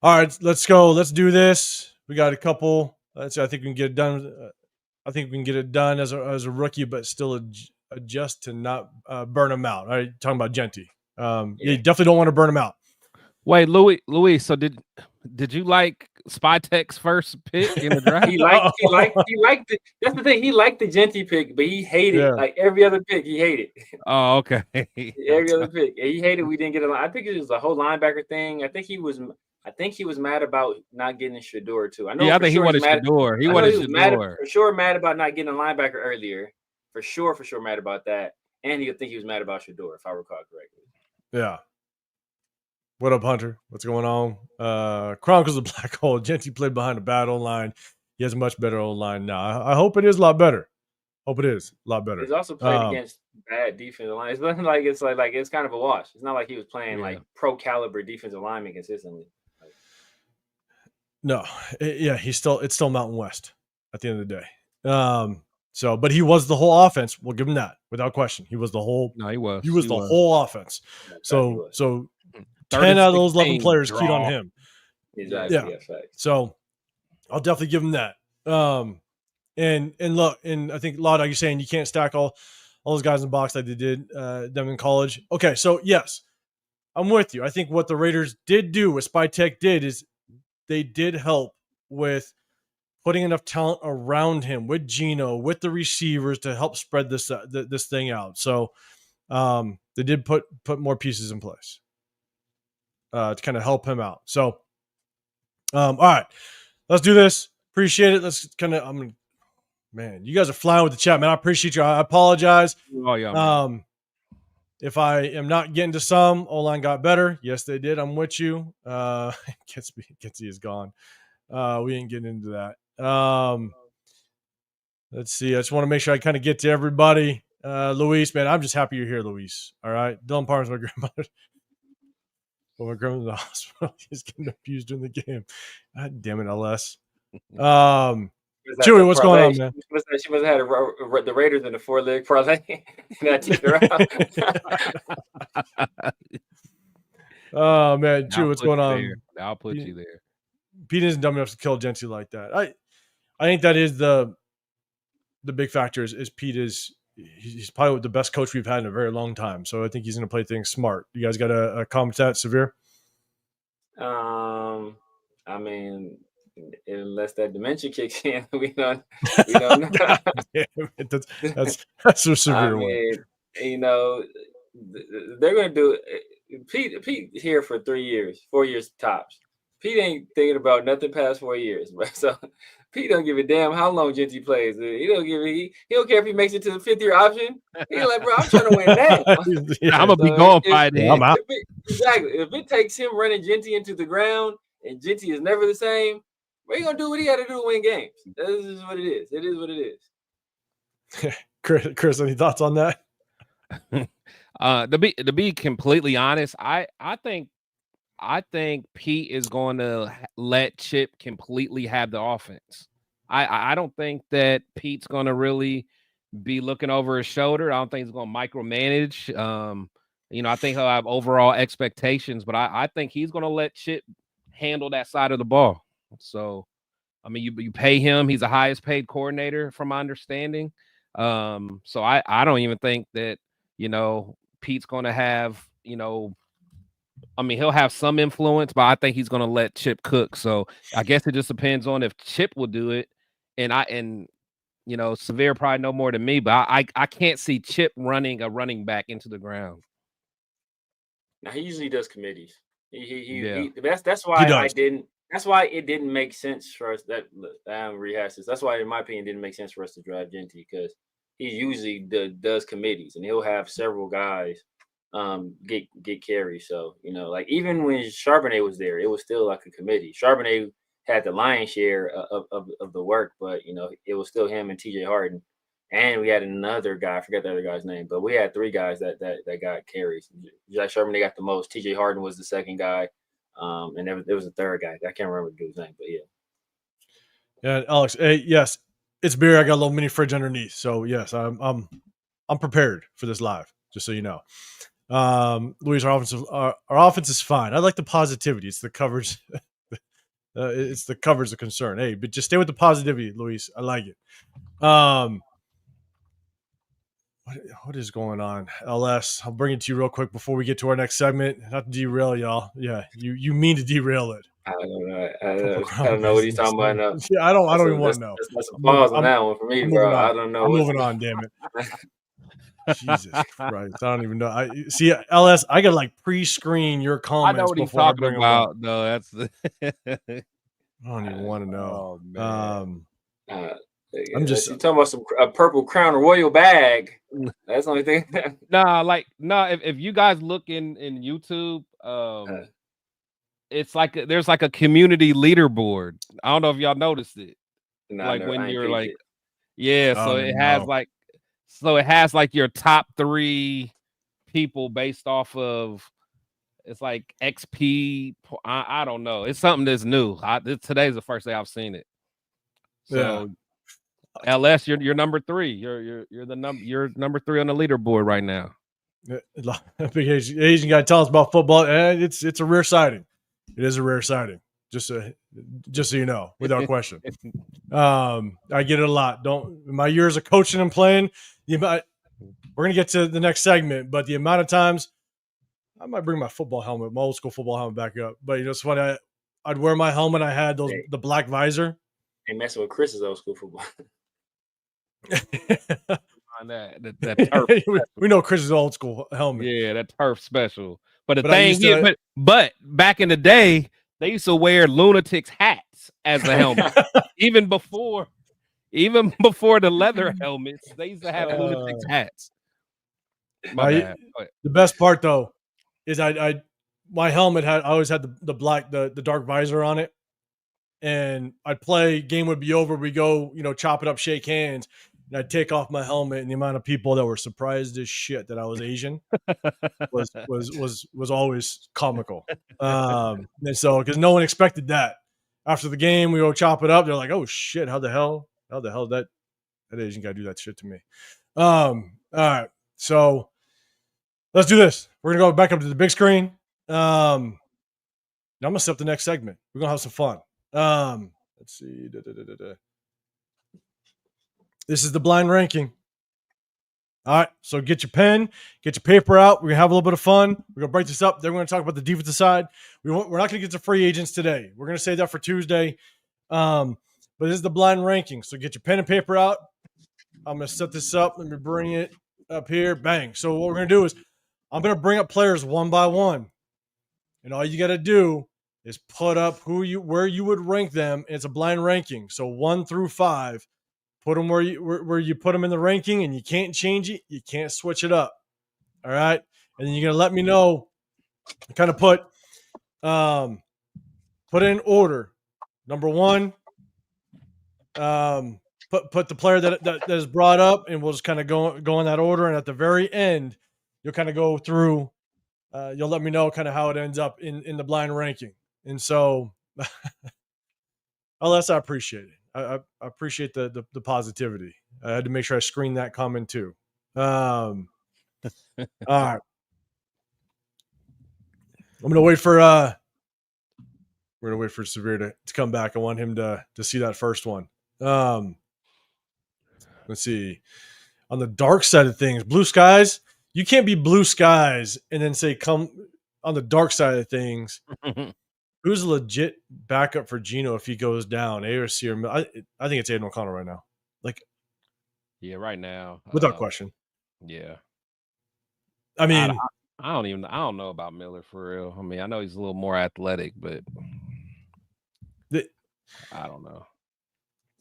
right, let's go. Let's do this. We got a couple. I think we can get it done. I think we can get it done as a rookie, but still adjust to not burn him out. All right, talking about Genty. You definitely don't want to burn him out. Wait, Louis. So did you like Spytek's first pick in the draft? he liked it. That's the thing. He liked the Genty pick, but he hated like every other pick. He hated. Oh, okay. Every other pick. He hated we didn't get a line. I think it was the whole linebacker thing. I think he was mad about not getting Shedeur too. I know. Yeah, I think he wanted Shedeur. He wanted Shedeur. Mad about not getting a linebacker earlier. For sure mad about that. And I think he was mad about Shedeur, if I recall correctly. Yeah. What up, Hunter? What's going on? Chronicles of Black Hole. Genty played behind a bad O-line. He has a much better O-line now. I hope it is a lot better. Hope it is a lot better. He's also played against bad defensive line. It's nothing like it's like it's kind of a wash. It's not like he was playing like pro caliber defensive linemen consistently. No, it's still Mountain West at the end of the day. But he was the whole offense. We'll give him that without question. He was the whole. No, he was. He was the whole offense. So 10 out of those 11 players keyed on him. Exactly. Yeah. So I'll definitely give him that. And look, and I think Laud, you're saying you can't stack all those guys in the box like they did them in college. Okay, so yes, I'm with you. I think what the Raiders did do, what Spytek did, is they did help with putting enough talent around him with Geno, with the receivers to help spread this thing out. So they did put more pieces in place to kind of help him out. So all right, let's do this. Appreciate it. Let's kind of man, you guys are flying with the chat, man. I appreciate you. I apologize. Oh yeah. Man. If I am not getting to some, O-line got better. Yes, they did. I'm with you. Kitsy is gone. We ain't getting into that. Let's see. I just want to make sure I kind of get to everybody. Luis, man, I'm just happy you're here, Luis. All right. Dylan Parham's my grandmother. When my grandmother's in the hospital, he's getting abused during the game. God damn it, LS. Chewy, what's going on, man? She must have had the Raiders in the 4-leg parlay. That took her out. Oh man, Chewy, what's going on? I'll put you there. Pete isn't dumb enough to kill Genty like that. I think that is the big factor is Pete he's probably the best coach we've had in a very long time. So I think he's going to play things smart. You guys got a comment to that, Severe? I mean, unless that dementia kicks in, we don't know. that's a severe one. You know, they're going to do Pete here for 3 years, 4 years tops. Pete ain't thinking about nothing past 4 years, bro. So Pete don't give a damn how long Genty plays. He don't care if he makes it to the 5th-year option. He's like, bro, I'm trying to win now. I'm gonna be going by then. I'm out. Exactly. If it takes him running Genty into the ground and Genty is never the same, we're gonna do what he got to do to win games. This is what it is. It is what it is. Chris, any thoughts on that? To be completely honest, I think Pete is going to let Chip completely have the offense. I don't think that Pete's going to really be looking over his shoulder. I don't think he's going to micromanage. I think he'll have overall expectations, but I think he's going to let Chip handle that side of the ball. So, I mean, you pay him. He's the highest paid coordinator from my understanding. So I don't even think that, Pete's going to have, I mean, he'll have some influence, but I think he's going to let Chip cook. So I guess it just depends on if Chip will do it. And Severe probably know more than me, but I can't see Chip running a running back into the ground. Now he usually does committees. That's why that's why it didn't make sense for us rehash this. That's why, in my opinion, it didn't make sense for us to draft Genty, because he usually does committees and he'll have several guys get carries. So like even when Charbonnet was there, it was still like a committee. Charbonnet had the lion's share of the work, but it was still him and TJ Harden, and we had another guy, I forget the other guy's name, but we had 3 guys that got carries. Jack Charbonnet got the most, TJ Harden was the second guy, and there was a third guy, I can't remember the dude's name, but yeah, Alex, hey, yes, it's beer. I got a little mini fridge underneath, so yes, I'm prepared for this live, just so you know. Luis, our offense is fine. I like the positivity. It's the coverage. It's the coverage of concern. Hey, but just stay with the positivity, Luis. I like it. What is going on, LS? I'll bring it to you real quick before we get to our next segment. Not to derail y'all. Yeah, you mean to derail it. I don't know. I don't know what he's talking about now. Yeah, I don't even want to know. That's a pause on that one for me, bro. I don't know. I'm moving on. Damn it. Jesus Christ! I don't even know. I see, LS. I got like pre-screen your comments. I know what he's talking about. No, that's the. I don't even want to know. Oh, man. I'm just talking about a purple Crown Royal bag. That's the only thing. If you guys look in YouTube, it's like there's like a community leaderboard. I don't know if y'all noticed it. So it has like your top 3 people based off of, it's like XP. I don't know. It's something that's new. Today's the first day I've seen it. So LS, you're number 3. You're number 3 on the leaderboard right now. Big Asian guy, tell us about football. It's a rare sighting. It is a rare sighting. Just so you know, without question. I get it a lot. My years of coaching and playing, we're gonna get to the next segment, but the amount of times I might bring my football helmet, my old school football helmet back up. But it's funny. I'd wear my helmet. I had the black visor. Ain't messing with Chris's old school football. On that turf. we know Chris's old school helmet. Yeah, that turf special. But the But I thing used is, to- but back in the day, they used to wear lunatics hats as a helmet. even before the leather helmets, they used to have lunatics hats. My bad. The best part though is my helmet I always had the black the dark visor on it, and I'd play, game would be over, we go, chop it up, shake hands, and I'd take off my helmet, and the amount of people that were surprised as shit that I was Asian was always comical. And so because no one expected that. After the game, we go chop it up. They're like, "Oh shit, how the hell did that Asian guy do that shit to me?" All right, so let's do this. We're gonna go back up to the big screen. Now I'm gonna set up the next segment. We're gonna have some fun. Let's see. This is the blind ranking. All right, so get your pen, get your paper out. We're gonna have a little bit of fun. We're gonna break this up. Then we're gonna talk about the defensive side. We're not gonna get to free agents today. We're gonna save that for Tuesday. But this is the blind ranking. So get your pen and paper out. I'm gonna set this up. Let me bring it up here. Bang. So what we're gonna do is I'm gonna bring up players one by one, and all you gotta do is put up where you would rank them. It's a blind ranking. So 1 through 5. Put them where you put them in the ranking, and you can't change it. You can't switch it up. All right, and then you're gonna let me know. Kind of put it in order. Number 1, put the player that is brought up, and we'll just kind of go in that order. And at the very end, you'll kind of go through. You'll let me know kind of how it ends up in the blind ranking. And so, unless I appreciate it. I appreciate the positivity. I had to make sure I screened that comment too. All right. We're gonna wait for Severe to come back. I want him to see that first one. Let's see. On the dark side of things, blue skies. You can't be blue skies and then say come on the dark side of things. Who's a legit backup for Geno if he goes down? ARC or I think it's Aiden O'Connell right now. Yeah, right now, without question. Yeah, I mean, I don't know about Miller for real. I mean, I know he's a little more athletic, but I don't know.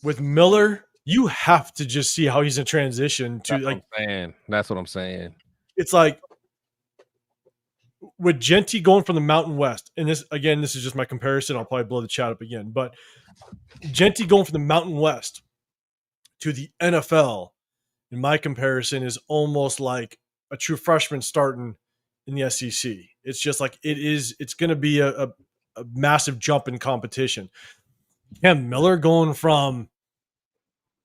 With Miller, you have to just see how he's in transition to That's what I'm saying. It's like with Genty going from the Mountain West, and this is just my comparison. I'll probably blow the chat up again, but Genty going from the Mountain West to the NFL, in my comparison, is almost like a true freshman starting in the SEC. It's just like it's going to be a massive jump in competition. Cam Miller going from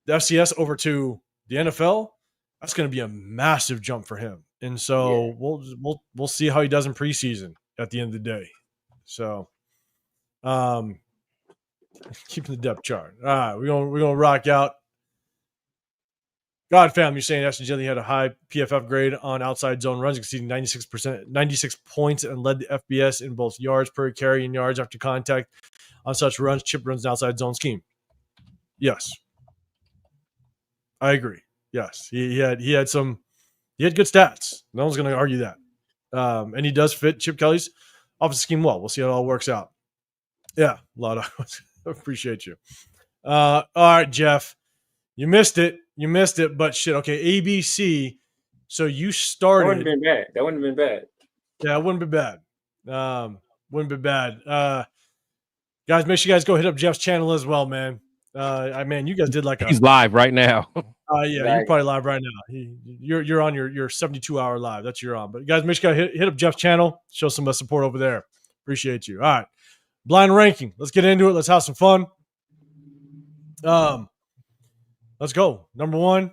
the FCS over to the NFL, that's going to be a massive jump for him. And so we'll see how he does in preseason at the end of the day. So, keeping the depth chart. All right, we're gonna rock out. God fam, you're saying Ashton Jelly had a high PFF grade on outside zone runs, exceeding 96 points, and led the FBS in both yards per carry and yards after contact on such runs. Chip runs an outside zone scheme. Yes, I agree. Yes, he had good stats. No one's going to argue that. And he does fit Chip Kelly's offensive scheme well. We'll see how it all works out. Yeah, a lot of appreciate you. All right, Jeff, you missed it, but shit. Okay, ABC. So you started. That wouldn't have been bad. Yeah, it wouldn't be bad. Wouldn't be bad. Guys, make sure you guys go hit up Jeff's channel as well, man. You guys did he's live right now. Yeah, you're probably live right now. You're on your 72-hour live. That's you're on. But guys, make sure you hit up Jeff's channel. Show some support over there. Appreciate you. All right, blind ranking. Let's get into it. Let's have some fun. Let's go. Number 1,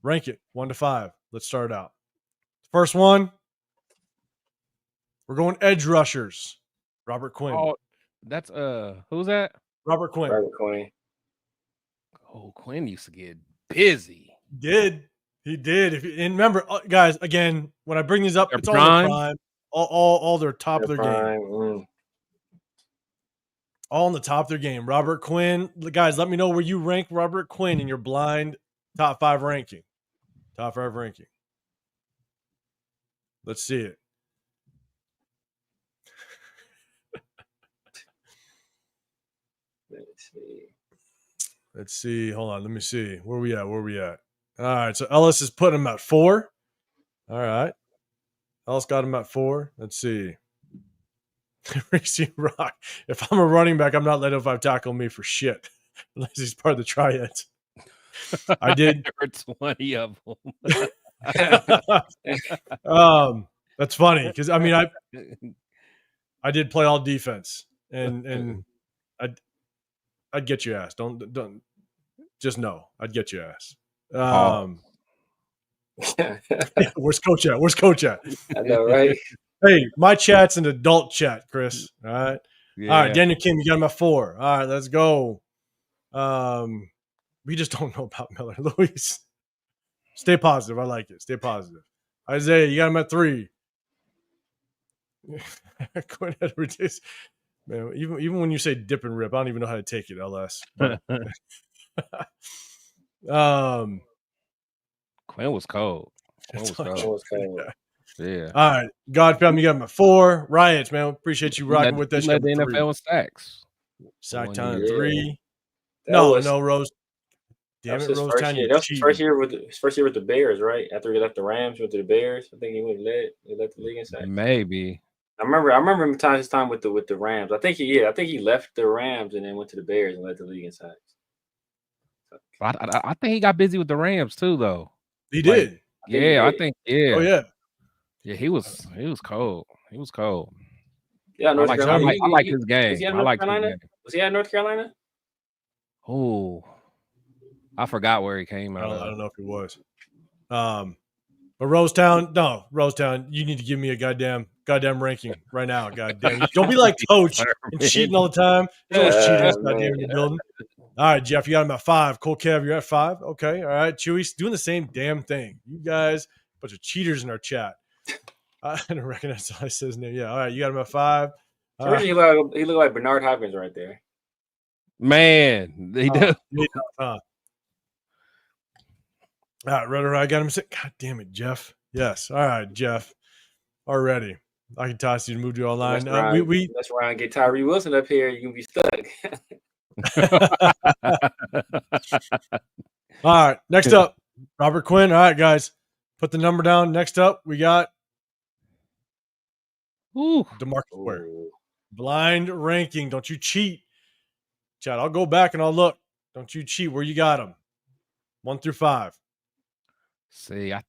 rank it 1 to 5. Let's start out. First one, we're going edge rushers. Robert Quinn. Oh, that's who's that? Robert Quinn. Oh, Quinn used to get busy. He did. And remember, guys, again, when I bring these up, it's all their prime, all their top of their game. all on the top of their game. Robert Quinn, guys, let me know where you rank Robert Quinn in your blind top 5 ranking. Top 5 ranking. Let's see it. Let's see. Hold on. Let me see. Where we at? All right. So Ellis is putting him at 4. All right. Ellis got him at 4. Let's see. Reese Rock. If I'm a running back, I'm not letting 5 tackle me for shit. Unless he's part of the triads. I did. There were 20 of them. That's funny because I mean I did play all defense and I'd get your ass. Don't just know I'd get your ass. Where's Coach at? I know, right? Hey, my chat's an adult chat, Chris. All right. Yeah. All right, Daniel Kim, you got him at 4. All right, let's go. We just don't know about Miller Lewis. Stay positive. I like it. Stay positive. Isaiah, you got him at 3. Quinn Edwards. Man, even when you say dip and rip, I don't even know how to take it, LS. But, Quinn was cold. Yeah. All right. God fam, you got him at 4. Riots, man. Appreciate you rocking with us. The NFL in sacks. Sack time at 3. No, Rose. Damn it, Rose Town. That was his first year with the Bears, right? After he left the Rams, went to the Bears. I think he led the league in sacks. Maybe. I remember his time with the Rams. I think he left the Rams and then went to the Bears and led the league in sacks. I think he got busy with the Rams too, though. He did. Yeah, I think. Yeah. Oh yeah. Yeah, he was cold. He was cold. Yeah, I like his game. Was he at North Carolina? Was he at North Carolina? Oh, I forgot where he came out. I don't know if he was. But Rosetown, you need to give me a goddamn ranking right now. Goddamn, don't be like Coach and cheating all the time. There's always cheaters goddamn in the building. All right, Jeff, you got him at 5. Cool Kev, you're at 5. Okay, all right. Chewy's doing the same damn thing. You guys, bunch of cheaters in our chat. I don't recognize how I said his name. Yeah, all right, you got him at 5. He looked like Bernard Hopkins right there. Man, he does. All right, Rudder, I got him. God damn it, Jeff. Yes. All right, Jeff. Already. I can toss you to move you online. That's why I get Tyree Wilson up here. You can be stuck. All right. Next up, Robert Quinn. All right, guys. Put the number down. Next up, we got DeMarcus Ware. Blind ranking. Don't you cheat. Chad, I'll go back and I'll look. Don't you cheat. Where you got him? 1 through 5. See, I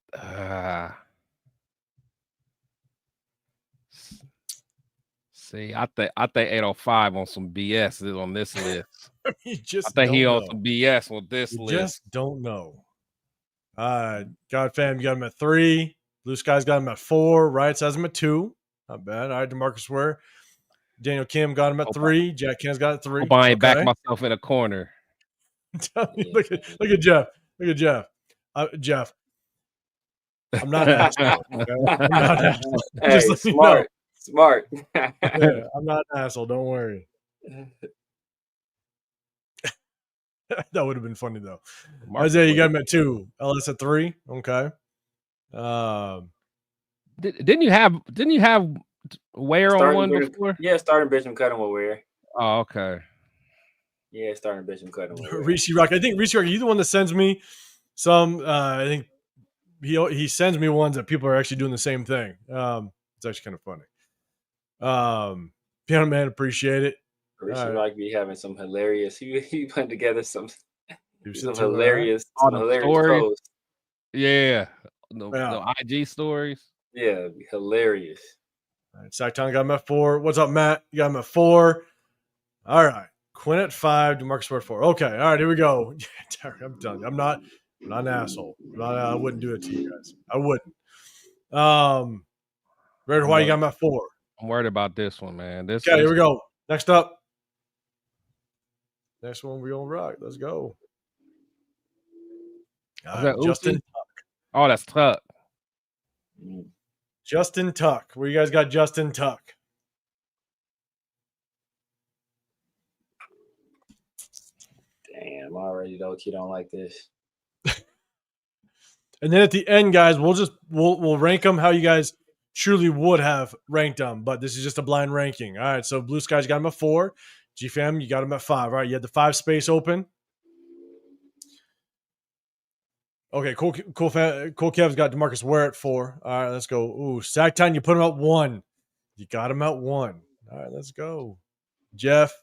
think 805 on some BS is on this list. I think he on some BS on this list. Just don't know. God fam, you got him at 3. Blue Sky's got him at 4. Riots has him at 2. Not bad. All right, DeMarcus Ware. Daniel Kim got him at 3. Jack Ken's got it 3. Hope I ain't back myself in a corner. Look at Jeff. Look at Jeff. Jeff. I'm not an asshole. Okay? I'm not an asshole. Hey, smart. Yeah, I'm not an asshole. Don't worry. That would have been funny though. Isaiah, you got him at 2. Ellis at 3. Okay. Didn't you have Ware on one before? Yeah, starting Benjamin cutting with Ware. Oh, okay. Yeah, starting Benjamin cutting with Ware. Reese Rock. I think Reese Rock, you're the one that sends me some. I think he sends me ones that people are actually doing the same thing. It's actually kind of funny. Piano Man, appreciate it. Reese Rock be having some hilarious. He put together some hilarious posts. Yeah. The IG stories. Yeah, hilarious. All right, Sacktown got him at 4. What's up, Matt? You got him at 4. All right. Quinn at 5. DeMarcus Ware at 4. Okay. All right, here we go. I'm done. I'm not an asshole. I wouldn't do it to you guys. I wouldn't. Red White, you got him at 4. I'm worried about this one, man. Here we go. Next up. Next one we gonna rock. Let's go. Justin Tuck. Oh, that's Tuck. Justin Tuck. Where you guys got Justin Tuck? Damn, I already know you don't like this. And then at the end, guys, we'll rank them how you guys truly would have ranked them. But this is just a blind ranking. All right. So Blue Sky's got him at 4. GFAM, you got him at 5. All right. You had the 5 space open. Okay. Cool Kev's got DeMarcus Ware at 4. All right. Let's go. Ooh, Sacktown, you put him at 1. You got him at 1. All right. Let's go. Jeff,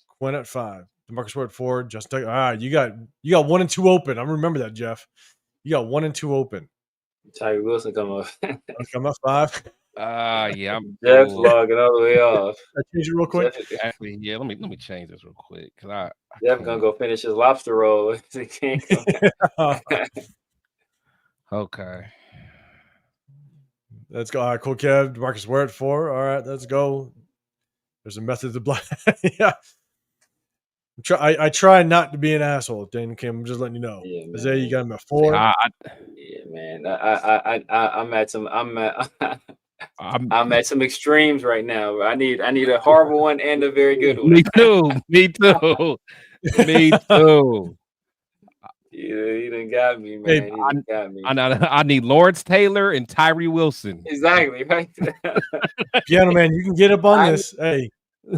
Quinn at 5. DeMarcus Ware at 4. Justin. All right. You got 1 and 2 open. I remember that, Jeff. You got 1 and 2 open. Tyree Wilson come up. Come up 5. Yeah. Jeff's logging all the way off. I change it real quick. Actually, yeah. Let me change this real quick because I Jeff gonna go finish his lobster roll. He can't Okay. Let's go. All right, cool, Kev. DeMarcus Ware at 4. All right, let's go. There's a method to blind. Yeah. I try not to be an asshole, Dan Kim. I'm just letting you know. Yeah, Isaiah, you got him at 4. yeah, man. I'm at some. I'm at some extremes right now. I need a horrible one and a very good one. Me too. Me too. Me too. He done got me, man. He done got me. I need Lawrence Taylor and Tyree Wilson. Exactly, right? Piano Man, you can get up on this. Hey.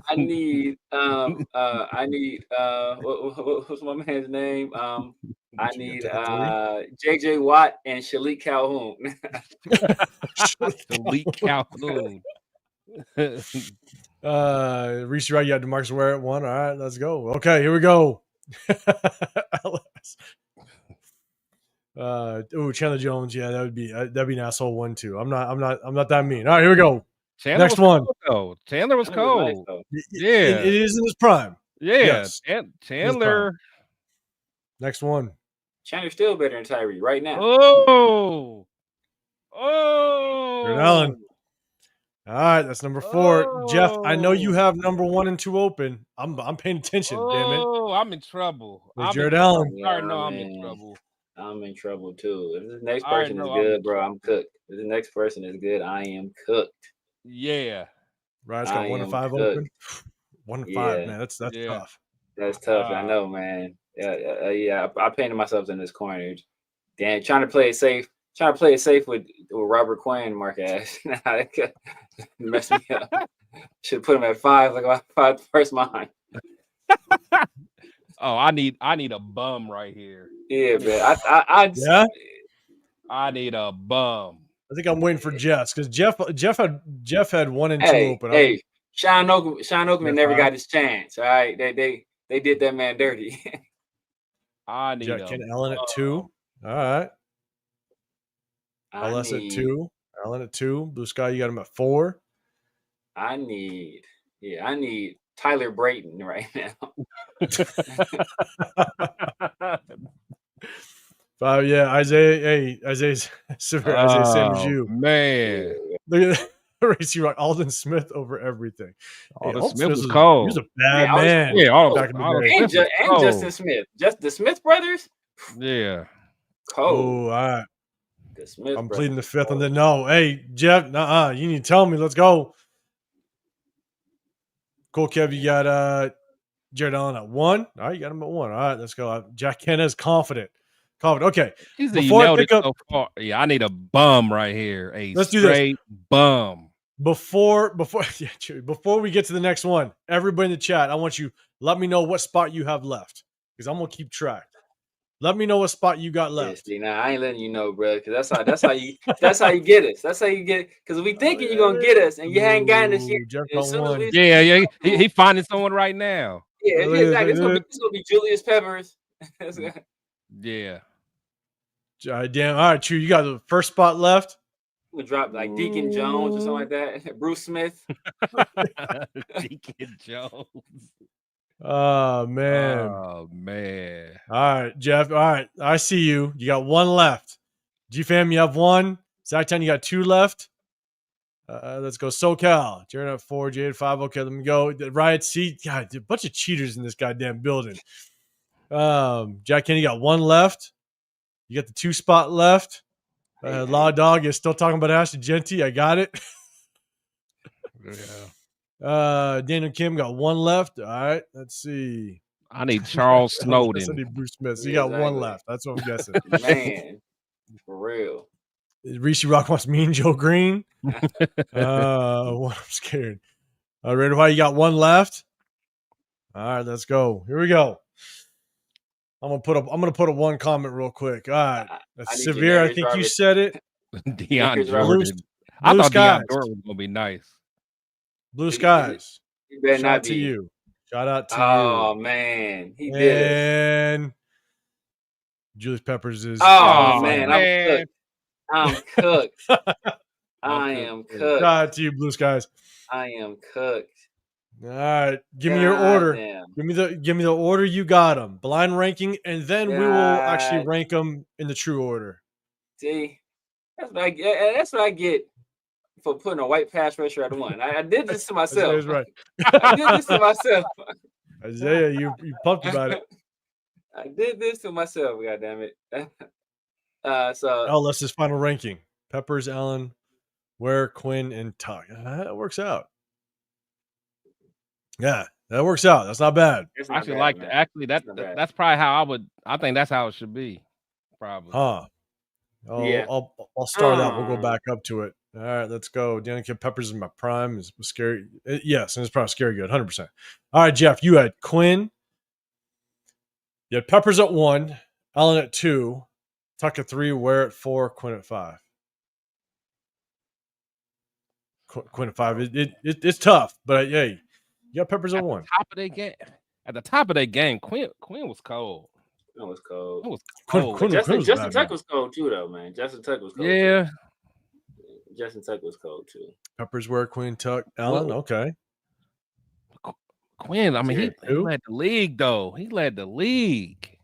I need what's my man's name? I need JJ Watt and Shalik Calhoun. Shalik Calhoun. Reese Wright, you got DeMarcus Ware at 1. All right, let's go. Okay, here we go. Chandler Jones, yeah, that'd be an asshole 1 too. I'm not that mean. All right, here we go. Chandler Next one. Cold, Chandler was cold. Nice, yeah, it is in his prime. Yeah, yes. Chandler. Next one. Chandler's still better than Tyree right now. Oh, Jared Allen. All right, that's number 4. Jeff, I know you have number 1 and 2 open. I'm paying attention. Damn it. Oh, I'm in trouble. Jared Allen. I know I'm in trouble. I'm in trouble too. If the next person is good, bro, I'm cooked. If the next person is good, I am cooked. Yeah. Ryan's got 1 and 5 open. 1 and 5, man. That's tough. That's tough. I know, man. Yeah. I painted myself in this corner. Damn, trying to play it safe with Robert Quinn, Mark ass. Messed me up. Should put him at 5, like my first mind. Oh, I need a bum right here. Yeah, man. I need a bum. I think I'm waiting for Jeff's because Jeff had 1 and 2 open. Hey, Sean Oakman never got his chance. All right, they did that man dirty. I need Ken Allen at 2. All right. LS at 2. Allen at 2. Blue Sky, you got him at 4. I need Tyler Brayton right now. 5, yeah. Isaiah's severe. Isaiah, same as you. Man. Look at that. Racy Rock. Alden Smith over everything. Alden Smith was cold. He was a bad man. Yeah, back in the day. And Justin Smith. Just the Smith brothers? Yeah. Cold. Oh, all right. The Smith I'm pleading the 5th on the no. Hey, Jeff, you need to tell me. Let's go. Cool, Kev. You got Jared Allen at 1. All right, you got him at 1. All right, let's go. Jack Kenna's confident. Okay. Before I pick up, so far. Yeah, I need a bum right here. Let's do this. Bum. Before we get to the next one, everybody in the chat, I want you let me know what spot you have left because I'm gonna keep track. Let me know what spot you got left. Yeah, see, now I ain't letting you know, bro, because that's how you get us. That's how you get. Because we thinking you're gonna get us, and you ain't gotten us yet. He finding someone right now. Yeah, exactly. It's gonna be Julius Peppers. Yeah. Damn. All right, Chew, you got the first spot left. We'll drop like Deacon Jones or something like that. Bruce Smith. Deacon Jones. Oh man. All right, Jeff. All right, I see you. You got 1 left. G-Fam, you have 1. Zach-Tan, you got 2 left. Let's go. SoCal. Jared at 4. Jade at 5. Okay, let me go. Riot C. God, a bunch of cheaters in this goddamn building. Jack Kenny got 1 left. You got the 2 spot left. Law Dog is still talking about Ashley Genty. I got it. Yeah. Daniel Kim got 1 left. All right, let's see. I need Charles I Snowden. need Bruce Smith. So you Yeah, got one exactly. left. That's what I'm guessing. Man, for real. Reese Rock wants Mean Joe Green. I'm scared. Raider White, you got one left. All right, let's go. Here we go. I'm gonna put a one comment real quick. All right, that's need you severe. I Lakers think you Robert. said it. Deion Lakers Jordan. Robert. I Blue thought skies. Deion Jordan was gonna be nice. Blue skies. You better Shout not out to be. you. Shout out to Oh you. man, he did it. And Julius Peppers is. Oh man, man. I'm cooked. I am cooked. Shout out to you, Blue skies. I am cooked. All right, give me your order. Give me the order you got them. Blind ranking, and then we will actually rank them in the true order. See, that's what I get. That's what I get for putting a white pass rusher at one. I did this to myself. Isaiah's right. I did this to myself. Isaiah, you pumped about it. I did this to myself. God damn it. So LS's final ranking: Peppers, Allen, Ware, Quinn, and Tuck. That works out. Yeah, that works out. That's not bad. I actually like that. Actually, that's probably how I would. I think that's how it should be. Probably. Huh. Yeah. I'll start that. We'll go back up to it. All right, let's go. Danica Peppers in my prime is scary. Yes, and it's probably scary good, 100%. All right, Jeff, you had Quinn. You had Peppers at 1, Allen at 2, Tuck at 3, Ware at 4, Quinn at 5. Quinn at 5. It's tough, but hey, you got Peppers at 1. At the top of their game, Quinn was cold. It was cold. It was cold. Justin Tuck was cold too, though, man. Justin Tuck was cold. Yeah. Too. Justin Tuck was cold too. Peppers, Ware, Quinn, Tuck, Allen. Okay. Quinn, I mean, he led the league, though. He led the league.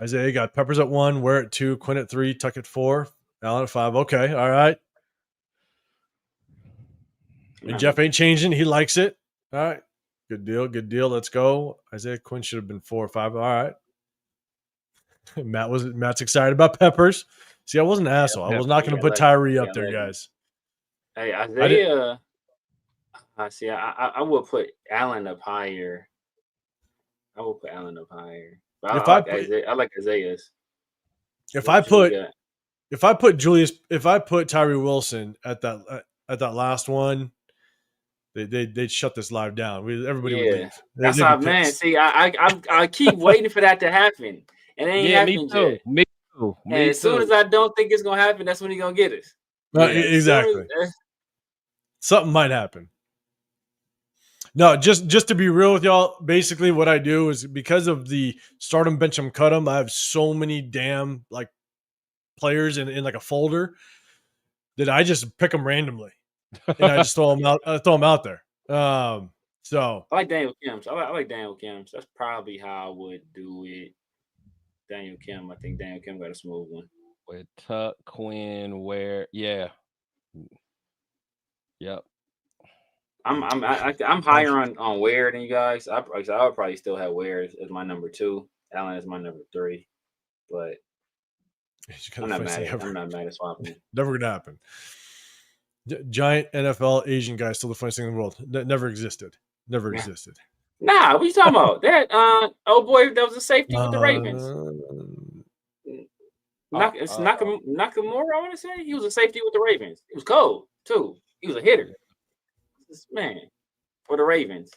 Isaiah got Peppers at 1, Ware at 2, Quinn at 3, Tuck at 4, Allen at 5. Okay. All right. And Jeff ain't changing. He likes it. All right. Good deal. Good deal. Let's go. Isaiah Quinn should have been 4 or 5. All right. Matt's excited about Peppers. See, I wasn't an asshole. I was not going to put Tyree up there, guys. Hey, Isaiah. See, I would put Allen up higher. I will put Allen up higher. But I like Isaiah's. If I put Tyree Wilson at that last one, they'd shut this live down. Everybody would leave. That's how, man. See, I keep waiting for that to happen, and it ain't happening yet. Me too. And as soon as I don't think it's gonna happen, that's when he's gonna get us. Exactly. Something might happen. No, just to be real with y'all, basically what I do is because of the start 'em, bench 'em, cut 'em, I have so many damn like players in like a folder that I just pick them randomly and I just throw them out there. So I like Daniel Kim's. I like Daniel Kim's. That's probably how I would do it. Daniel Kim. I think Daniel Kim got a smooth one. With Tuck, Quinn, Ware, yeah. Yep. I'm higher on Ware than you guys. I would probably still have Ware as my number 2. Allen is my number 3. But I'm not mad at swapping. Never gonna happen. Giant NFL Asian guy, still the funniest thing in the world. Never existed. Never existed. Nah, what are you talking about? That old boy that was a safety with the Ravens. Nakamura, I want to say he was a safety with the Ravens. He was cold too. He was a hitter. This man for the Ravens.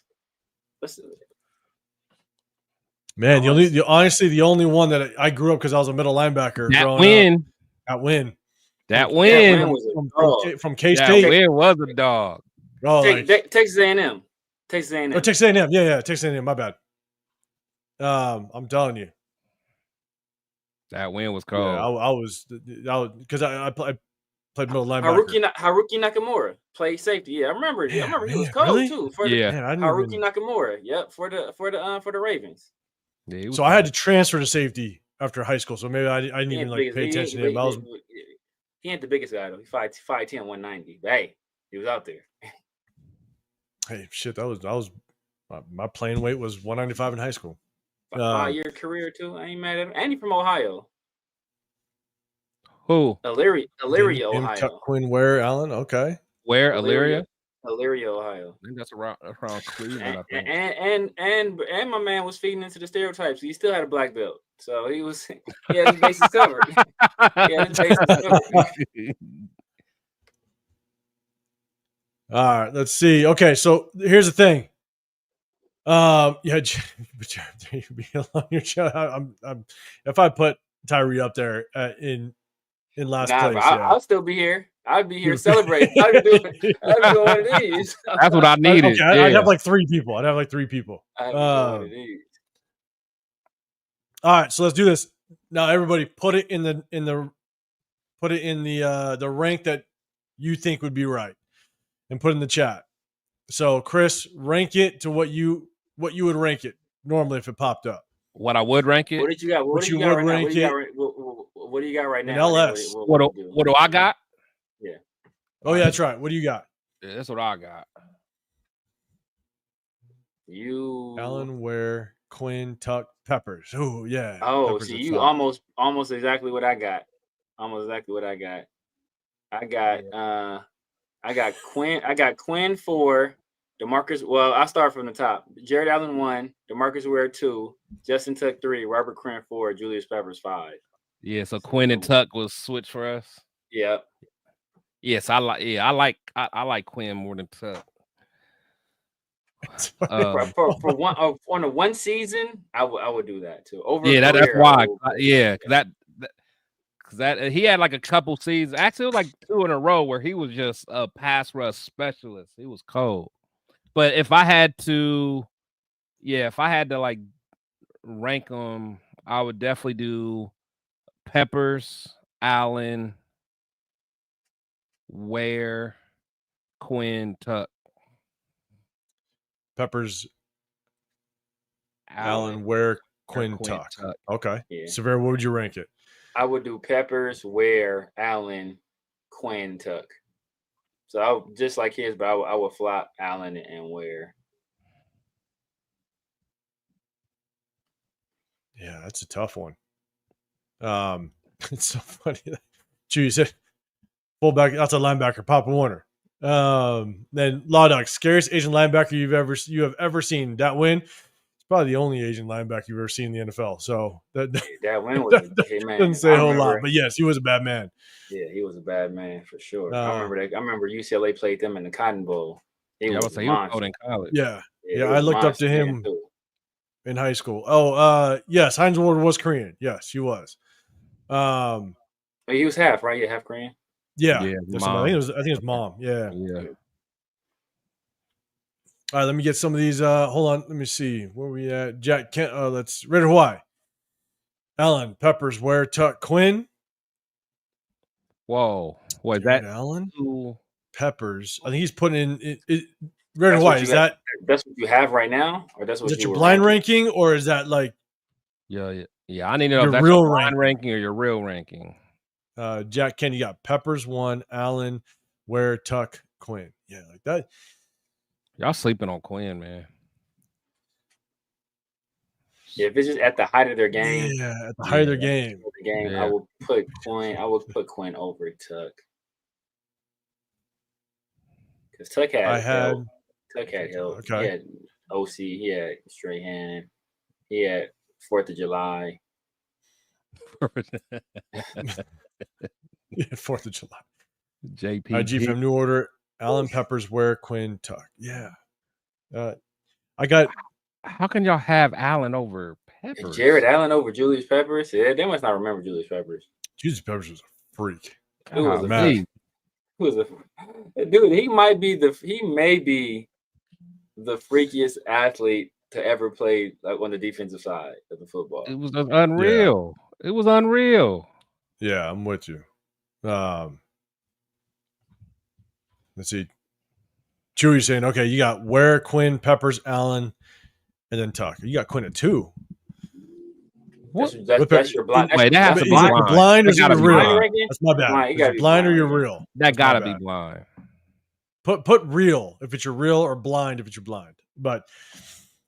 Man, honestly, the only one that I grew up because I was a middle linebacker. That win from K-State. That win was a dog. Texas A&M. Texas A&M. Oh, Texas A&M. Yeah, Texas A&M. My bad. I'm telling you, that win was cold. Yeah, I was because I played middle linebacker. Haruki Nakamura played safety. Yeah, I remember. He was cold too. Haruki Nakamura. Yep, for the Ravens. Yeah, so I had to transfer to safety after high school. So maybe I didn't even pay attention to him. He ain't the biggest guy though. He 5'10", 190. But hey, he was out there. Hey, shit, that was my playing weight was 195 in high school. 5-year career too. I ain't mad at him. And he from Ohio. Who? Elyria, Ohio. Quinn, Ware, Allen. Okay. Where? Elyria? Elyria, Ohio. I think that's around Cleveland, I think. And my man was feeding into the stereotypes. He still had a black belt, so he had his bases covered. He had his bases covered. All right, let's see. Okay, so here's the thing. Yeah, your show. If I put Tyree up there in last place, I'll still be here. I'd be here celebrating. I'd be doing one of these. That's what I needed. Okay, I'd have like 3 people. I'd be doing one of these. All right, so let's do this now. Everybody, put it in the rank that you think would be right, and put in the chat. So, Chris, rank it to what you would rank it normally if it popped up. What I would rank it. What did you got? What do you got right now? What do you got right now? In LS. What do I got? Yeah. Oh yeah, that's right. What do you got? Yeah, that's what I got. Allen, Ware, Quinn, Tuck, Peppers. Oh yeah. Oh, Peppers see, you almost exactly what I got. Almost exactly what I got. I got Quinn. I got Quinn 4. DeMarcus. Well, I'll start from the top. Jared Allen 1. DeMarcus Ware 2. Justin Tuck 3. Robert Quinn 4. Julius Peppers 5. Yeah. So Quinn and Tuck was switch for us. Yep. Yes, I like Quinn more than Tuck. For one season, I would do that too. Over that's why. Because he had like a couple seasons. Actually, it was like 2 in a row where he was just a pass rush specialist. He was cold. But if I had to like rank them, I would definitely do Peppers, Allen, Ware, Quinn, Tuck. Peppers, Allen, Ware, Quinn, Tuck. Okay. Yeah. Severe, what would you rank it? I would do Peppers, Ware, Allen, Quinn, Tuck. So I would, just like his, but I would flop Allen and Ware. Yeah, that's a tough one. It's so funny. Geez, fullback, outside linebacker, Papa Warner. Then Law Dog, scariest Asian linebacker you have ever seen. That win, it's probably the only Asian linebacker you've ever seen in the NFL. So that win was doesn't say a whole lot. But yes, he was a bad man. Yeah, he was a bad man for sure. I remember UCLA played them in the Cotton Bowl. He was in college. Yeah, I looked up to him in high school. Oh, yes, Heinz Ward was Korean. Yes, he was. He was half, right? Yeah, half Korean. Yeah. I think it was mom. Yeah. Yeah. All right, let me get some of these. Hold on, let me see where we at. Jack Kent. Let's Raider Hawaii. Allen, Peppers, Ware, Tuck, Quinn. Whoa, what is that? Allen, Peppers. I think he's putting in Raider Hawaii. Is that's what you have right now, or that's what is that your blind ranking, or is that like? Yeah. I need to know if that's your blind ranking or your real ranking. Jack Ken, you got Peppers 1, Allen, Ware, Tuck, Quinn. Yeah, like that. Y'all sleeping on Quinn, man. Yeah, if it's just at the height of their game. Yeah, at the height of their game. I would put Quinn. I would put Quinn over Tuck. Because Tuck had help. Okay. He had OC. He had straight hand. He had 4th of July. 4th of July. JP. G from New Order. Allen, Peppers, Ware, Quinn, Tuck. Yeah. I got. How can y'all have Allen over Peppers? Jared Allen over Julius Peppers? Yeah, they must not remember Julius Peppers. Julius Peppers was a freak. Dude, he may be the freakiest athlete to ever play like on the defensive side of the football. It was unreal. Yeah. It was unreal. Yeah, I'm with you. Let's see. Chewy's saying, okay, you got Ware, Quinn, Peppers, Allen, and then Tuck. You got Quinn at 2. That's your blind. Wait, that has to be blind or is it real? That's my bad. Is it blind or you're real? That gotta be blind. Put real if it's your real, or blind if it's your blind. But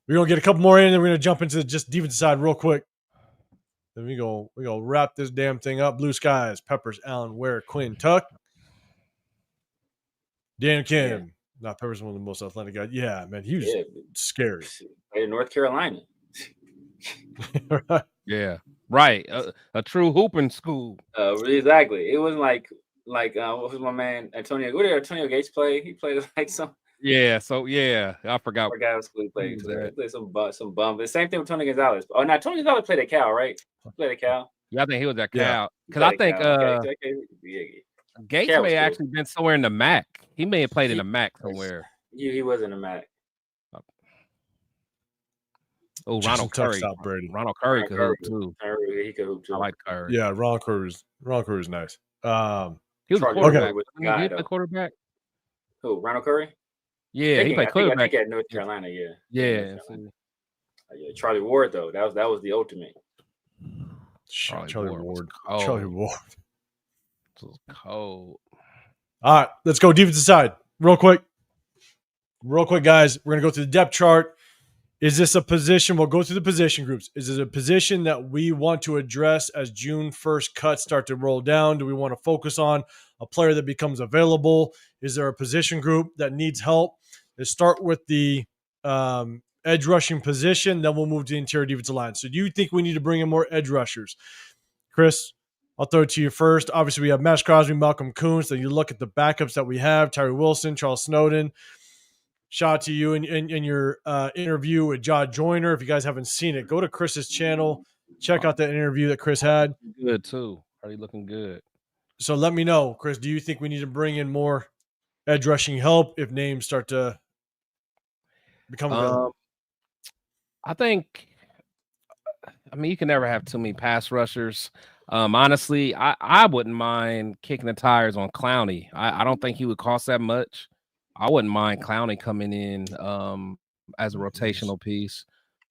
we're gonna get a couple more in, and then we're gonna jump into just defensive side real quick. Then we go wrap this damn thing up. Blue skies, Peppers, Allen, Ware, Quinn, Tuck. Dan Kim, Not Peppers, one of the most athletic guys. Yeah, man, he was scary. Played in North Carolina. Yeah, right. A true hooping school. Exactly. It wasn't like what was my man Antonio? Where did Antonio Gates play? He played like some. Yeah. So yeah, I forgot. Our guy was school he played. was He that? played some bum. The same thing with Tony Gonzalez. Oh, now Tony Gonzalez played at Cal, right? He played at Cal. Yeah, I think he was at Yeah. Cal. Because I think Gates Cal may was cool. actually been somewhere in the MAC. He may have played in the MAC somewhere. He was in the MAC. Oh, Just Ronald Curry. Stop Brady. Ronald Curry could hoop too. He could hoop too. I like Curry. Yeah, Ronald Curry was nice. He was a Charlie quarterback. with the He guy, played quarterback. Who? Ronald Curry? Yeah, he played quarterback. I think at North Carolina. Yeah. Yeah. Yeah, Charlie Ward though. That was the ultimate. Charlie Ward. Cold. Charlie Ward. It was cold. All right, let's go defensive side. Real quick, guys. We're gonna go through the depth chart. Is this a position? We'll go through the position groups. Is it a position that we want to address as June 1st cuts start to roll down? Do we want to focus on a player that becomes available? Is there a position group that needs help? Let's start with the edge rushing position. Then we'll move to the interior defensive line. So do you think we need to bring in more edge rushers? Chris, I'll throw it to you first. Obviously, we have Max Crosby, Malcolm Kuntz. Then you look at the backups that we have, Tyree Wilson, Charles Snowden. Shout out to you in your interview with John Joyner. If you guys haven't seen it, go to Chris's channel. Check out that interview that Chris had. Good, too. Are you looking good? So let me know, Chris, do you think we need to bring in more edge rushing help if names start to become available? I think, you can never have too many pass rushers. Honestly, I wouldn't mind kicking the tires on Clowney. I don't think he would cost that much. I wouldn't mind Clowney coming in as a rotational piece.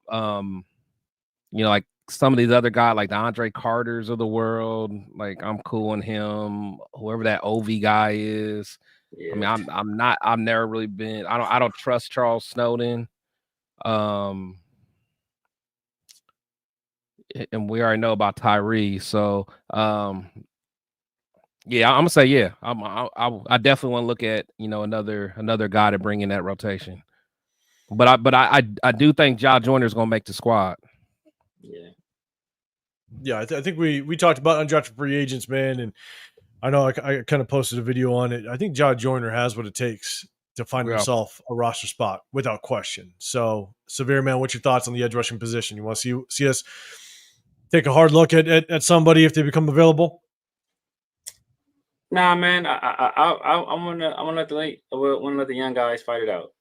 Like some of these other guys, like the Andre Carters of the world, like I'm cool on him. Whoever that OV guy is. Yeah. I've never really been. I don't trust Charles Snowden. And we already know about Tyree, so yeah, I'm gonna say yeah. I definitely want to look at another guy to bring in that rotation. But I do think Ja Joyner is gonna make the squad. Yeah. I think we talked about undrafted free agents, man, and I know I kind of posted a video on it. I think Ja Joyner has what it takes to find himself a roster spot without question. So, Severe, man, what's your thoughts on the edge rushing position? You want to see us take a hard look at somebody if they become available? Nah, man. I want to let the young guys fight it out.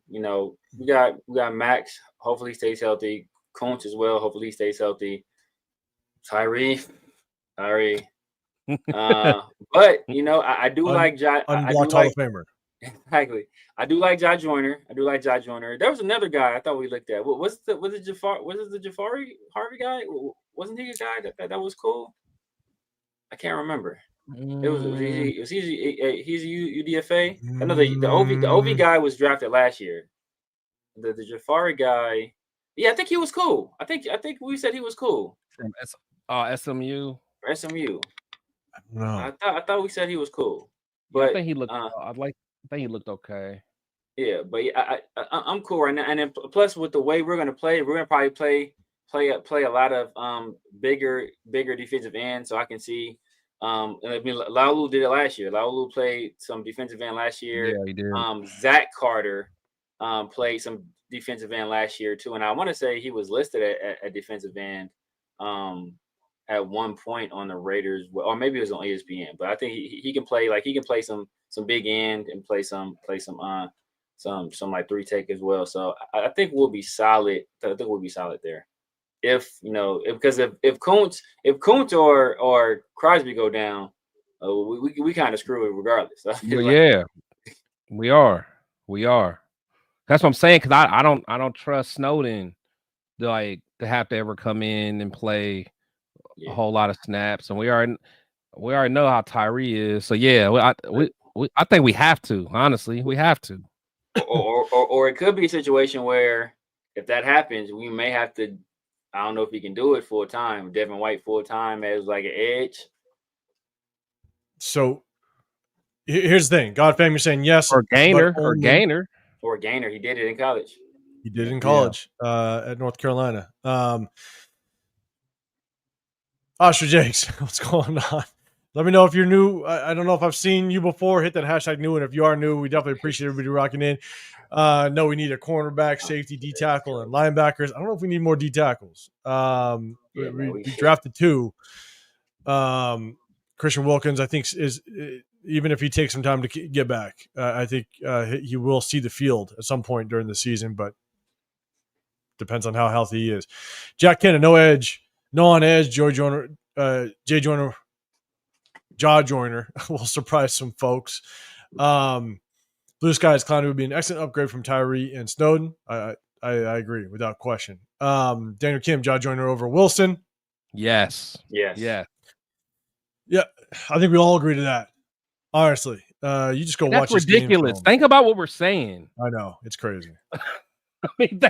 We got Max. Hopefully, he stays healthy. Kuntz as well. Hopefully, he stays healthy. Tyree. But I do like Ja. Unblocked Hall of Famer. Exactly. I do like Ja Joyner. There was another guy I thought we looked at. Was it the Jafari Harvey guy? Wasn't he a guy that was cool? I can't remember. It was he's UDFA. I know the OV guy was drafted last year. The Jafari guy, yeah, I think he was cool. I think we said he was cool. From SMU. SMU. No, I thought we said he was cool. But I think he looked. I think he looked okay. Yeah, but I'm cool right now. And then plus with the way we're gonna play, we're gonna probably play a lot of bigger defensive ends. So I can see. Laulu did it last year. Laulu played some defensive end last year. Yeah, he did. Zach Carter played some defensive end last year too, and I want to say he was listed at defensive end at one point on the Raiders, or maybe it was on ESPN. But I think he can play some big end and play some like 3-tech as well. So I think we'll be solid. I think we'll be solid there. If Kuntz or Crosby go down, we kind of screw it regardless. Yeah, we are. That's what I'm saying, because I don't trust Snowden to have to ever come in and play a whole lot of snaps, and we already know how Tyree is. So yeah, I think we have to. Honestly, we have to. or it could be a situation where if that happens, we may have to. I don't know if he can do it full time. Devin White full time as like an edge. So Here's the thing. God fam, you're saying yes. Or Gainer. but Or only- Gainer. Or Gainer. He did it in college. He did it in college at North Carolina. Osher Jakes, what's going on? Let me know if you're new. I don't know if I've seen you before. Hit that hashtag new. And if you are new, we definitely appreciate everybody rocking in. No, we need a cornerback, safety, D tackle, and linebackers. I don't know if we need more D tackles. We drafted 2. Christian Wilkins, I think, is even if he takes some time to get back, I think he will see the field at some point during the season, but depends on how healthy he is. Jack Kenna, no edge, no on edge. Jay Joyner, Jaw Joyner will surprise some folks. Blue Skies Clowney would be an excellent upgrade from Tyree and Snowden. I agree without question. Daniel Kim, Jaw Joyner over Wilson. Yes. Yes. Yeah, I think we all agree to that. Honestly, you just go watch. That's ridiculous. Think about what we're saying. I know, it's crazy. I mean,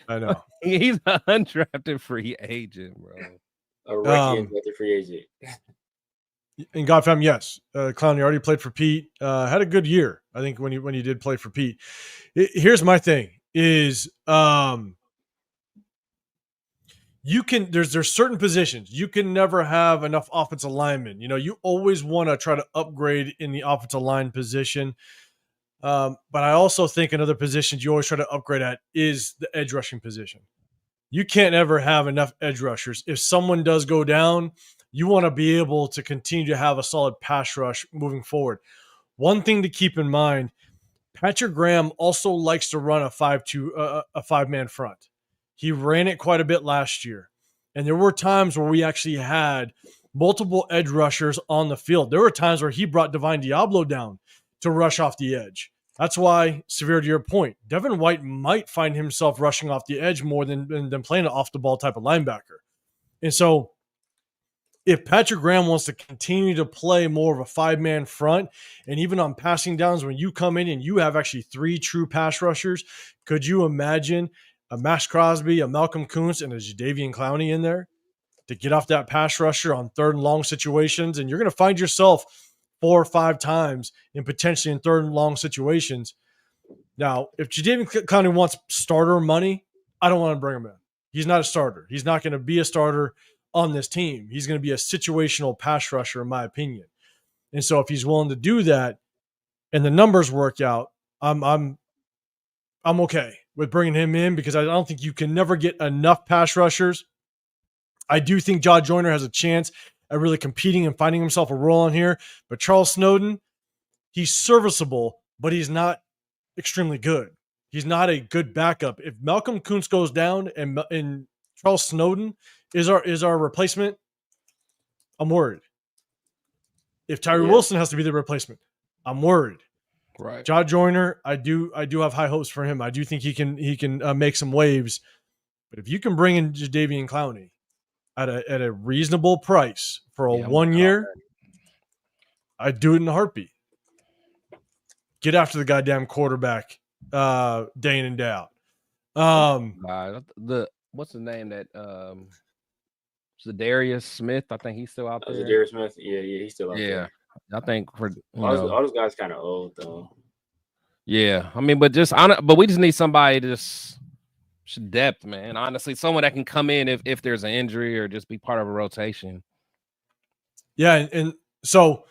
I know. He's an undrafted free agent, bro. A rookie undrafted free agent. And Godfam, yes, Clowney already played for Pete. Had a good year, I think, when he did play for Pete. Here's my thing: is you can there's certain positions you can never have enough offensive linemen. You always want to try to upgrade in the offensive line position. But I also think another position you always try to upgrade at is the edge rushing position. You can't ever have enough edge rushers. If someone does go down, you want to be able to continue to have a solid pass rush moving forward. One thing to keep in mind, Patrick Graham also likes to run a 5-man front. He ran it quite a bit last year. And there were times where we actually had multiple edge rushers on the field. There were times where he brought Divine Diablo down to rush off the edge. That's why, severe to your point, Devin White might find himself rushing off the edge more than playing an off-the-ball type of linebacker. And so if Patrick Graham wants to continue to play more of a 5-man front, and even on passing downs, when you come in and you have actually 3 true pass rushers, could you imagine a Max Crosby, a Malcolm Kuntz, and a Jadeveon Clowney in there to get off that pass rusher on 3rd and long situations? And you're going to find yourself 4 or 5 times in potentially in 3rd and long situations. Now, if Jadeveon Clowney wants starter money, I don't want to bring him in. He's not a starter. He's not going to be a starter on this team. He's going to be a situational pass rusher, in my opinion. And so if he's willing to do that and the numbers work out, I'm okay with bringing him in, because I don't think you can never get enough pass rushers. I do think Jaw Joyner has a chance at really competing and finding himself a role in here. But Charles Snowden, he's serviceable, but he's not extremely good. He's not a good backup. If Malcolm Kuntz goes down and Charles Snowden is our replacement, I'm worried. If Tyree Wilson has to be the replacement, I'm worried. Right. Jaw Joyner, I do have high hopes for him. I do think he can make some waves. But if you can bring in Jadeveon Clowney at a reasonable price for a 1 year, I'd do it in a heartbeat. Get after the goddamn quarterback day in and day out. What's the name that Zadarius Smith? I think he's still out there. Zadarius Smith, yeah, he's still out there. I think for all those guys kind of old though. Yeah, I mean, but we just need somebody to just depth, man. Honestly, someone that can come in if there's an injury or just be part of a rotation. Yeah, and so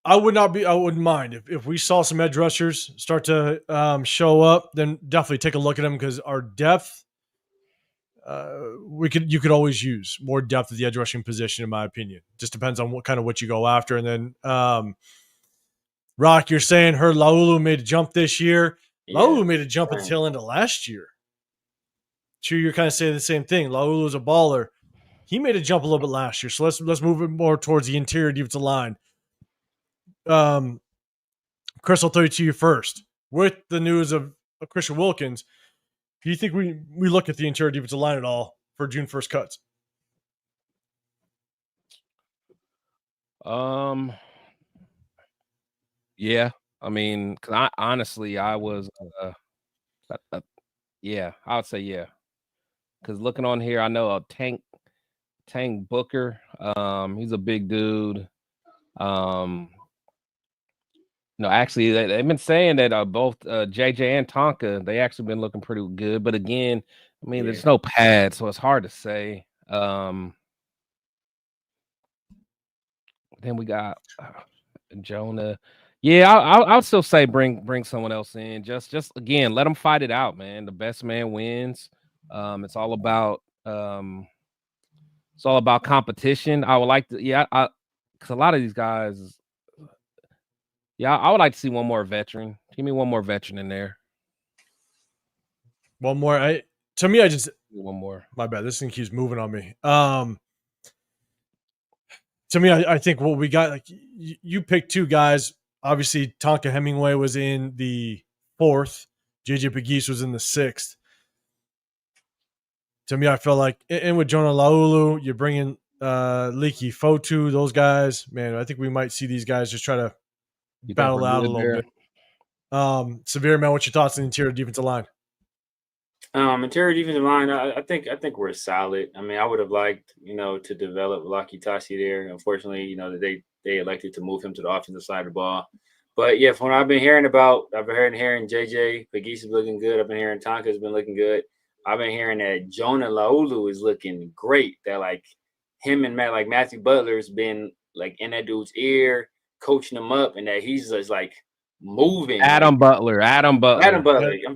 I wouldn't mind if we saw some edge rushers start to show up, then definitely take a look at them, because our depth, you could always use more depth at the edge rushing position, in my opinion. Just depends on what you go after. And then Rock, you're saying Laulu made a jump this year. Yeah, Laulu made a jump at the tail end of last year. Sure, you're kind of saying the same thing. Laulu's a baller. He made a jump a little bit last year. So let's move it more towards the interior defensive line. Chris, I'll throw it to you first. With the news of Christian Wilkins, do you think we look at the interior defensive line at all for June 1st cuts? Yeah. I mean, because I was, yeah, I would say yeah. Because looking on here, I know a Tank Booker. He's a big dude. No, actually, they've been saying that both JJ and Tonka, they actually been looking pretty good. But again, I mean, there's no pad, so it's hard to say. Then we got Jonah. Yeah, I'll still say bring someone else in. Just again, let them fight it out, man. The best man wins. It's all about competition. I would like to, because a lot of these guys, I would like to see one more veteran. Give me one more veteran in there. One more. To me, I just one more. My bad. This thing keeps moving on me. To me, I think what we got, like you picked two guys. Obviously, Tonka Hemingway was in the 4th. JJ Pegues was in the 6th. To me, I feel like, and with Jonah Laulu, you're bringing Leaky Fotu, those guys. Man, I think we might see these guys just try to battle out a little bit. Severe, man, what's your thoughts on the interior defensive line? Interior defensive line, I think we're solid. I mean, I would have liked, to develop Lucky Tasi there. Unfortunately, they elected to move him to the offensive side of the ball. But yeah, from what I've been hearing JJ Pegues is looking good. I've been hearing Tonka's been looking good. I've been hearing that Jonah Laulu is looking great. That like him and Matthew Butler's been like in that dude's ear, coaching him up, and that he's just like moving. Adam Butler. I'm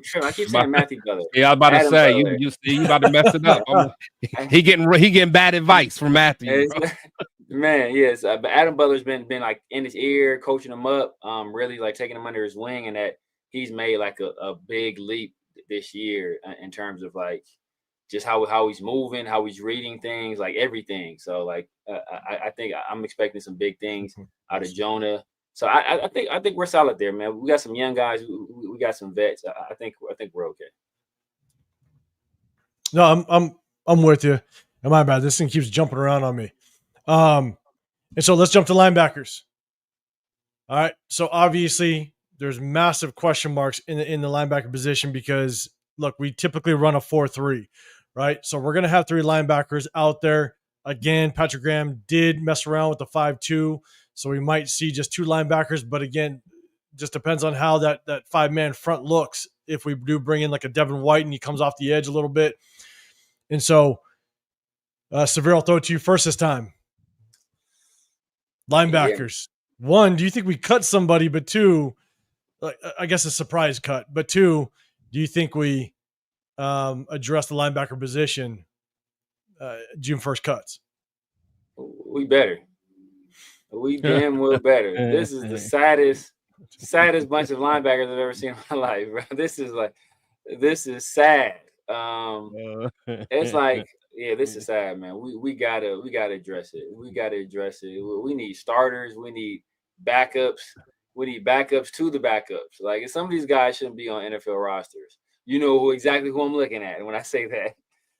sure I keep saying Matthew Butler. Yeah, I was about to say you about to mess it up. He getting bad advice from Matthew. Man, yes. But Adam Butler's been like in his ear, coaching him up, really like taking him under his wing, and that he's made like a big leap this year in terms of like just how he's moving, how he's reading things, like everything. So like I think I'm expecting some big things out of Jonah. So I think we're solid there, man. We got some young guys. We got some vets. I think we're okay. No, I'm with you. My bad. This thing keeps jumping around on me. And so let's jump to linebackers. All right. So obviously there's massive question marks in the linebacker position because look, we typically run a 4-3, right? So we're gonna have 3 linebackers out there. Again, Patrick Graham did mess around with the 5-2. So we might see just 2 linebackers, but again, just depends on how that 5-man front looks. If we do bring in like a Devin White and he comes off the edge a little bit. And so, Severe, I'll throw it to you first this time. Linebackers. Yeah. 1, do you think we cut somebody? But 2, I guess a surprise cut. But 2, do you think we address the linebacker position June 1st cuts? We better. We damn well better. This is the saddest bunch of linebackers I've ever seen in my life, bro. This is sad. It's like, yeah, this is sad, man. We gotta address it. We gotta address it. We need starters. We need backups. We need backups to the backups. Like, some of these guys shouldn't be on NFL rosters. You know exactly who I'm looking at when I say that.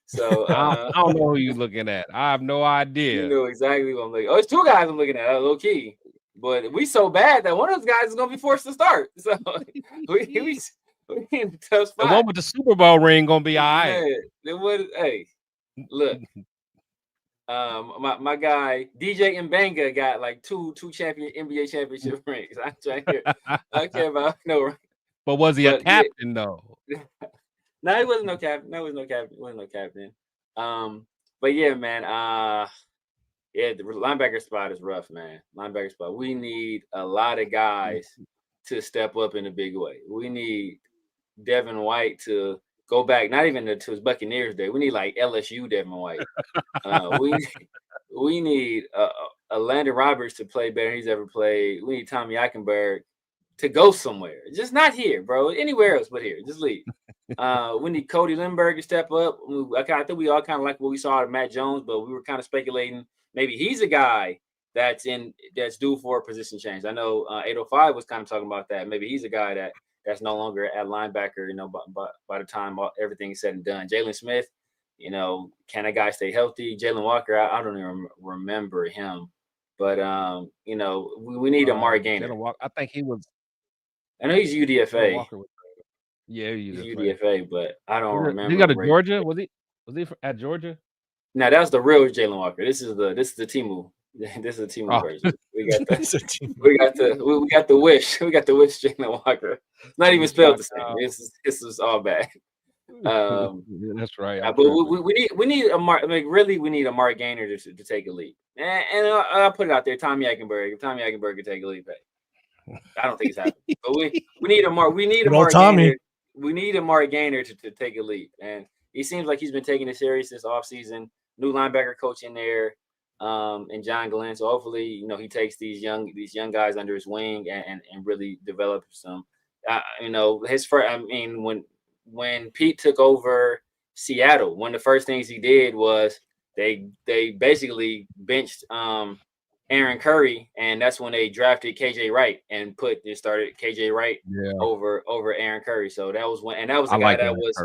So I don't know who you're looking at. I have no idea. You know exactly what I'm looking at. Oh, it's 2 guys I'm looking at, low key. But we so bad that one of those guys is gonna be forced to start. So we in a tough spot. The one with the Super Bowl ring gonna be all right. Hey, look. My guy DJ Mbanga got like two NBA championship rings. I care about no. But was he a captain though? No, he wasn't no captain. Wasn't no captain. But yeah, man. Yeah, the linebacker spot is rough, man. Linebacker spot. We need a lot of guys to step up in a big way. We need Devin White to go back, not even to his Buccaneers day. We need like LSU Devin White. We need a Landon Roberts to play better than he's ever played. We need Tommy Eichenberg to go somewhere. Just not here, bro. Anywhere else but here. Just leave. We need Cody Lindbergh to step up. I think we all kind of like what we saw at Matt Jones, but we were kind of speculating maybe he's a guy that's due for a position change. I know 805 was kind of talking about that. Maybe he's a guy that's no longer at linebacker, by the time everything's said and done. Jalen Smith, can a guy stay healthy? Jalen Walker, I don't even remember him. But, we need Amari Gainer. I think he was. I know he's UDFA. Yeah, he's UDFA, but I don't remember. He got to Georgia? Was he at Georgia? No, that was the real Jalen Walker. This is the Timu. This is a team Oh. version. We got It's a the team. we got the wish. We got the wish Jalen Walker. Not even spelled the same. This is all bad. That's right. But we need a Mark. Like really, we need a Mark Gainer to take a leap. And I'll put it out there. Tommy Eichenberg. If Tommy Eichenberg could take a leap, hey, I don't think it's happening. But we need a Mark. We need a Mark Gainer. We need a Mark Gainer to take a leap. And he seems like he's been taking it serious this offseason. New linebacker coach in there, and John Glenn. So hopefully, he takes these young guys under his wing and really develops them. His first. I mean, when Pete took over Seattle, one of the first things he did was they basically benched Aaron Curry, and that's when they drafted KJ Wright and started KJ Wright over Aaron Curry. So that was and that was a guy that was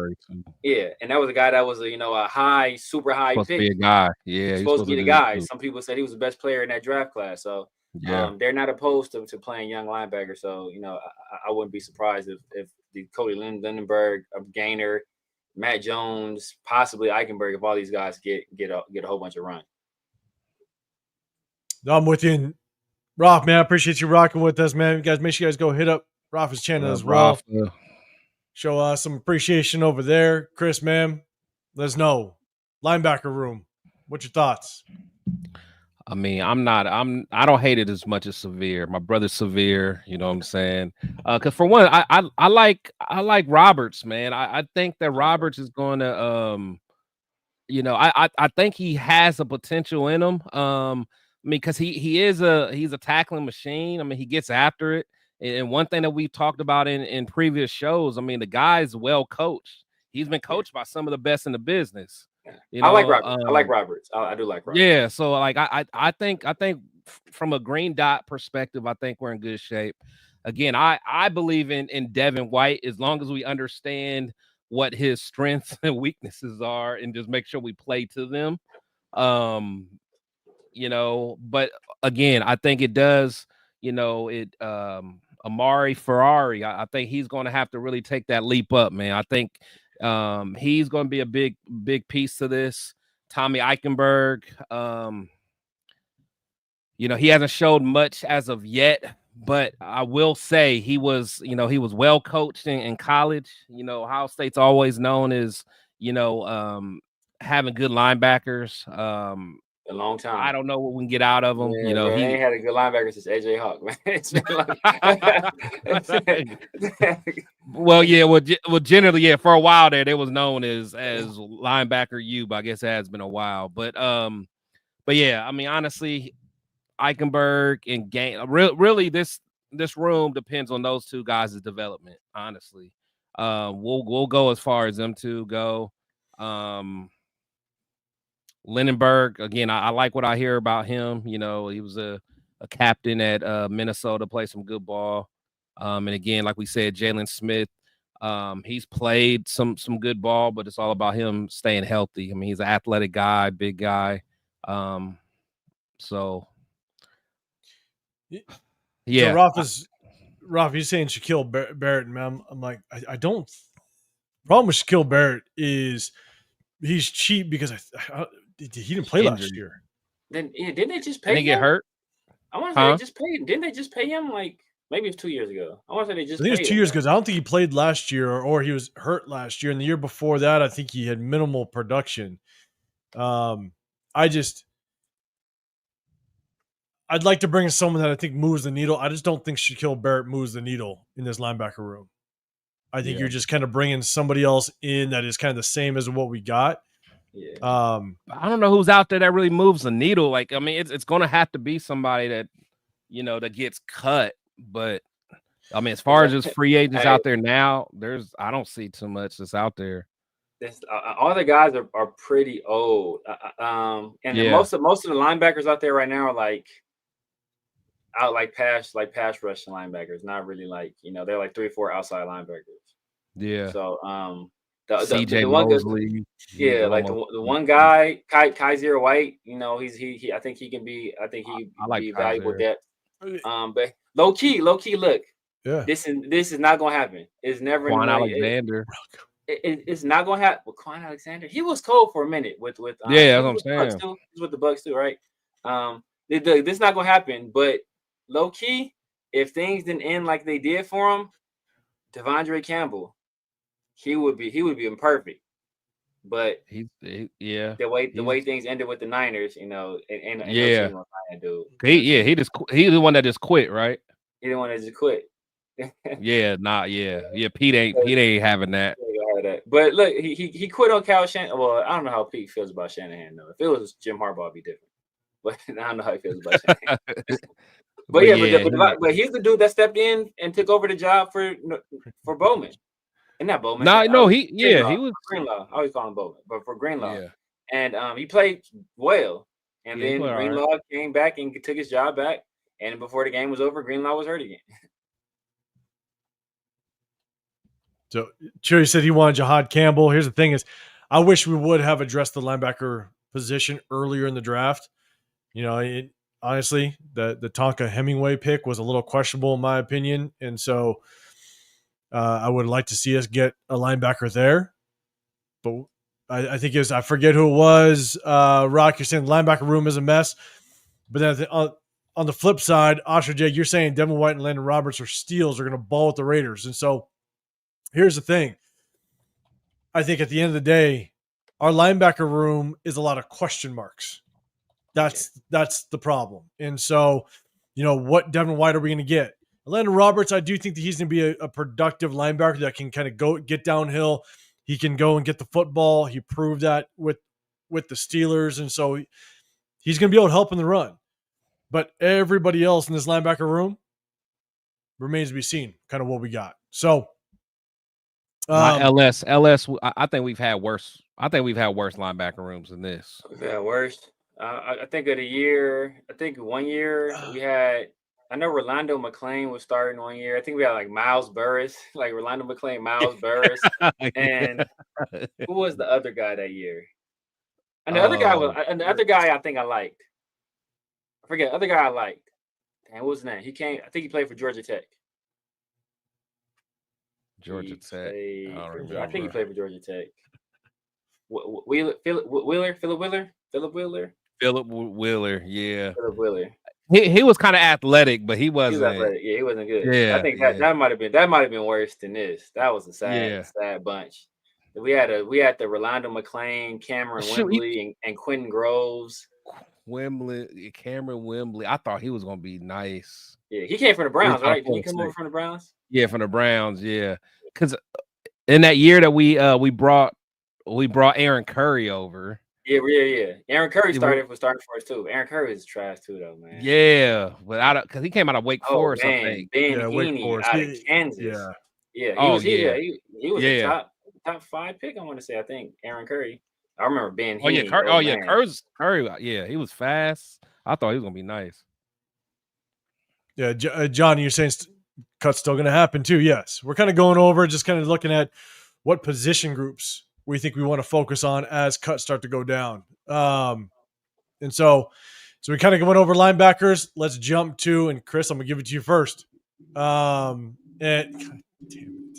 and that was a guy that was a super high supposed pick. To be a guy. Yeah, supposed to be the guy. Some people said he was the best player in that draft class. So they're not opposed to playing young linebackers. So I wouldn't be surprised if the Cody Lindenberg, Gainer, Matt Jones, possibly Eichenberg, if all these guys get a whole bunch of run. I'm with you. And Roth, man, I appreciate you rocking with us, man. You guys, make sure you guys go hit up Roth's channel as well. Show us some appreciation over there. Chris, man, let us know. Linebacker room. What's your thoughts? I mean, I don't hate it as much as Severe. My brother's Severe, you know what I'm saying? Because for one, I like Roberts, man. I think that Roberts is going to I think he has a potential in him. I mean, because he's a tackling machine. I mean, he gets after it. And one thing that we've talked about in previous shows, I mean, the guy's well coached. He's been coached by some of the best in the business. I like Roberts. I like Roberts. I do like Roberts. Yeah, so like I think from a green dot perspective, I think we're in good shape. Again, I believe in Devin White as long as we understand what his strengths and weaknesses are and just make sure we play to them. But again, I think it does, Amari Ferrari, I think he's going to have to really take that leap up, man. I think he's going to be a big piece to this. Tommy Eichenberg, he hasn't showed much as of yet, but I will say he was well coached in college. Ohio State's always known as, having good linebackers. A long time. I don't know what we can get out of him. Yeah, he ain't had a good linebacker since AJ Hawk, man. It's been well, generally, for a while there, they was known as linebacker U, but I guess it has been a while. But yeah, I mean, honestly, Eichenberg and Gain, really, this room depends on those two guys' development. Honestly, we'll go as far as them two go. Lindenberg, again, I like what I hear about him. He was a captain at Minnesota, played some good ball. And again, like we said, Jalen Smith, he's played some good ball, but it's all about him staying healthy. I mean, he's an athletic guy, big guy. So yeah. So Roth, you're saying Shaquille Barrett, man. I'm like, I don't. The problem with Shaquille Barrett is he's cheap because he didn't play last year. Then didn't they just pay him? Didn't he get hurt? I want to say they just paid him. Didn't they just pay him like maybe it's 2 years ago? I want to say they just. I think it was 2 years because I don't think he played last year or he was hurt last year. And the year before that, I think he had minimal production. I'd like to bring in someone that I think moves the needle. I just don't think Shaquille Barrett moves the needle in this linebacker room. I think you're just kind of bringing somebody else in that is kind of the same as what we got. Yeah. I don't know who's out there that really moves the needle. Like, I mean, it's going to have to be somebody that, that gets cut. But I mean, as far as just free agents out there now, I don't see too much that's out there. All the guys are pretty old. And most of the linebackers out there right now are like pass rushing linebackers, not really they're like 3 or 4 outside linebackers. Yeah. So CJ Mosley. Yeah, like the one guy, Kaiser White, I think he can be be valuable depth. But low key, look. Yeah. This is not gonna happen. It's never Quan Alexander. It's not gonna happen with Quan Alexander. He was cold for a minute with that's what I'm saying. He's with the Bucks too, right? This is not gonna happen. But low key, if things didn't end like they did for him, Devondre Campbell, he would be imperfect. But the way things ended with the Niners, ain't no team gonna find that dude. He's the one that just quit, right? He the one that just quit. Pete ain't having that. But look, he quit on Kyle Shanahan. Well, I don't know how Pete feels about Shanahan though. If it was Jim Harbaugh, it'd be different. But I don't know how he feels about Shanahan. but he's the dude that stepped in and took over the job for Bowman. And not Bowman. He was Greenlaw. I always call him Bowman, but for Greenlaw. Yeah. And he played well. And then Greenlaw came back and took his job back. And before the game was over, Greenlaw was hurt again. So Cherry said he wanted Jahad Campbell. Here's the thing is, I wish we would have addressed the linebacker position earlier in the draft. Honestly, the Tonka Hemingway pick was a little questionable in my opinion. And so I would like to see us get a linebacker there. But I think I forget who it was. Rock, you're saying the linebacker room is a mess. But then on the flip side, Osher J, you're saying Devin White and Landon Roberts are steals, are going to ball with the Raiders. And so here's the thing. I think at the end of the day, our linebacker room is a lot of question marks. That's the problem. And so, what Devin White are we going to get? Landon Roberts, I do think that he's going to be a productive linebacker that can kind of get downhill. He can go and get the football. He proved that with the Steelers. And so he's going to be able to help in the run. But everybody else in this linebacker room remains to be seen kind of what we got. So LS, I think we've had worse. I think we've had worse linebacker rooms than this. Yeah, worst. I think of the year. I think 1 year we had. I know Rolando McClain was starting 1 year. I think we had like Miles Burris, like Rolando McClain, Miles Burris, and who was the other guy that year? And the other guy I think I liked. I forget. Other guy I liked. And what was his name? He came. I think he played for Georgia Tech. Georgia Tech. I think he played for Georgia Tech. Philip Wheeler, yeah. Philip Wheeler. He was kind of athletic, but he wasn't. He wasn't good. Yeah, I think that might have been worse than this. That was a sad bunch. We had the Rolando McClain, Cameron Wembley, and Quentin Groves. Cameron Wembley. I thought he was gonna be nice. Yeah, he came from the Browns, right? Did he come over from the Browns? Yeah, from the Browns. Yeah, because in that year that we brought Aaron Curry over. Yeah. Aaron Curry started for us too. Aaron Curry is trash too, though, man. Yeah, but because he came out of Wake Forest, I think. Ben Heaney out of Kansas. He was a top 5 pick. I want to say. I think Aaron Curry. I remember Ben Heaney. Curry. Yeah, he was fast. I thought he was gonna be nice. Yeah, Johnny, you're saying cut's still going to happen too. Yes, we're kind of going over, just kind of looking at what position groups we think we want to focus on as cuts start to go down. And so we kind of went over linebackers. Let's jump to, and Chris, I'm gonna give it to you first. And God damn it.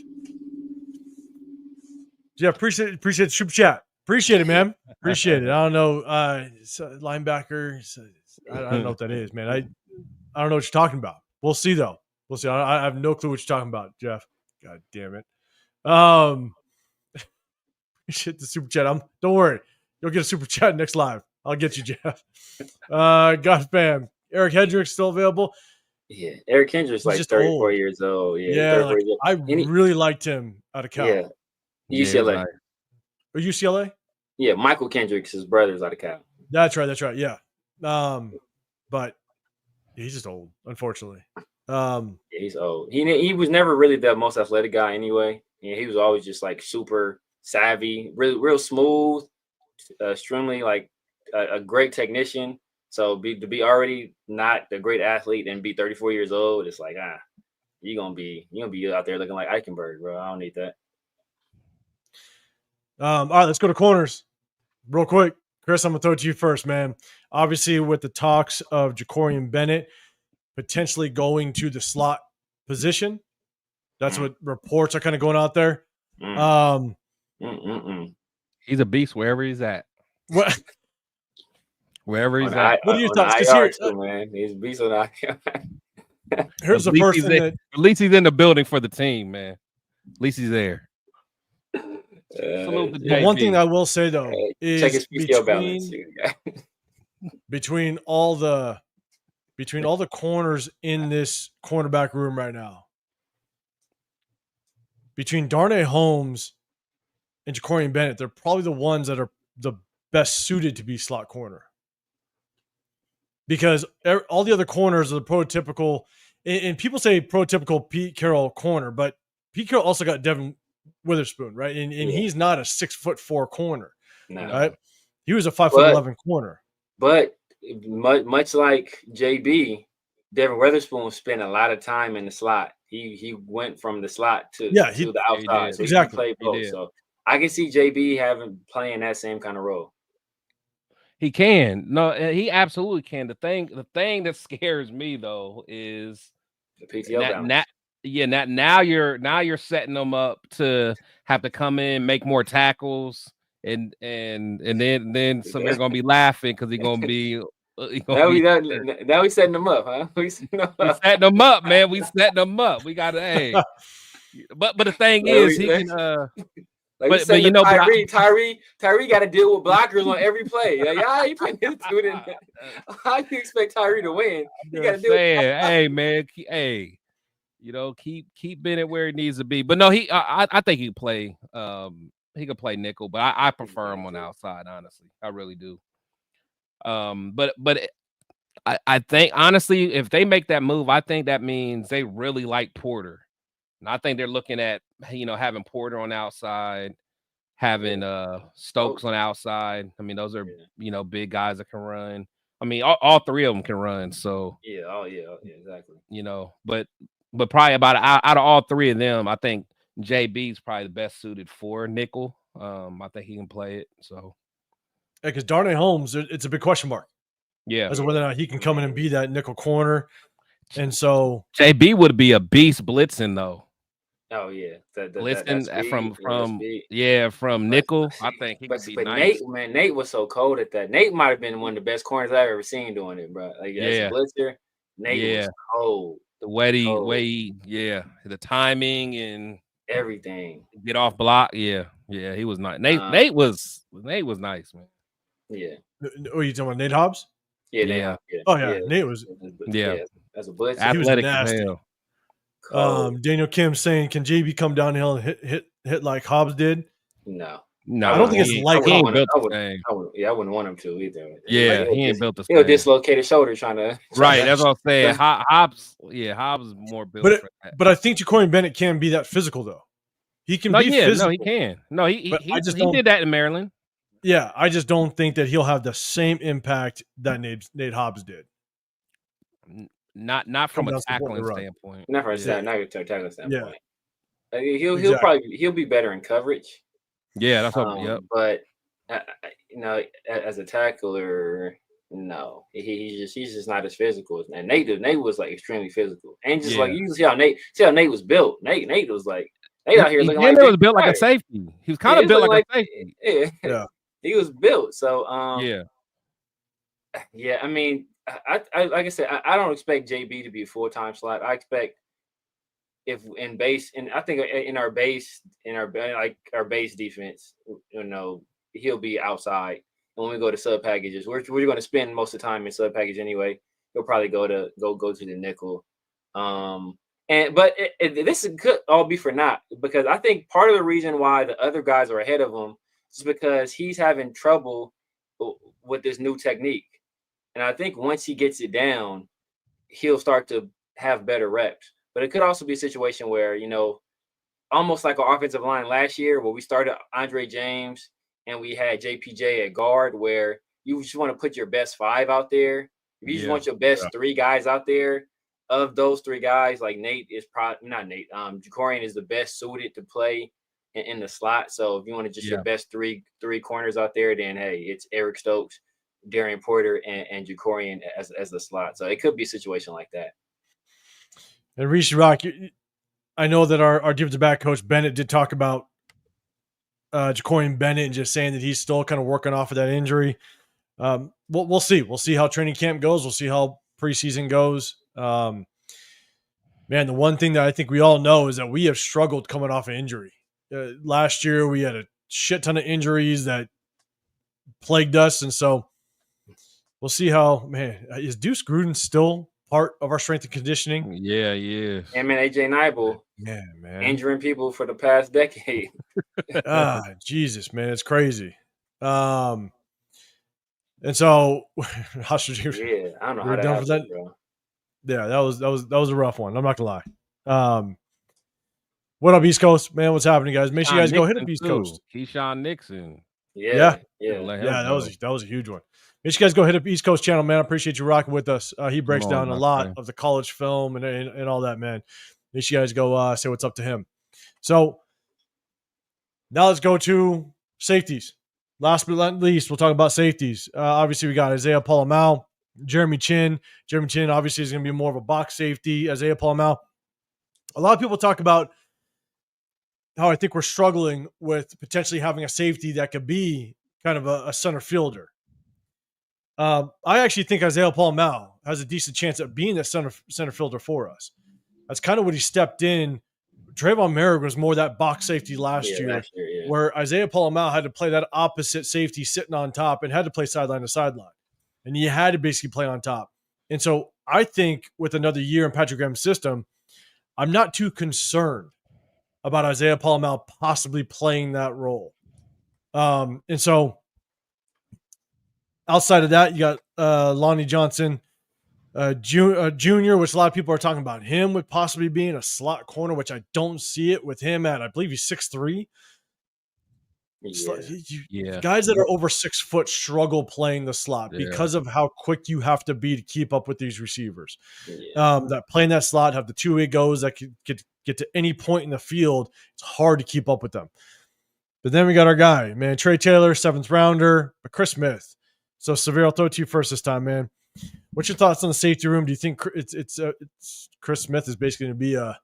Yeah, appreciate the super chat. Appreciate it, man. Appreciate it. I don't know, linebacker. I don't know what that is, man. I don't know what you're talking about. We'll see though. We'll see. I have no clue what you're talking about, Jeff. God damn it. Shit, the super chat. Don't worry. You'll get a super chat next live. I'll get you, Jeff. God fam. Eric Hendricks still available. Yeah, Eric Hendricks like 34 years old. Yeah, I really liked him out of Cal. Yeah, UCLA. Or UCLA? Yeah, Michael Kendricks, his brother's out of Cal. That's right. Yeah. But he's just old, unfortunately. Yeah, he's old. He was never really the most athletic guy anyway. Yeah, he was always just like super savvy, real smooth, extremely like a great technician. So to be already not a great athlete and be 34 years old, it's like you're gonna be out there looking like Eichenberg, bro. I don't need that. All right, let's go to corners real quick. Chris, I'm gonna throw it to you first, man. Obviously, with the talks of Jacorian Bennett potentially going to the slot position, that's what reports are kind of going out there. He's a beast wherever he's at. Wherever he's On at. What are your on thoughts? the Because IR too, man. He's beast on the IR. here's the At least first he's thing that at least he's in the building for the team, man. At least he's there. Salute to well, one thing JP. I will say though Check is his PCL balance. between all the corners in this cornerback room right now, between Darnay Holmes and Jacorian Bennett, they're probably the ones that are the best suited to be slot corner. Because all the other corners are the prototypical, and people say prototypical Pete Carroll corner, but Pete Carroll also got Devin Witherspoon, right? And he's not a 6'4" corner, No. right? He was a 5'11" corner. But much like JB, Devin Witherspoon spent a lot of time in the slot. He went from the slot to the outside. So exactly. He played both. So I can see JB playing that same kind of role. He can. No, he absolutely can. The thing that scares me though is the PTO balance. Now you're setting them up to have to come in, make more tackles, and then so they're gonna be laughing because he's gonna be. Now we setting them up, huh? We setting them up, man. We setting them up. We got to but the thing is, he can. Like but you know, Tyree got to deal with blockers on every play. Like, he putting his dude in there. How do you expect Tyree to win? You got to do it. Hey, man, keep Bennett where he needs to be. But no, I think he can play. He could play nickel, but I prefer him on the outside. Honestly, I really do. But I think honestly, if they make that move, I think that means they really like Porter. And I think they're looking at, having Porter on the outside, having Stokes on the outside. I mean, those are, big guys that can run. I mean, all three of them can run. So yeah, exactly. But probably out of all three of them, I think JB's probably the best suited for nickel. I think he can play it. So because Darnay Holmes, it's a big question mark. Yeah, as to whether or not he can come in and be that nickel corner. And so JB would be a beast blitzing though. Oh yeah, blitzing from nickel. I think he could be nice. Nate was so cold at that. Nate might have been one of the best corners I've ever seen doing it, bro. Like as a blitzer, Nate was cold. The way the timing and everything. Get off block, he was nice. Nate was nice, man. Yeah. Oh, you talking about Nate Hobbs? Yeah. Oh yeah, Nate was as a blitzer, athletic he was nasty. Cold. Daniel Kim saying, "Can JB come downhill and hit like Hobbs did?" No, I don't think it's like I wouldn't want him to either. Yeah, he ain't built the he'll dislocate his shoulder trying to. Right, that's what I'm saying. Hobbs is more built. But I think Jacorian Bennett can be that physical though. He can be physical. No, he can. No, he did that in Maryland. Yeah, I just don't think that he'll have the same impact that Nate Hobbs did. Not from a tackling standpoint. Not from a tackling standpoint. Yeah. He'll be better in coverage. Yeah, that's what. But as a tackler, no, he's just not as physical. And Nate was like extremely physical, and just like you see how Nate was built. Nate was like out here looking like he was built like a safety. He was kind of built like a safety. Yeah, he was built. So yeah. I mean, I like I said, I don't expect JB to be a full-time slot. I expect if in base, and I think in our base defense, he'll be outside. And when we go to sub packages, we're going to spend most of the time in sub package anyway. He'll probably go to the nickel. But this could all be for naught, because I think part of the reason why the other guys are ahead of him is because he's having trouble with this new technique. And I think once he gets it down, he'll start to have better reps. But it could also be a situation where, almost like our offensive line last year, where we started Andre James and we had JPJ at guard, where you just want to put your best 5 out there. If you just want your best 3 guys out there, of those 3 guys, like Nate is probably not Nate. Jacorian is the best suited to play in the slot. So if you want to just your best three corners out there, then hey, it's Eric Stokes, Darian Porter, and Jacorian as the slot. So it could be a situation like that. And Reese Rock, I know that our defensive back coach Bennett did talk about Jacorian Bennett and just saying that he's still kind of working off of that injury. We'll see. We'll see how training camp goes. We'll see how preseason goes. Man, the one thing that I think we all know is that we have struggled coming off an injury. Last year, we had a shit ton of injuries that plagued us, and so we'll see how. Man, is Deuce Gruden still part of our strength and conditioning? Yeah, yeah. And man, AJ Nibel, man, injuring people for the past decade. Jesus, man, it's crazy. And so, how should you? Yeah, I don't know We're how that done for happened, that. bro. Yeah, that was a rough one. I'm not gonna lie. What up, East Coast, man? What's happening, guys? Make sure you guys go hit up East Coast. Keyshawn Nixon. Yeah. That was a huge one. Make sure you guys go hit up East Coast channel, man. I appreciate you rocking with us. He breaks down a lot of the college film and all that, man. Make sure you guys go say what's up to him. So now let's go to safeties. Last but not least, we'll talk about safeties. Obviously, we got Isaiah Polamau, Jeremy Chin. Jeremy Chin obviously is going to be more of a box safety. Isaiah Polamau. A lot of people talk about how I think we're struggling with potentially having a safety that could be kind of a center fielder. I actually think Isaiah Polamau has a decent chance at being a center fielder for us. That's kind of what he stepped in. Trayvon Merrick was more that box safety last year, where Isaiah Polamau had to play that opposite safety sitting on top and had to play sideline to sideline. And he had to basically play on top. And so I think with another year in Patrick Graham's system, I'm not too concerned about Isaiah Polamau possibly playing that role. And so outside of that, you got Lonnie Johnson Jr., which a lot of people are talking about him with possibly being a slot corner, which I don't see it with him at, I believe he's 6'3". Yeah. Guys that are over 6 foot struggle playing the slot because of how quick you have to be to keep up with these receivers. That playing that slot, have the two-way goes that could get to any point in the field. It's hard to keep up with them. But then we got our guy, man, Trey Taylor, 7th rounder, but Chris Smith. So, Severe, I'll throw it to you first this time, man. What's your thoughts on the safety room? Do you think it's Chris Smith is basically going to be a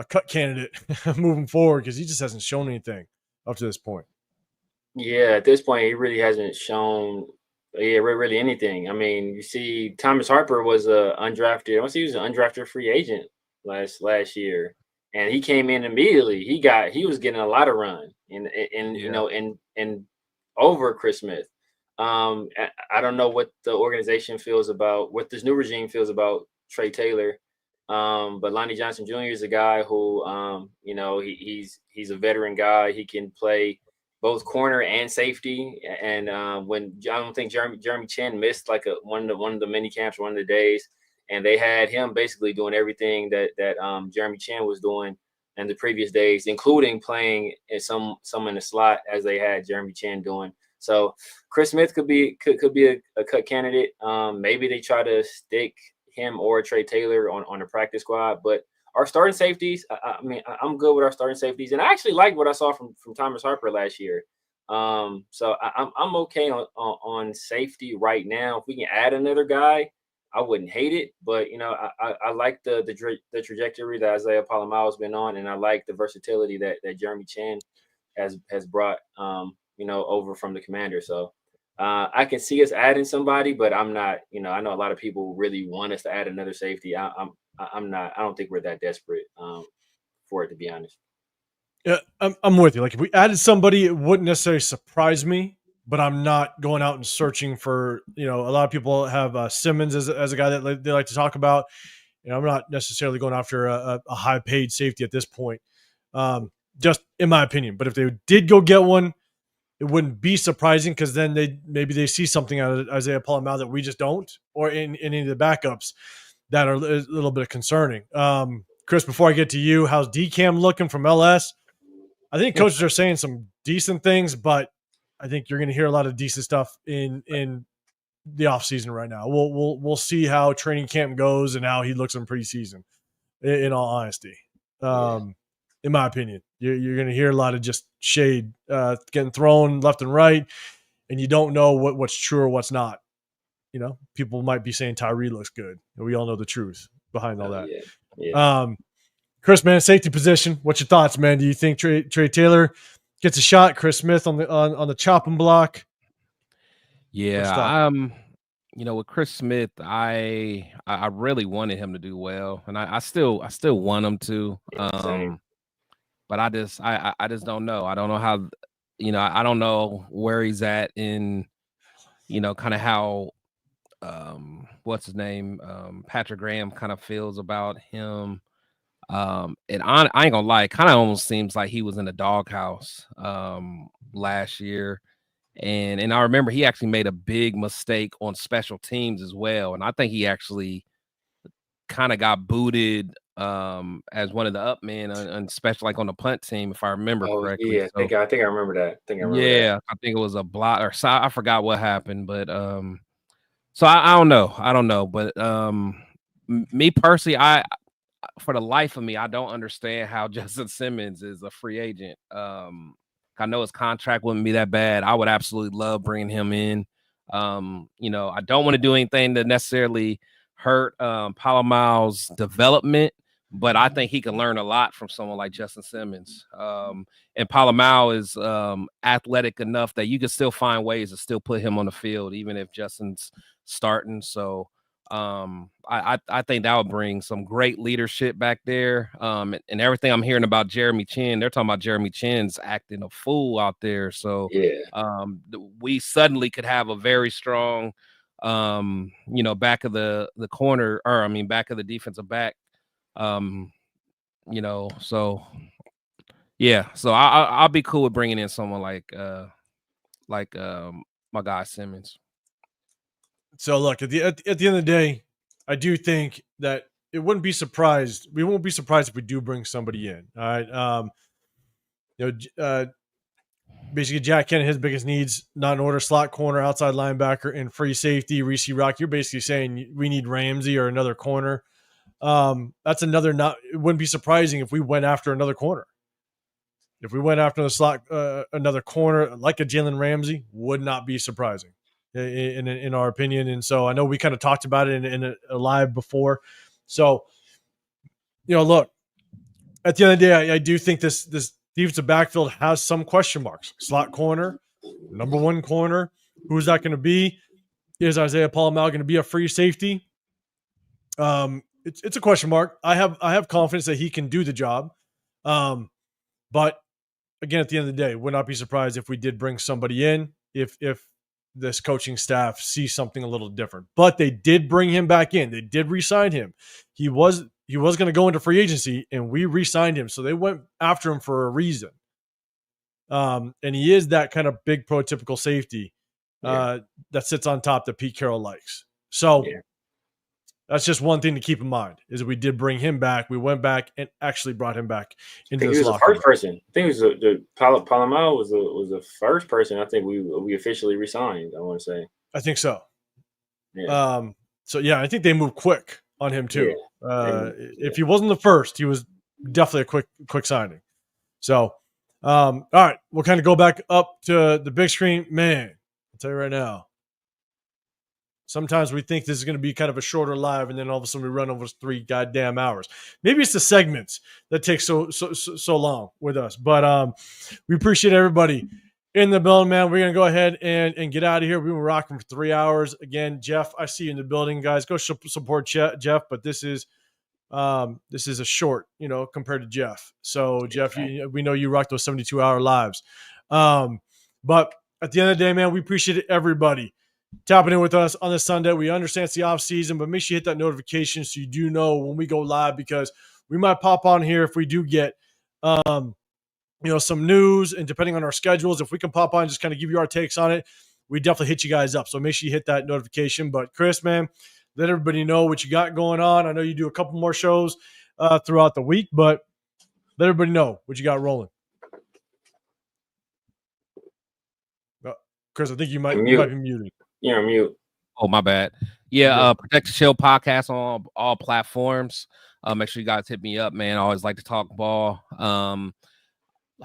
cut candidate moving forward because he just hasn't shown anything up to this point? Yeah, at this point, he really hasn't shown really anything. I mean, you see, Thomas Harper was a undrafted. I want to say he was an undrafted free agent last year, and he came in immediately. He was getting a lot of run and over Chris Smith. I don't know what the organization feels about what this new regime feels about Trey Taylor. But Lonnie Johnson Jr. is a guy who, he's a veteran guy. He can play both corner and safety. And when I don't think Jeremy Chin missed like one of the mini camps, one of the days, and they had him basically doing everything that Jeremy Chin was doing in the previous days, including playing in some in the slot as they had Jeremy Chin doing. So Chris Smith could be a cut candidate. Maybe they try to stick him or Trey Taylor on the practice squad. But our starting safeties, I mean, I'm good with our starting safeties, and I actually like what I saw from Thomas Harper last year. So I'm okay on safety right now. If we can add another guy, I wouldn't hate it. But I like the trajectory that Isaiah Polamau has been on, and I like the versatility that Jeremy Chin has brought. Over from the Commander. So I can see us adding somebody, but I'm not. I know a lot of people really want us to add another safety. I'm not. I don't think we're that desperate for it, to be honest. Yeah, I'm with you. Like if we added somebody, it wouldn't necessarily surprise me, but I'm not going out and searching for. A lot of people have Simmons as a guy that they like to talk about. I'm not necessarily going after a high paid safety at this point, just in my opinion. But if they did go get one, it wouldn't be surprising because then they see something out of Isaiah Polamau that we just don't, or in any of the backups that are a little bit concerning. Chris, before I get to you, how's DCAM looking from LS? I think coaches are saying some decent things, but I think you're going to hear a lot of decent stuff in the offseason right now. We'll see how training camp goes and how he looks in preseason, in all honesty. In my opinion, you're going to hear a lot of just shade getting thrown left and right, and you don't know what's true or what's not. People might be saying Tyree looks good, and we all know the truth behind all that. Yeah. Chris, man, safety position. What's your thoughts, man? Do you think Trey Taylor gets a shot? Chris Smith on the chopping block? Yeah, with Chris Smith, I really wanted him to do well, and I still want him to. Same. But I just don't know. I don't know how, I don't know where he's at in, kind of how what's his name, Patrick Graham kind of feels about him. And I ain't gonna lie, it kind of almost seems like he was in the doghouse last year. And I remember he actually made a big mistake on special teams as well. And I think he actually kind of got booted as one of the up men on special, like on the punt team, if I remember correctly. Yeah, So I think I remember that. yeah, I think it was a block or so. I forgot what happened, but so I don't know. I don't know. But me personally, for the life of me, I don't understand how Justin Simmons is a free agent. I know his contract wouldn't be that bad. I would absolutely love bringing him in. I don't want to do anything to necessarily hurt Palomao's development, but I think he can learn a lot from someone like Justin Simmons. And Palomao is athletic enough that you can still find ways to still put him on the field, even if Justin's starting. So I think that would bring some great leadership back there. And everything I'm hearing about Jeremy Chin, they're talking about Jeremy Chin's acting a fool out there. So we suddenly could have a very strong back of the corner, or I mean back of the defensive back. So yeah, so I'll be cool with bringing in someone like my guy Simmons. So look, at the end of the day, I do think that we won't be surprised if we do bring somebody in. All right. Basically Jack Kennett, his biggest needs, not in order: slot corner, outside linebacker, and free safety. Reese Rock, you're basically saying we need Ramsey or another corner. That's another it wouldn't be surprising if we went after another corner. If we went after the slot, another corner like a Jalen Ramsey, would not be surprising in our opinion. And so I know we kind of talked about it in a live before. So, look, at the end of the day, I do think this defensive backfield has some question marks. Slot corner, number one corner, who's that going to be? Is Isaiah Palomao going to be a free safety? It's a question mark. I have confidence that he can do the job. But again, at the end of the day, would not be surprised if we did bring somebody in if this coaching staff sees something a little different. But they did bring him back in. They did re-sign him. He was going to go into free agency, and we re-signed him. So they went after him for a reason. And he is that kind of big prototypical safety that sits on top that Pete Carroll likes. So that's just one thing to keep in mind, is we did bring him back. We went back and actually brought him back into this locker room. He was the first person. I think it was the Palomao was the first person I think we officially re-signed, I want to say. I think so. Yeah. So yeah, I think they moved quick on him too. If he wasn't the first, he was definitely a quick signing. So all right, we'll kind of go back up to the big screen. Man, I'll tell you right now, sometimes we think this is going to be kind of a shorter live, and then all of a sudden we run over 3 goddamn hours. Maybe it's the segments that take so long with us. But we appreciate everybody in the building, man. We're going to go ahead and get out of here. We've been rocking for 3 hours. Again, Jeff, I see you in the building, guys. Go support Jeff, but this is a short, compared to Jeff. So, Jeff, we know you rock those 72-hour lives. But at the end of the day, man, we appreciate everybody tapping in with us on this Sunday. We understand it's the off season, but make sure you hit that notification so you do know when we go live, because we might pop on here if we do get, some news, and depending on our schedules, if we can pop on, just kind of give you our takes on it, we definitely hit you guys up. So make sure you hit that notification. But Chris, man, let everybody know what you got going on. I know you do a couple more shows throughout the week, but let everybody know what you got rolling. Chris, I think you might be muted. You're on mute. Oh, my bad. Yeah, Protect the Shield podcast on all platforms. Make sure you guys hit me up, man. I always like to talk ball.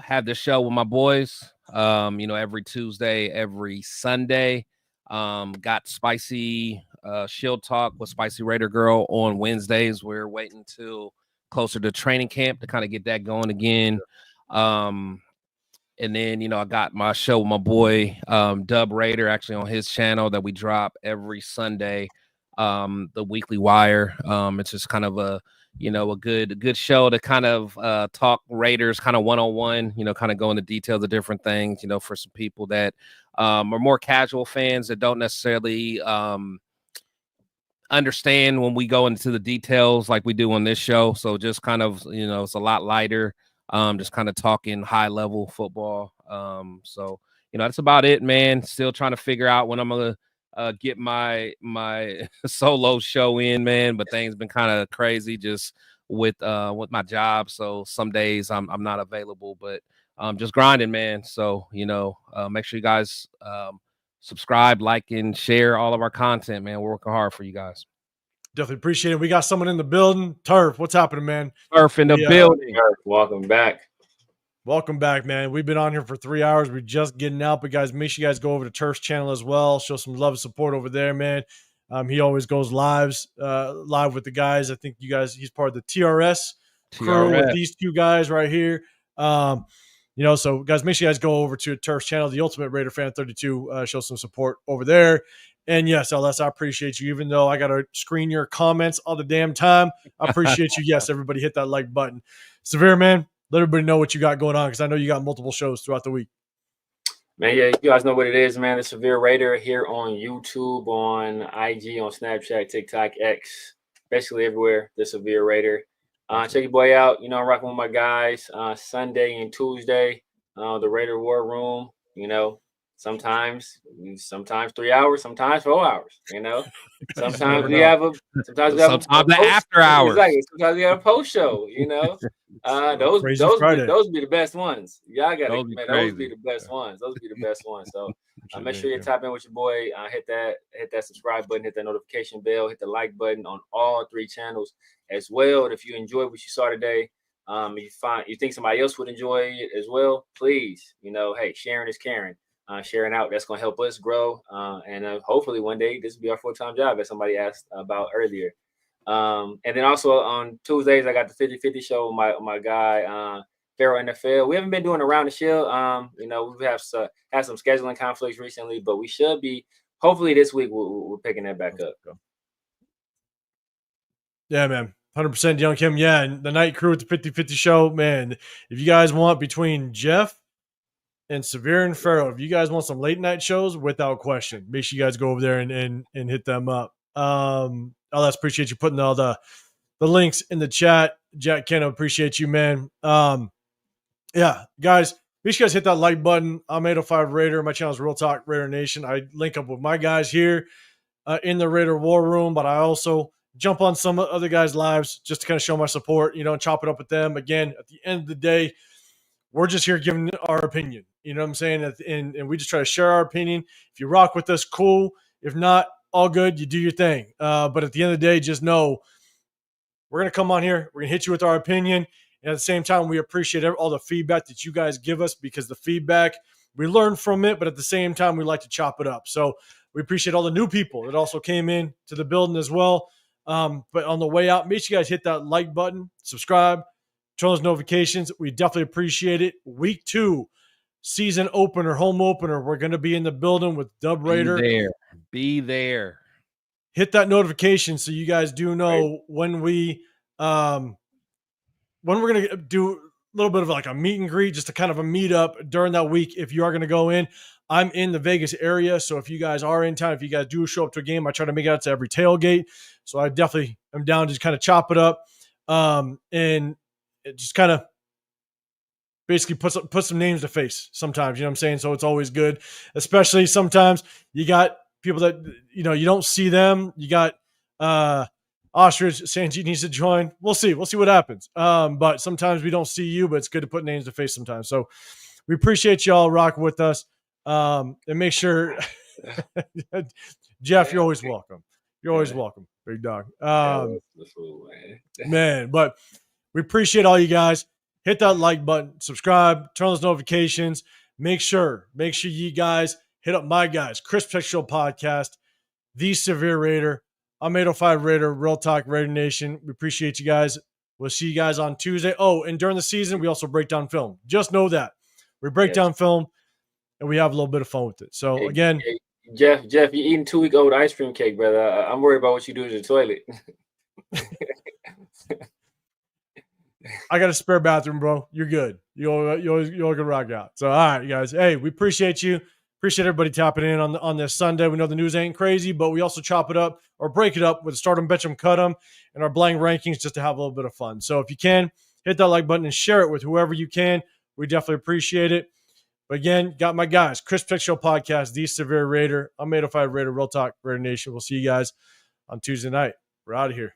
Have this show with my boys, every Tuesday, every Sunday. Got Spicy Shield Talk with Spicy Raider Girl on Wednesdays. We're waiting till closer to training camp to kind of get that going again. And then, you know, I got my show with my boy Dub Raider actually on his channel that we drop every Sunday, the Weekly Wire. It's just kind of a, you know, a good show to kind of talk Raiders kind of one-on-one, you know, kind of go into details of different things, you know, for some people that are more casual fans that don't necessarily understand when we go into the details like we do on this show. So just kind of, you know, it's a lot lighter, just kind of talking high level football. So, you know, that's about it, man. Still trying to figure out when I'm gonna get my solo show in, man, but things been kind of crazy just with my job. So some days I'm not available, but just grinding, man. So, you know, make sure you guys subscribe, like, and share all of our content, man. We're working hard for you guys. Definitely appreciate it. We got someone in the building. Turf, what's happening, man? Turf in the building. Welcome back. Welcome back, man. We've been on here for 3 hours. We're just getting out, but guys, make sure you guys go over to Turf's channel as well. Show some love and support over there, man. He always goes live with the guys. I think he's part of the TRS crew with these two guys right here. You know, so guys, make sure you guys go over to Turf's channel, the Ultimate Raider Fan 32. Show some support over there. And yes, LS, I appreciate you. Even though I got to screen your comments all the damn time, I appreciate you. Yes, everybody hit that like button. Severe, man, let everybody know what you got going on because I know you got multiple shows throughout the week. Man, yeah, you guys know what it is, man. The Severe Raider here on YouTube, on IG, on Snapchat, TikTok, X, basically everywhere. The Severe Raider. Check your boy out. You know, I'm rocking with my guys Sunday and Tuesday. The Raider War Room. You know, sometimes 3 hours, sometimes 4 hours. You know, sometimes we have a after hours. Exactly. Sometimes we have a post show. You know, those be the best ones. Y'all got to, man. Those be the best ones. Those be the best ones. So make sure you tap in with your boy. Hit that subscribe button. Hit that notification bell. Hit the like button on all 3 channels as well. And if you enjoyed what you saw today, you think somebody else would enjoy it as well, please, you know, hey, sharing is caring. Sharing out, that's going to help us grow. And hopefully one day this will be our full-time job, as somebody asked about earlier. And then also on Tuesdays, I got the 50-50 show with my guy, Pharaoh NFL. We haven't been doing Around the Shield. You know, we have had some scheduling conflicts recently, but we should be, hopefully this week, we're picking that back up. Yeah, man. 100% Young Kim. Yeah, and the night crew with the 50-50 show, man. If you guys want between Jeff and Severe and Pharaoh, if you guys want some late night shows, without question, make sure you guys go over there and hit them up. LS, appreciate you putting all the links in the chat. Jack Kenna, appreciate you, man. Yeah, guys, make sure you guys hit that like button. I'm 805 Raider. My channel is Real Talk Raider Nation. I link up with my guys here in the Raider War Room, but I also jump on some other guys' lives just to kind of show my support, you know, and chop it up with them. Again, at the end of the day, we're just here giving our opinion. You know what I'm saying? And we just try to share our opinion. If you rock with us, cool. If not, all good. You do your thing. But at the end of the day, just know we're going to come on here. We're going to hit you with our opinion. And at the same time, we appreciate all the feedback that you guys give us, because the feedback, we learn from it. But at the same time, we like to chop it up. So we appreciate all the new people that also came in to the building as well. But on the way out, make sure you guys hit that like button, subscribe, turn those notifications. We definitely appreciate it. Week 2, season opener, home opener. We're going to be in the building with Dub Raider. Be there. Hit that notification so you guys do know when we're going to do a little bit of like a meet and greet, just a kind of a meet up during that week. If you are going to go in, I'm in the Vegas area. So if you guys are in town, if you guys do show up to a game, I try to make it out to every tailgate. So I definitely am down to just kind of chop it up. And it just kind of basically put some names to face sometimes, you know what I'm saying? So it's always good, especially sometimes you got people that, you know, you don't see them. You got Ostrich, Sanjeet needs to join. We'll see what happens. But sometimes we don't see you, but it's good to put names to face sometimes. So we appreciate y'all rocking with us. And make sure, Jeff, you're always welcome. You're always welcome, big dog. Man, but we appreciate all you guys. Hit that like button, subscribe, turn on those notifications. Make sure you guys hit up my guys, Chris Tech Show Podcast, The Severe Raider. I'm 805 Raider, Real Talk Raider Nation. We appreciate you guys. We'll see you guys on Tuesday. Oh, and during the season, we also break down film. Just know that. We break Yes. down film, and we have a little bit of fun with it. So, Hey, again, hey, Jeff, you're eating 2-week-old ice cream cake, brother. I'm worried about what you do to the toilet. I got a spare bathroom, bro. You're good. You're gonna rock out. So, all right, you guys. Hey, we appreciate you. Appreciate everybody tapping in on this Sunday. We know the news ain't crazy, but we also chop it up or break it up with Stardom, Betchem, Cut 'em, and our blank rankings just to have a little bit of fun. So, if you can, hit that like button and share it with whoever you can. We definitely appreciate it. But again, got my guys, Chris Pick Show Podcast, The Severe Raider. I'm 805 Raider, Real Talk, Raider Nation. We'll see you guys on Tuesday night. We're out of here.